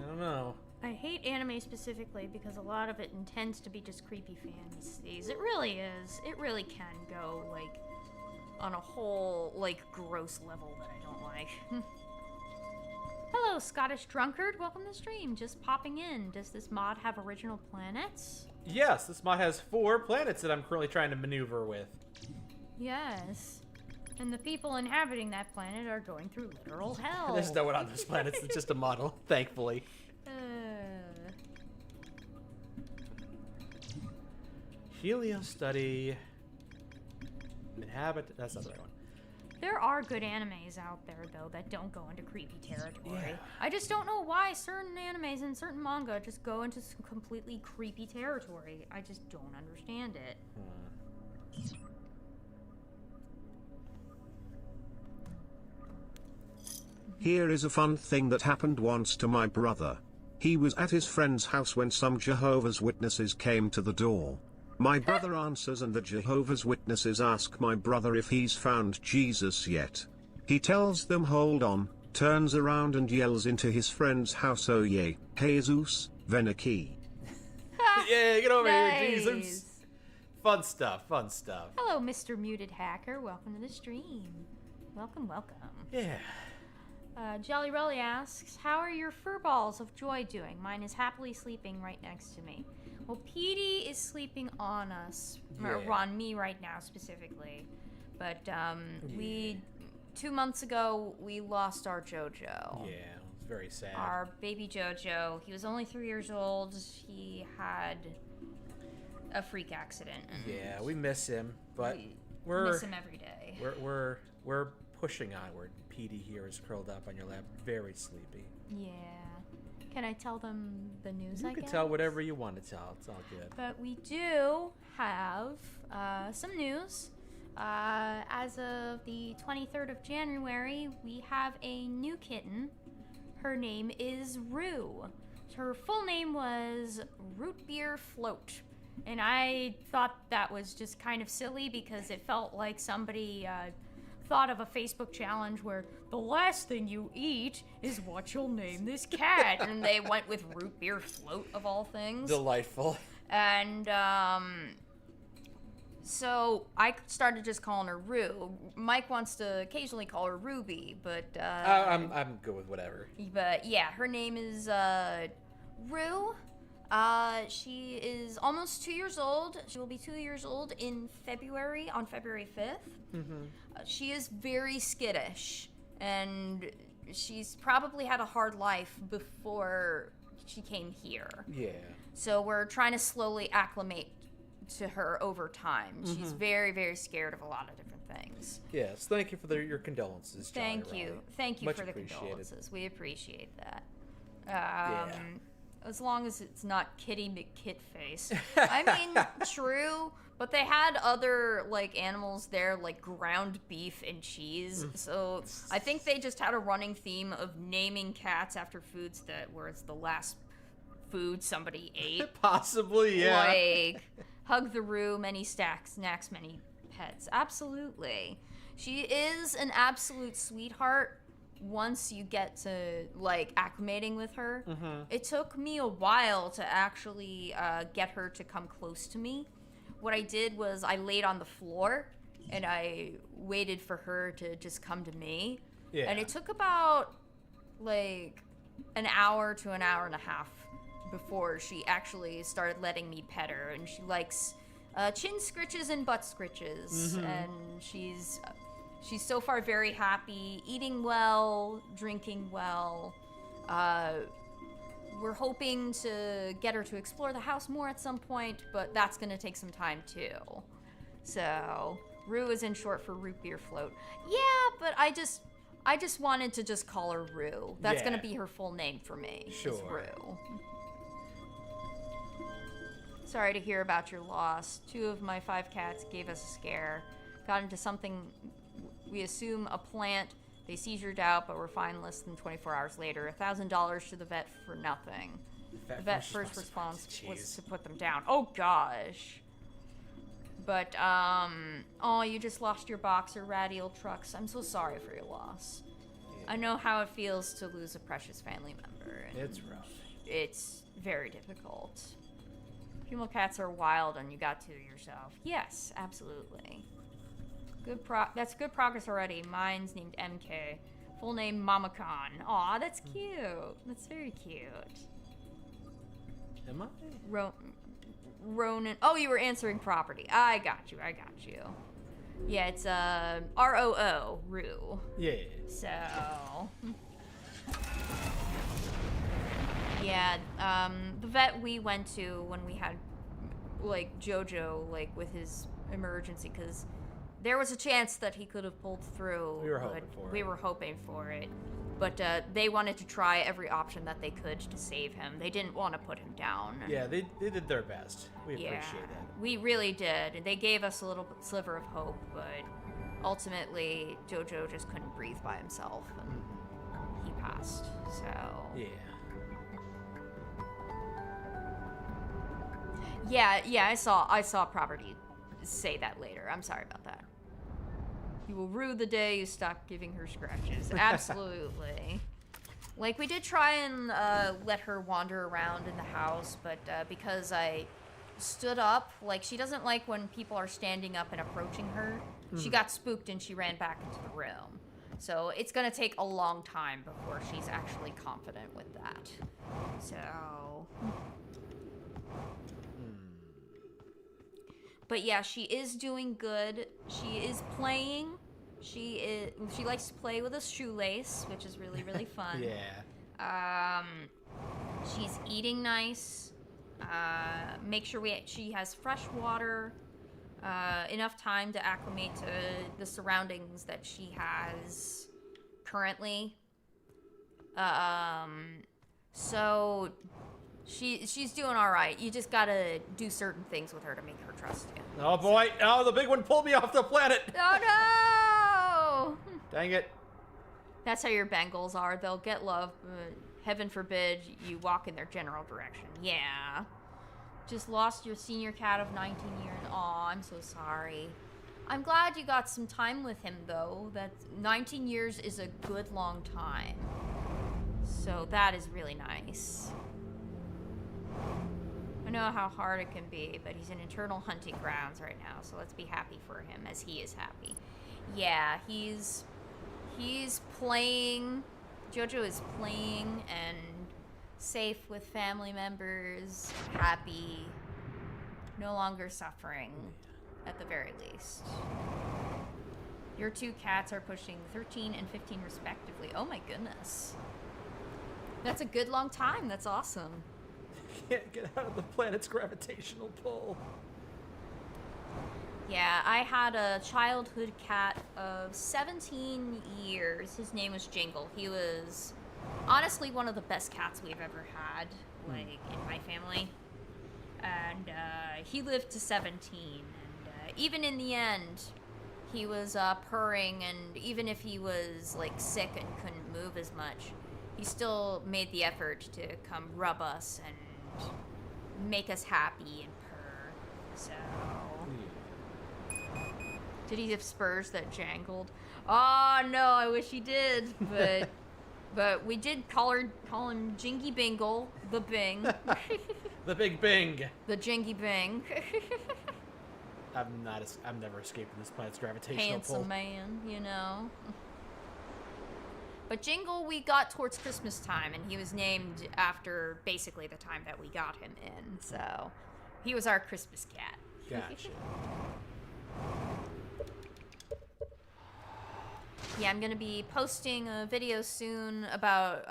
B: I don't know.
A: I hate anime specifically because a lot of it intends to be just creepy fantasies. It really is. It really can go, like, on a whole, like, gross level that I don't like. Hello, Scottish Drunkard. Welcome to the stream. Just popping in. Does this mod have original planets?
B: Yes, this mod has 4 planets that I'm currently trying to maneuver with.
A: Yes. And the people inhabiting that planet are going through literal hell.
B: There's no one on this planet. It's just a model, thankfully. Heliostudy. Inhabit. That's not the right one.
A: There are good animes out there, though, that don't go into creepy territory.
B: Yeah.
A: I just don't know why certain animes and certain manga just go into some completely creepy territory. I just don't understand it.
D: Here is a fun thing that happened once to my brother. He was at his friend's house when some Jehovah's Witnesses came to the door. My brother answers and the Jehovah's Witnesses ask my brother if he's found Jesus yet. He tells them hold on, turns around and yells into his friend's house, oh yeah, Jesus, ven aquí.
B: Yeah, get over
A: Nice.
B: here, Jesus. Fun stuff, fun stuff.
A: Hello, Mr. Muted Hacker. Welcome to the stream. Welcome, welcome.
B: Yeah.
A: Jolly Rolly asks, how are your fur balls of joy doing? Mine is happily sleeping right next to me. Well, Petey is sleeping on us, or
B: Yeah.
A: on me right now specifically. But we 2 months ago we lost our JoJo.
B: Yeah, it's very sad.
A: Our baby JoJo. He was only 3 years old. He had a freak accident. And
B: Yeah, we miss him, but
A: we
B: we're
A: miss him every day.
B: we're pushing onward. Petey here is curled up on your lap, very sleepy.
A: Yeah. Can I tell them the news?
B: You
A: I
B: can
A: guess?
B: tell whatever you want to tell. It's all good.
A: But we do have some news. As of the 23rd of January, we have a new kitten. Her name is Rue. Her full name was Root Beer Float. And I thought that was just kind of silly because it felt like somebody thought of a Facebook challenge where the last thing you eat is what you'll name this cat.
C: And they went with Root Beer Float, of all things.
B: Delightful.
C: And, so I started just calling her Rue. Mike wants to occasionally call her Ruby, but,
B: I'm good with whatever.
C: But yeah, her name is, Rue. She is almost 2 years old. She will be 2 years old in February, on February 5th. She is very skittish. and she's probably had a hard life before she came here.
B: Yeah.
C: So we're trying to slowly acclimate to her over time. She's very, very scared of a lot of different things.
B: Yes. Thank you for your condolences, Jolly
C: Thank you.
B: Riley.
C: Thank you
B: Much
C: for the
B: appreciated.
C: condolences. We appreciate that.
B: Yeah.
C: As long as it's not Kitty McKitface. I mean, true, but they had other, like, animals there, like ground beef and cheese. So I think they just had a running theme of naming cats after foods that were the last food somebody ate.
B: Possibly, yeah.
C: Like, hug the Roo, many snacks, many pets. Absolutely. She is an absolute sweetheart once you get to, like, acclimating with her. It took me a while to actually get her to come close to me. What I did was I laid on the floor and I waited for her to just come to me.
B: Yeah.
C: And it took about, like, an hour to an hour and a half before she actually started letting me pet her. And she likes chin scritches and butt scritches. And she's so far very happy, eating well, drinking well. We're hoping to get her to explore the house more at some point, but that's going to take some time too. So, Roo is in short for root beer float. Yeah, but I just wanted to just call her Roo. That's
B: Yeah.
C: going to be her full name for me. Is
B: Sure.
C: Roo. Sorry to hear about your loss. 2 of my 5 cats gave us a scare. Got into something, we assume a plant. They seizured out, but were fine less than 24 hours later. $1,000 to the vet for nothing. The vet first response was to put them down. Oh gosh. But, oh, you just lost your boxer, Radial Trucks. I'm so sorry for your loss.
B: Yeah.
C: I know how it feels to lose a precious family member. And
B: It's rough.
C: it's very difficult. Human cats are wild and you got to yourself. Yes, absolutely. That's good progress already. Mine's named MK. Full name Mama Khan. Aw, that's cute. That's very cute.
B: Am I?
C: Ronan. Oh, you were answering property. I got you. Yeah, it's ROO, Roo.
B: Yeah.
C: So, yeah, the vet we went to when we had, like, Jojo, like, with his emergency, because there was a chance that he could have pulled through.
B: We were
C: but
B: hoping for it.
C: We were hoping for it. But they wanted to try every option that they could to save him. They didn't want to put him down.
B: Yeah, they did their best. We
C: Yeah,
B: appreciate that.
C: we really did. They gave us a little sliver of hope, but ultimately, Jojo just couldn't breathe by himself, and he passed. So yeah, I saw property say that later. I'm sorry about that. You will rue the day you stop giving her scratches. Absolutely. Like, we did try and let her wander around in the house, but because I stood up, like, she doesn't like when people are standing up and approaching her. She got spooked and she ran back into the room. So it's going to take a long time before she's actually confident with that. So... But yeah, she is doing good. She is playing. She likes to play with a shoelace, which is really, really fun.
B: Yeah.
C: She's eating nice. Make sure she has fresh water. Enough time to acclimate to the surroundings that she has currently. So she's doing all right. You just gotta do certain things with her to make her trust you.
B: Oh boy! Oh, the big one pulled me off the planet.
C: Oh no!
B: Dang it!
C: That's how your Bengals are. They'll get love, but heaven forbid you walk in their general direction. Yeah. Just lost your senior cat of 19 years. Aw, I'm so sorry. I'm glad you got some time with him, though. That 19 years is a good long time. So that is really nice. I know how hard it can be, but he's in eternal hunting grounds right now, so let's be happy for him as he is happy. Yeah, he's playing. Jojo is playing and safe with family members, happy, no longer suffering, at the very least.
A: Your 2 cats are pushing 13 and 15 respectively. Oh my goodness. That's a good long time. That's awesome.
B: Can't get out of the planet's gravitational pull.
A: Yeah, I had a childhood cat of 17 years. His name was Jingle. He was honestly one of the best cats we've ever had, like, in my family. And he lived to 17. And even in the end, he was purring, and even if he was, like, sick and couldn't move as much, he still made the effort to come rub us and make us happy and purr. So... Did he have spurs that jangled? Oh no, I wish he did, but we did call him Jingy Bingle, the Bing.
B: The Big Bing.
A: The Jingy Bing.
B: I'm never escaping this planet's gravitational
A: Handsome
B: pull.
A: man, you know. But Jingle we got towards Christmas time, and he was named after basically the time that we got him in. So he was our Christmas cat.
B: Gotcha.
A: Yeah, I'm gonna be posting a video soon about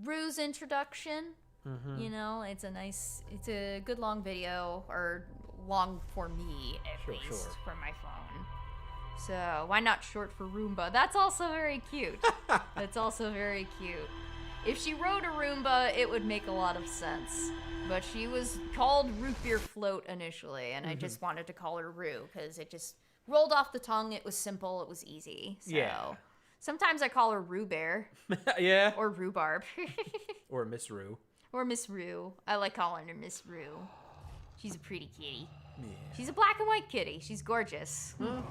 A: Rue's introduction.
B: Mm-hmm.
A: You know, it's a good long video, or long for me at least, from my phone. So why not short for Roomba? That's also very cute. That's also very cute. If she rode a Roomba, it would make a lot of sense. But she was called Root Beer Float initially, and I just wanted to call her Rue because it just rolled off the tongue. It was simple. It was easy. So
B: Yeah.
A: sometimes I call her Rue Bear.
B: Yeah.
A: Or Rhubarb.
B: Or Miss Rue.
A: Or Miss Rue. I like calling her Miss Rue. She's a pretty kitty.
B: Yeah.
A: She's a black and white kitty. She's gorgeous.
B: Mm-hmm.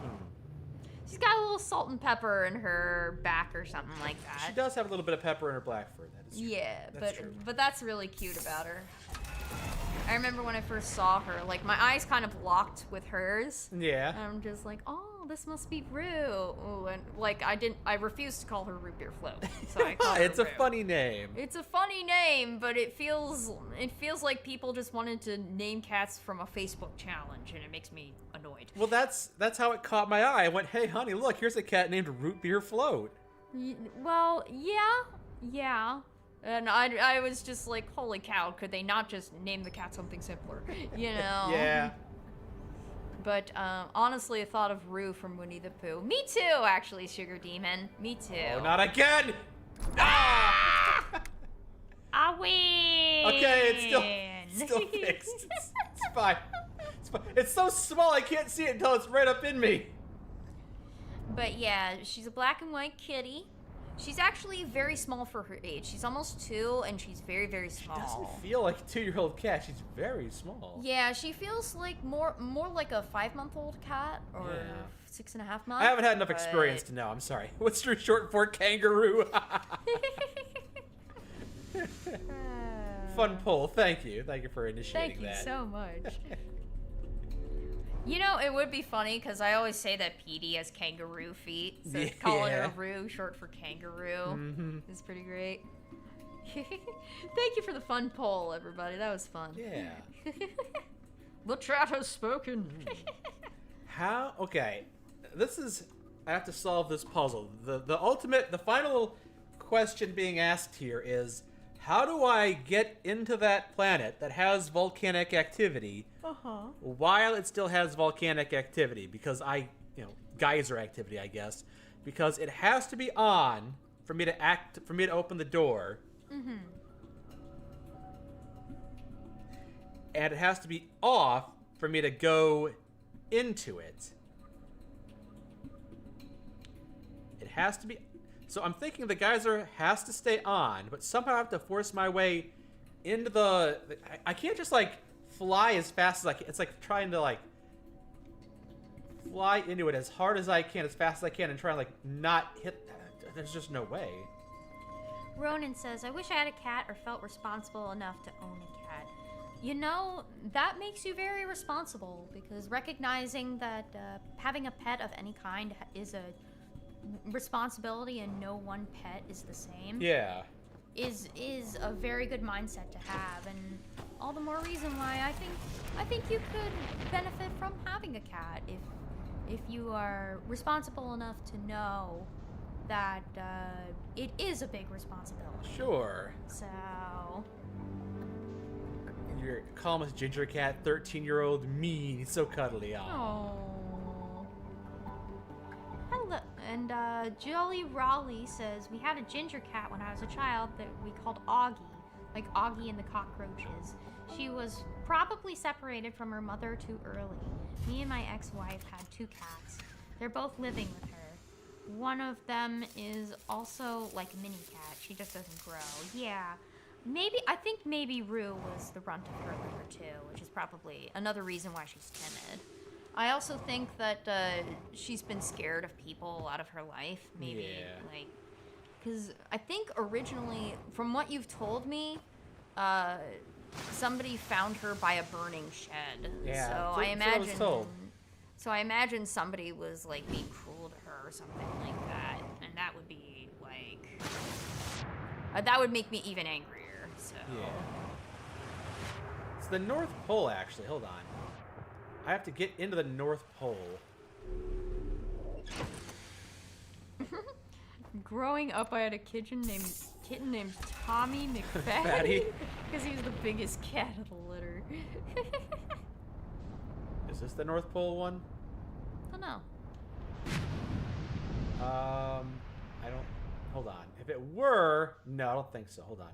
A: She's got a little salt and pepper in her back or something like that.
B: She does have a little bit of pepper in her black fur. That is true.
A: Yeah,
B: That's true.
A: but that's really cute about her. I remember when I first saw her, like, my eyes kind of locked with hers.
B: Yeah.
A: And I'm just like, oh, this must be Rue. Ooh, and like I refused to call her Root Beer Float. So I called her
B: It's a
A: Rue.
B: funny name.
A: It's a funny name, but it feels like people just wanted to name cats from a Facebook challenge, and it makes me annoyed.
B: Well, that's how it caught my eye. I went, hey, honey, look, here's a cat named Root Beer Float.
A: Well, yeah. And I was just like, holy cow, could they not just name the cat something simpler? You know?
B: Yeah.
A: But honestly, I thought of Rue from Winnie the Pooh. Me too, actually, Sugar Demon. Me too.
B: Oh, not again! Ah!
A: I win!
B: Okay, it's still fixed. It's fine. It's fine. It's so small I can't see it until it's right up in me.
A: But yeah, she's a black and white kitty. She's actually very small for her age. She's almost 2, and she's very, very small.
B: She doesn't feel like a 2-year-old cat. She's very small.
A: Yeah, she feels like more like a 5-month-old cat, or 6.5 months.
B: I haven't had enough experience to know. I'm sorry. What's your short for kangaroo? Fun poll. Thank you. Thank you for initiating that.
A: Thank you so much. You know, it would be funny because I always say that Petey has kangaroo feet, so calling her Rue, short for kangaroo, is pretty great. Thank you for the fun poll, everybody. That was fun.
B: Yeah.
A: The chat has spoken.
B: How? Okay. I have to solve this puzzle. The final question being asked here is, how do I get into that planet that has volcanic activity while it still has volcanic activity? Because geyser activity, I guess. Because it has to be on for me to open the door. Mm-hmm. And it has to be off for me to go into it. It has to be... So I'm thinking the geyser has to stay on, but somehow I have to force my way into the... I can't just, like, fly as fast as I can. It's like trying to, like, fly into it as hard as I can, as fast as I can, and try and, like, not hit... There's just no way.
A: Ronan says, I wish I had a cat or felt responsible enough to own a cat. You know, that makes you very responsible, because recognizing that having a pet of any kind is a responsibility, and no one pet is the same.
B: Yeah.
A: Is a very good mindset to have, and all the more reason why I think you could benefit from having a cat if you are responsible enough to know that it is a big responsibility.
B: Sure.
A: So,
B: Your calmest ginger cat, 13-year-old mean. He's so cuddly. Aw.
A: oh. Hello. And Jolly Raleigh says, we had a ginger cat when I was a child that we called Augie, like Augie and the cockroaches. She was probably separated from her mother too early. Me and my ex-wife had 2 cats. They're both living with her. One of them is also like a mini cat. She just doesn't grow. Yeah. I think maybe Rue was the runt of her litter too, which is probably another reason why she's timid. I also think that she's been scared of people a lot of her life. Maybe,
B: Yeah.
A: because I think originally, from what you've told me, somebody found her by a burning shed.
B: Yeah,
A: So
B: that's
A: I
B: what I
A: imagine.
B: was told.
A: So I imagine somebody was like being cruel to her or something like that, and that would be like that would make me even angrier. So
B: Yeah. It's the North Pole, actually. Hold on. I have to get into the North Pole.
A: growing up, I had a kitten named Tommy McFaddy
B: Fatty?
A: because he was the biggest cat of the litter.
B: Is this the North Pole one?
A: I don't know.
B: I don't. Hold on. If it were, no, I don't think so. Hold on.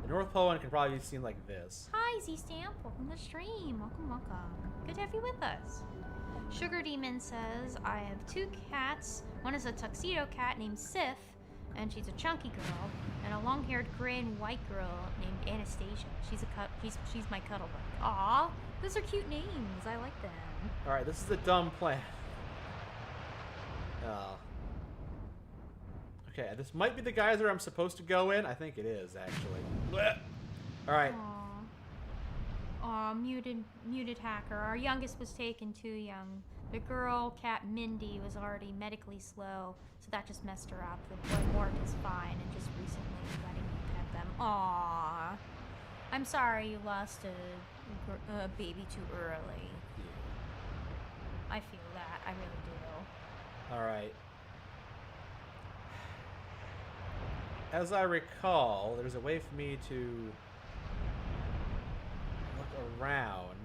B: The North Pole one can probably be seen like this.
A: Hi, Z-Stamp. Welcome to the stream. Welcome. Good to have you with us. Sugar Demon says, I have 2 cats. One is a tuxedo cat named Sif, and she's a chunky girl, and a long-haired gray and white girl named Anastasia. She's my cuddle buddy. Aw, those are cute names. I like them.
B: All right, this is a dumb plan. Oh. Okay, this might be the geyser I'm supposed to go in. I think it is, actually. Blech. All right.
A: Aw, muted hacker. Our youngest was taken too young. The girl cat Mindy was already medically slow, so that just messed her up. The boy Mort is fine and just recently letting me pet them. Aw. I'm sorry you lost a baby too early. I feel that. I really do.
B: All right. As I recall, there's a way for me to look around.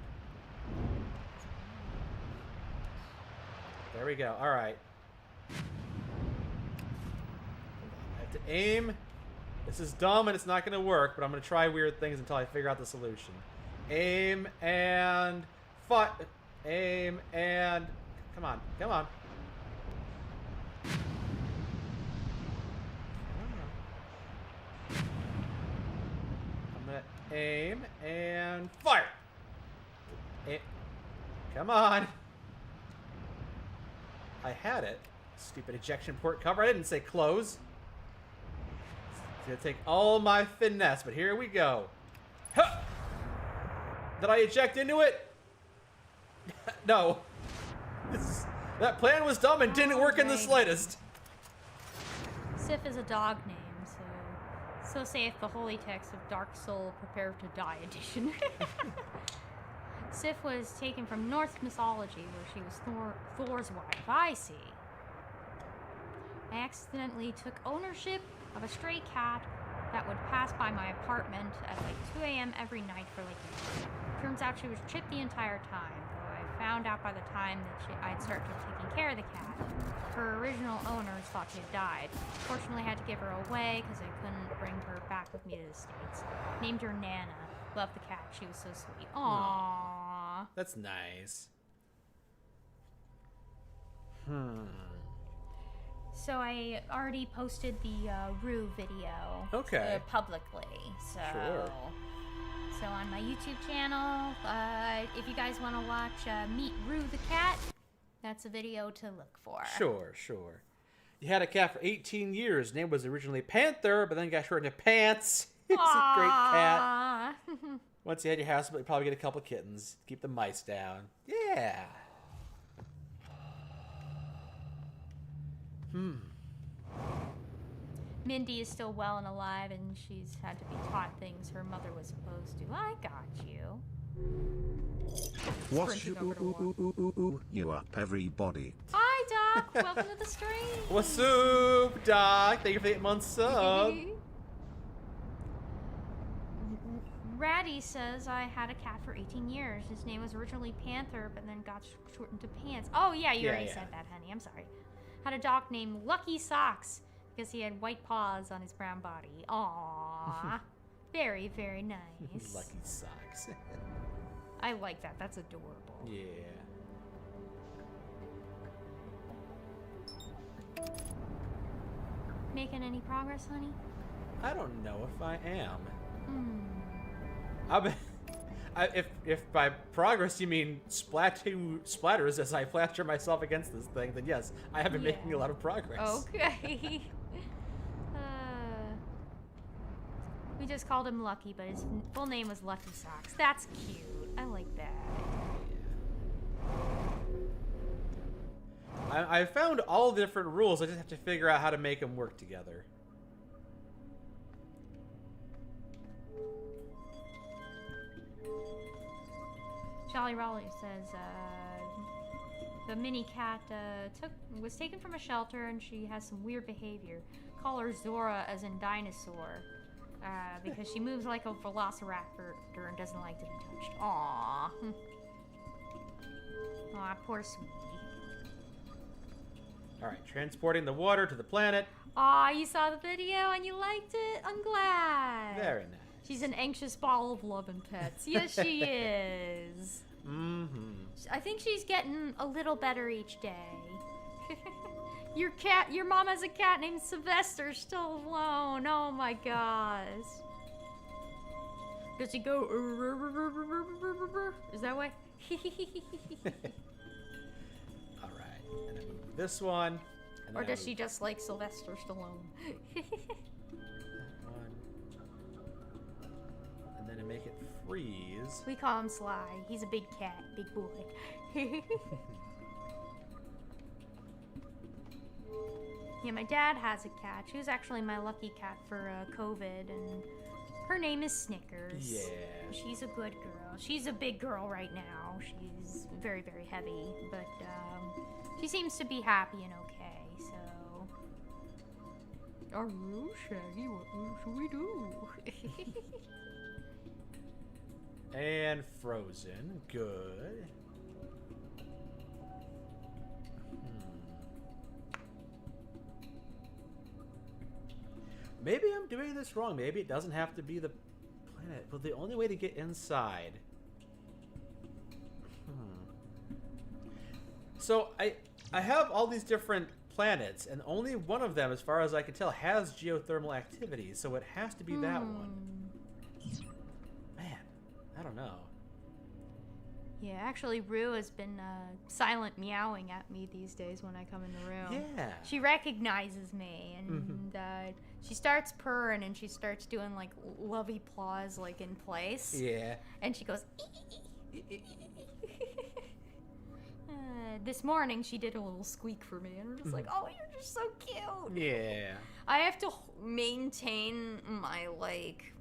B: There we go. All right. I have to aim. This is dumb and it's not going to work, but I'm going to try weird things until I figure out the solution. Aim and fight. Aim and... Come on. Come on. I'm going to aim and fire. Come on. I had it. Stupid ejection port cover. I didn't say close. It's going to take all my finesse, but here we go. Huh! Did I eject into it? No. That plan was dumb and didn't work in the slightest.
A: Sif is a dog name, so saith the holy text of Dark Soul Prepare to Die edition. Sif was taken from Norse mythology, where she was Thor's wife. I see. I accidentally took ownership of a stray cat that would pass by my apartment at like 2 a.m. every night for like a year. Turns out she was chipped the entire time, though I found out by the time that I'd started taking care of the cat. Her original owners thought she had died. Fortunately, I had to give her away because I couldn't bring her back with me to the States. Named her Nana. Loved the cat. She was so sweet. Aww.
B: That's nice.
A: So I already posted the Rue video
B: Okay.
A: publicly. So,
B: Sure.
A: So on my YouTube channel, if you guys want to watch Meet Rue the cat, that's a video to look for.
B: Sure, sure. You had a cat for 18 years. Name was originally Panther, but then got shortened to Pants. It's a great cat. Once you had your house, you'd probably get a couple kittens. Keep the mice down. Yeah.
A: Mindy is still well and alive, and she's had to be taught things her mother was supposed to. I got you.
D: What's
A: Sprinting over the wall.
D: you up, everybody?
A: Hi, Doc. Welcome to the stream.
B: What's up, Doc? Thank you for the 8 months sub.
A: Ratty says, I had a cat for 18 years. His name was originally Panther, but then got shortened to Pants. Oh, yeah, you already said that, honey. I'm sorry. Had a dog named Lucky Socks because he had white paws on his brown body. Aww. Very, very nice.
B: Lucky Socks.
A: I like that. That's adorable.
B: Yeah.
A: Making any progress, honey?
B: I don't know if I am.
A: Hmm.
B: If by progress you mean splatters as I plaster myself against this thing, then yes, I have been making a lot of progress.
A: Okay. We just called him Lucky, but his full name was Lucky Socks. That's cute. I like that.
B: I found all the different rules. I just have to figure out how to make them work together.
A: Jolly Raleigh says, the mini cat was taken from a shelter and she has some weird behavior. Call her Zora, as in dinosaur, because she moves like a velociraptor and doesn't like to be touched. Aww. Aw, poor sweetie.
B: Alright, transporting the water to the planet.
A: Aw, you saw the video and you liked it? I'm glad.
B: Very nice.
A: She's an anxious ball of love and pets. Yes, she is. I think she's getting a little better each day. Your mom has a cat named Sylvester still alone. Oh my gosh. Does he go? Is that way?
B: All right, and I move this one. And
A: Or
B: then I
A: does she
B: move
A: just like Sylvester Stallone?
B: that one. And then I make it freeze.
A: We call him Sly. He's a big cat, big boy. Yeah, my dad has a cat. She was actually my lucky cat for COVID, and her name is Snickers.
B: Yeah.
A: She's a good girl. She's a big girl right now. She's very, very heavy, but she seems to be happy and okay, so... Are you, Shaggy? What should we do?
B: And frozen. Good. Maybe I'm doing this wrong. Maybe it doesn't have to be the planet. But the only way to get inside... So I have all these different planets, and only one of them, as far as I can tell, has geothermal activity. So it has to be that one. Man, I don't know.
A: Yeah, actually, Rue has been silent meowing at me these days when I come in the room.
B: Yeah.
A: She recognizes me, and she starts purring, and she starts doing, like, lovey paws, like, in place.
B: Yeah.
A: And she goes... This morning, she did a little squeak for me, and I'm just like, oh, you're just so cute.
B: Yeah.
C: I have to maintain my, like...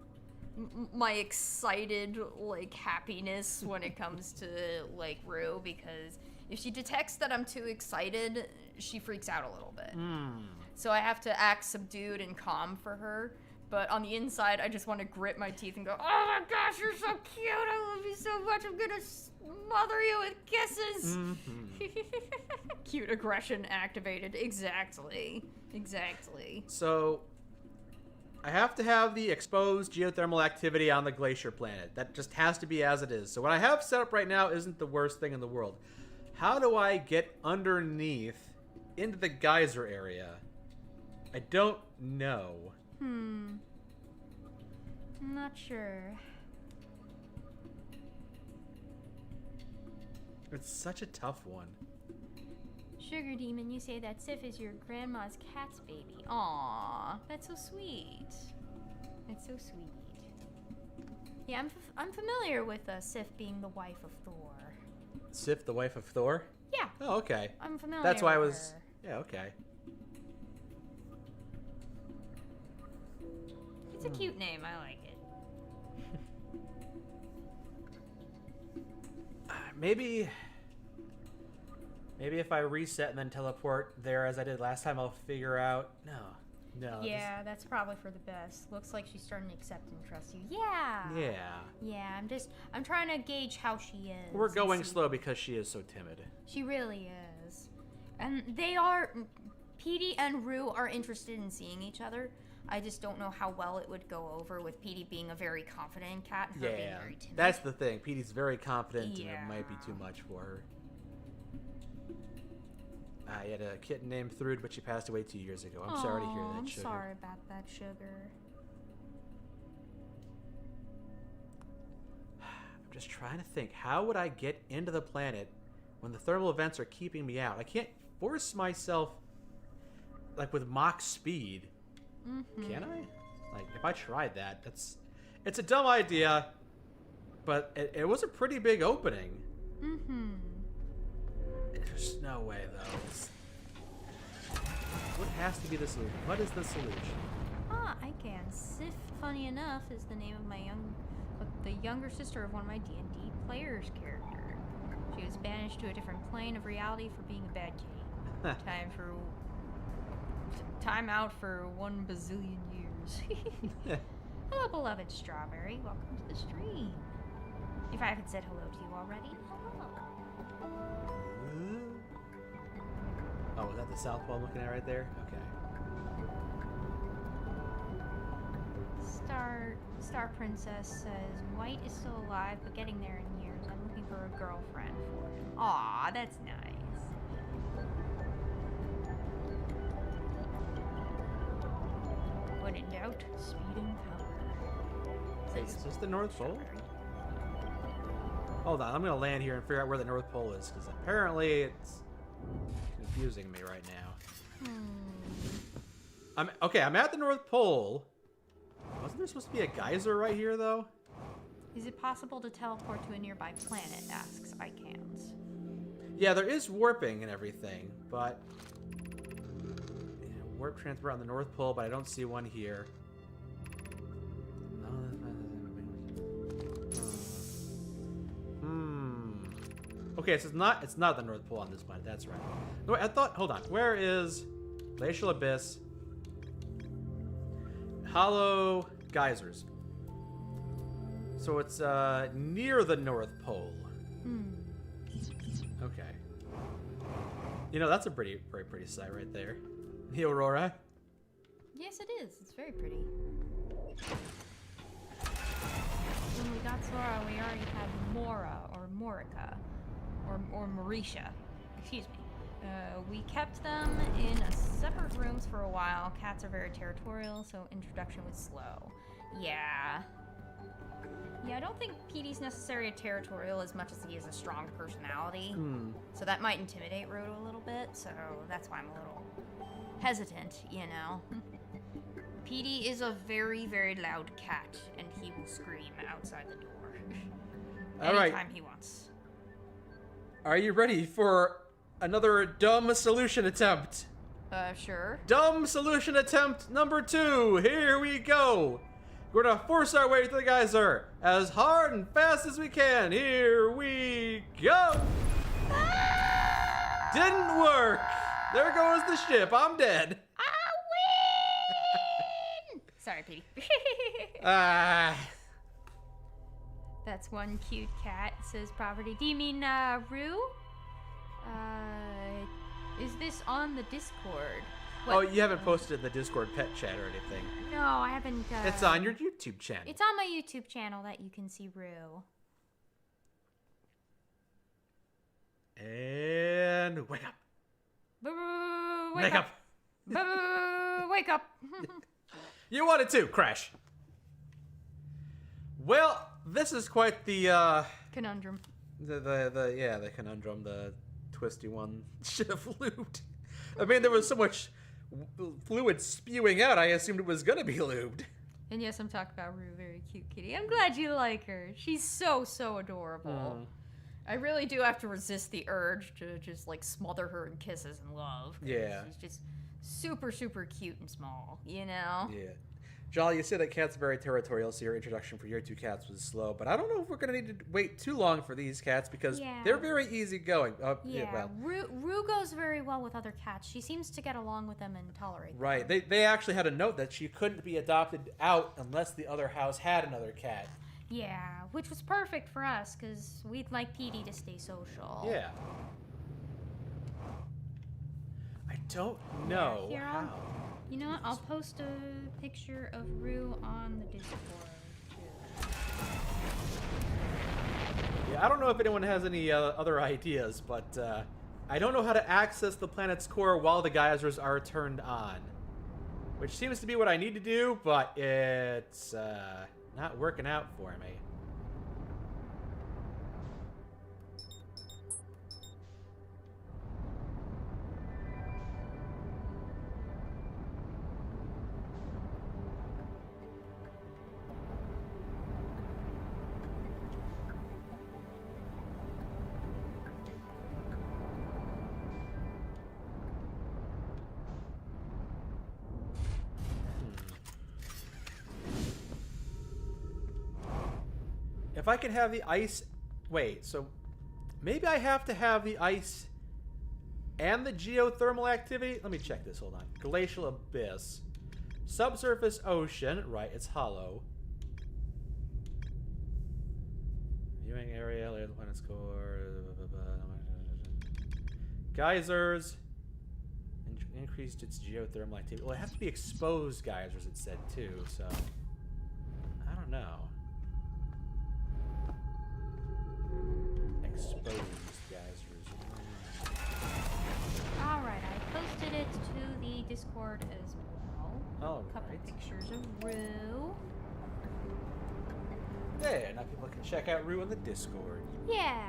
C: my excited, like, happiness when it comes to, like, Rue, because if she detects that I'm too excited, she freaks out a little bit. So I have to act subdued and calm for her, but on the inside, I just want to grit my teeth and go, oh my gosh, you're so cute, I love you so much, I'm gonna smother you with kisses! Cute aggression activated, exactly.
B: So... I have to have the exposed geothermal activity on the glacier planet. That just has to be as it is. So what I have set up right now isn't the worst thing in the world. How do I get underneath into the geyser area? I don't know.
A: I'm not sure.
B: It's such a tough one.
A: Sugar Demon, you say that Sif is your grandma's cat's baby. Aww, that's so sweet. That's so sweet. Yeah, I'm familiar with Sif being the wife of Thor.
B: Sif, the wife of Thor?
A: Yeah.
B: Oh, okay.
A: I'm familiar
B: That's why I
A: with
B: was...
A: her.
B: Yeah, okay.
C: It's a cute name, I like it.
B: Maybe if I reset and then teleport there as I did last time, I'll figure out. No.
A: Yeah, that's probably for the best. Looks like she's starting to accept and trust you. Yeah.
B: Yeah.
A: Yeah, I'm trying to gauge how she is.
B: We're
A: and
B: going
A: see-
B: slow because she is so timid.
A: She really is. And they are, Petey and Rue are interested in seeing each other. I just don't know how well it would go over with Petey being a very confident cat and her being
B: Yeah,
A: very timid.
B: that's the thing. Petey's very confident, and it
A: Yeah.
B: might be too much for her. I had a kitten named Thrude, but she passed away 2 years ago. I'm sorry to hear that,
A: I'm
B: Sugar.
A: sorry about that, Sugar.
B: I'm just trying to think. How would I get into the planet when the thermal events are keeping me out? I can't force myself, like, with Mach speed.
A: Mm-hmm.
B: Can I? Like, if I tried that, it's a dumb idea, but it was a pretty big opening.
A: Mm-hmm.
B: There's no way, though. What has to be the solution? What is the solution?
A: I can. Sif, funny enough, is the name of the younger sister of one of my D&D players' character. She was banished to a different plane of reality for being a bad kitty. Time out for 1 bazillion years. Hello, beloved Strawberry. Welcome to the stream. If I haven't said hello to you already, hello.
B: Oh, is that the south pole I'm looking at right there? Okay.
A: Star Princess says, White is still alive, but getting there in years. I'm looking for a girlfriend for him. Aw, that's nice. When in doubt, speed and power.
B: Hey, is this the North Pole? Hold on, I'm gonna land here and figure out where the North Pole is, because apparently it's confusing me right now. I'm at the North Pole. Wasn't there supposed to be a geyser right here, though?
A: Is it possible to teleport to a nearby planet? Asks Icans.
B: Yeah, there is warping and everything, but warp transport on the North Pole, but I don't see one here. Okay, so it's not the North Pole on this planet. That's right. No, I thought. Hold on. Where is Glacial Abyss? Hollow Geysers. So it's near the North Pole. Okay. You know, that's a very pretty sight right there. The Aurora.
A: Yes, it is. It's very pretty. When we got Sora, we already had Mora or Morica. Or Marisha. Excuse me. We kept them in separate rooms for a while. Cats are very territorial, so introduction was slow. Yeah. Yeah, I don't think Petey's necessarily territorial as much as he has a strong personality. So that might intimidate Roto a little bit, so that's why I'm a little hesitant, you know. Petey is a very, very loud cat, and he will scream outside the door.
B: All right.
A: Anytime he wants.
B: Are you ready for another dumb solution attempt?
A: Sure.
B: Dumb solution attempt number 2. Here we go. We're gonna force our way through the geyser as hard and fast as we can. Here we go. Didn't work. There goes the ship. I'm dead.
A: I win! Sorry, Petey. That's one cute cat, says Property. Do you mean, Rue? Is this on the Discord? What?
B: Oh, you haven't posted in the Discord pet chat or anything.
A: No, I haven't,
B: It's on your YouTube channel.
A: It's on my YouTube channel that you can see Rue.
B: And wake up.
A: Wake up. Wake up.
B: You wanted to crash. Well, this is quite the
A: Conundrum.
B: the conundrum, the twisty one. Should have lubed. I mean, there was so much fluid spewing out. I assumed it was gonna be lubed.
A: And yes, I'm talking about Rue, very cute kitty. I'm glad you like her. She's so adorable. I really do have to resist the urge to just like smother her in kisses and love.
B: Yeah.
A: She's just super cute and small, you know?
B: Yeah. Jolly, you say that cats are very territorial, so your introduction for your two cats was slow, but I don't know if we're going to need to wait too long for these cats because they're very easygoing.
A: Yeah, Rue goes very well with other cats. She seems to get along with them and tolerate them.
B: Right. They actually had a note that she couldn't be adopted out unless the other house had another cat.
A: Yeah, which was perfect for us because we'd like Petey to stay social.
B: Yeah. I don't know how.
A: You know what? I'll post a picture of Rue on the Discord, too.
B: Yeah, I don't know if anyone has any other ideas, but I don't know how to access the planet's core while the geysers are turned on. Which seems to be what I need to do, but it's not working out for me. If I can have the ice... Wait, so... Maybe I have to have the ice and the geothermal activity? Let me check this, hold on. Glacial abyss. Subsurface ocean. Right, it's hollow. Viewing area, layer of the planet's core. Geysers. Increased its geothermal activity. Well, it has to be exposed geysers, it said, too, so... I don't know. Exposed geysers.
A: Alright, I posted it to the Discord as well. A couple pictures of Rue.
B: Yeah, now people can check out Rue on the Discord.
A: Yeah.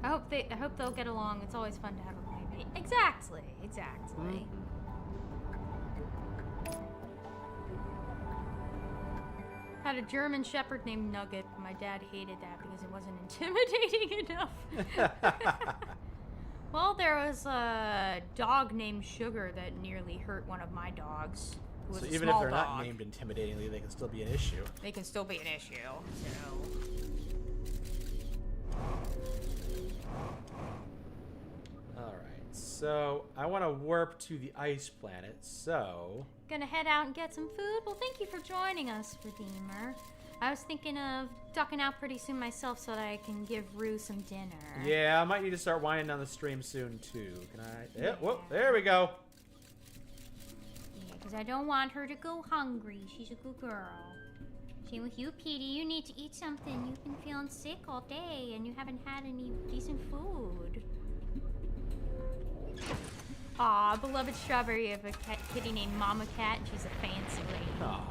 A: I hope they'll get along. It's always fun to have a baby. Exactly.
B: Mm-hmm.
A: Had a German Shepherd named Nugget. My dad hated that because it wasn't intimidating enough. Well, there was a dog named Sugar that nearly hurt one of my dogs. Who was
B: So
A: a
B: even if
A: small
B: they're
A: dog.
B: not named intimidatingly, they can still be an issue.
A: They can still be an issue. So.
B: Alright, so I want to warp to the ice planet, so...
A: Gonna head out and get some food? Well, thank you for joining us, Redeemer. I was thinking of ducking out pretty soon myself so that I can give Rue some dinner.
B: Yeah, I might need to start winding down the stream soon, too. Can I... Yeah, whoop, there we go.
A: Yeah, because I don't want her to go hungry. She's a good girl. Same with you, Petey. You need to eat something. You've been feeling sick all day, and you haven't had any decent food. Aw, beloved Strawberry of a kitty named Mama Cat, and she's a fancy lady.
B: Aw.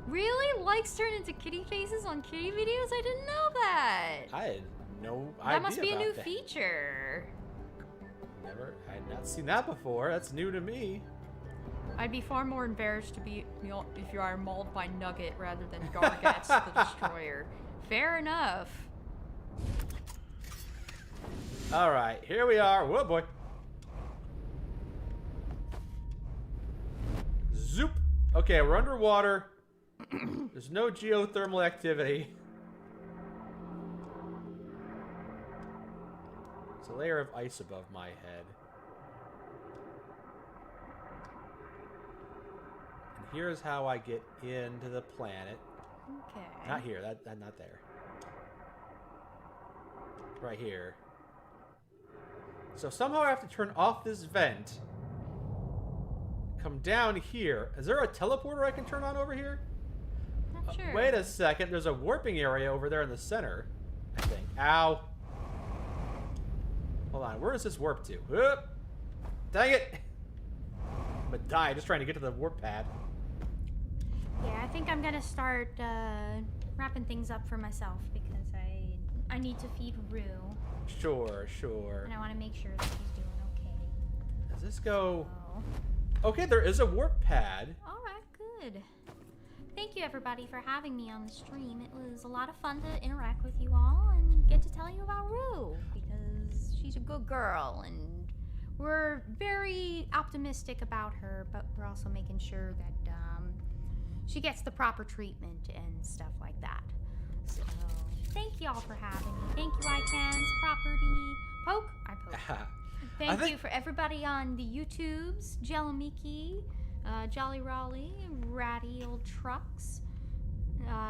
A: Really? Likes turn into kitty faces on kitty videos? I didn't know that.
B: I had no idea
A: That must be a new
B: that.
A: feature.
B: I had not seen that before. That's new to me.
A: I'd be far more embarrassed to be if you are mauled by Nugget rather than Gargats the Destroyer. Fair enough.
B: Alright, here we are. Whoa, boy. Zoop. Okay, we're underwater. There's no geothermal activity. There's a layer of ice above my head. And here's how I get into the planet.
A: Okay.
B: Not here. That not there. Right here. So somehow I have to turn off this vent. Come down here. Is there a teleporter I can turn on over here?
A: Not sure.
B: Wait a second. There's a warping area over there in the center, I think. Ow. Hold on. Where does this warp to? Whoop. Dang it. I'm gonna die just trying to get to the warp pad.
A: Yeah, I think I'm gonna start wrapping things up for myself because I need to feed Rue.
B: Sure, sure.
A: And I want to make sure that she's doing okay.
B: Does this go...
A: So.
B: Okay, there is a warp pad.
A: Alright, good. Thank you everybody for having me on the stream. It was a lot of fun to interact with you all and get to tell you about Rue because she's a good girl and we're very optimistic about her, but we're also making sure that she gets the proper treatment and stuff like that. So, thank y'all for having me. Thank you, iCan's property. Poke? I poke. Thank you for everybody on the YouTubes. Jellamiki, Jolly Raleigh, Ratty Old Trucks,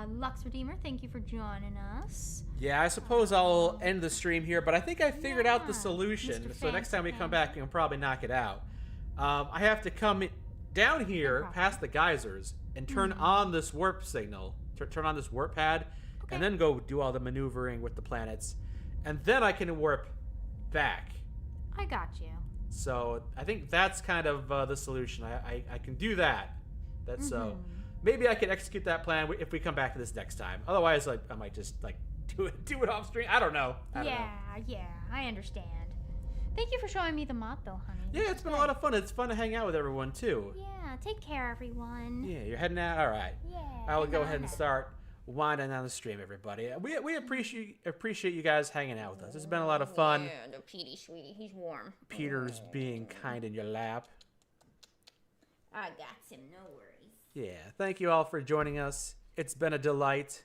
A: Lux Redeemer, thank you for joining us.
B: Yeah, I suppose I'll end the stream here, but I think I figured out the solution.
A: Mr.
B: So next time we
A: Fancy
B: come back, we can probably knock it out. I have to come down here past the geysers and turn on this warp signal, turn on this warp pad, and then go do all the maneuvering with the planets, and then I can warp back.
A: I got you.
B: So I think that's kind of the solution. I can do that. That's so. Maybe I can execute that plan if we come back to this next time. Otherwise, I might just do it off screen. I don't know.
A: Yeah, I understand. Thank you for showing me the mod, though, honey.
B: Yeah, it's been a lot of fun. It's fun to hang out with everyone too.
A: Yeah, take care, everyone.
B: Yeah, you're heading out. All right.
A: Yeah.
B: I will go ahead and start winding down the stream, everybody. We appreciate you guys hanging out with us. It's been a lot of fun.
C: Yeah, the Petey sweetie, he's warm.
B: Peter's being kind in your lap.
C: I got him, no worries.
B: Yeah, thank you all for joining us. It's been a delight.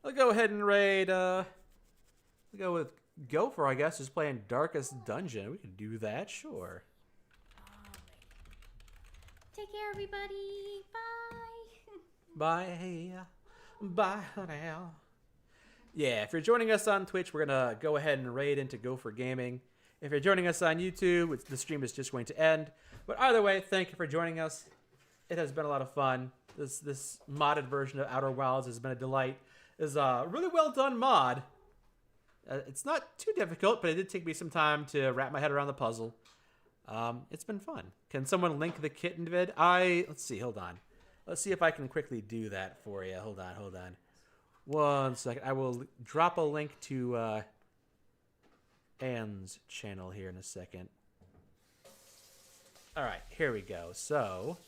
B: I'll go ahead and raid. We'll go with Gopher, I guess, just playing Darkest Dungeon. We can do that, sure.
A: Take care, everybody. Bye.
B: Bye now. Yeah, if you're joining us on Twitch, we're going to go ahead and raid into Gopher Gaming. If you're joining us on YouTube, the stream is just going to end. But either way, thank you for joining us. It has been a lot of fun. This modded version of Outer Wilds has been a delight. It's a really well done mod. It's not too difficult, but it did take me some time to wrap my head around the puzzle. It's been fun. Can someone link the kitten vid? Let's see, hold on. Let's see if I can quickly do that for you. Hold on. 1 second. I will drop a link to Anne's channel here in a second. All right, here we go. So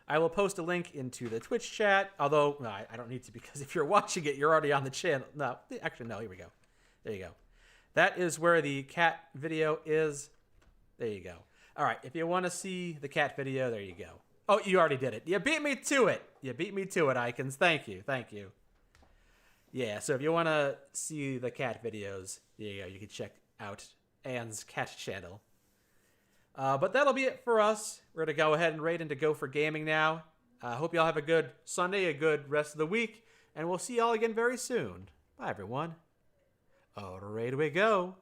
B: I will post a link into the Twitch chat, although no, I don't need to, because if you're watching it, you're already on the channel. No, actually, no, here we go. There you go. That is where the cat video is. There you go. All right, if you want to see the cat video, there you go. Oh, you already did it. You beat me to it. Icons. Thank you. Yeah, so if you want to see the cat videos, there you go. You can check out Anne's cat channel. But that'll be it for us. We're going to go ahead and raid into Gopher Gaming now. Hope y'all have a good Sunday, a good rest of the week, and we'll see y'all again very soon. Bye, everyone. Raid we go.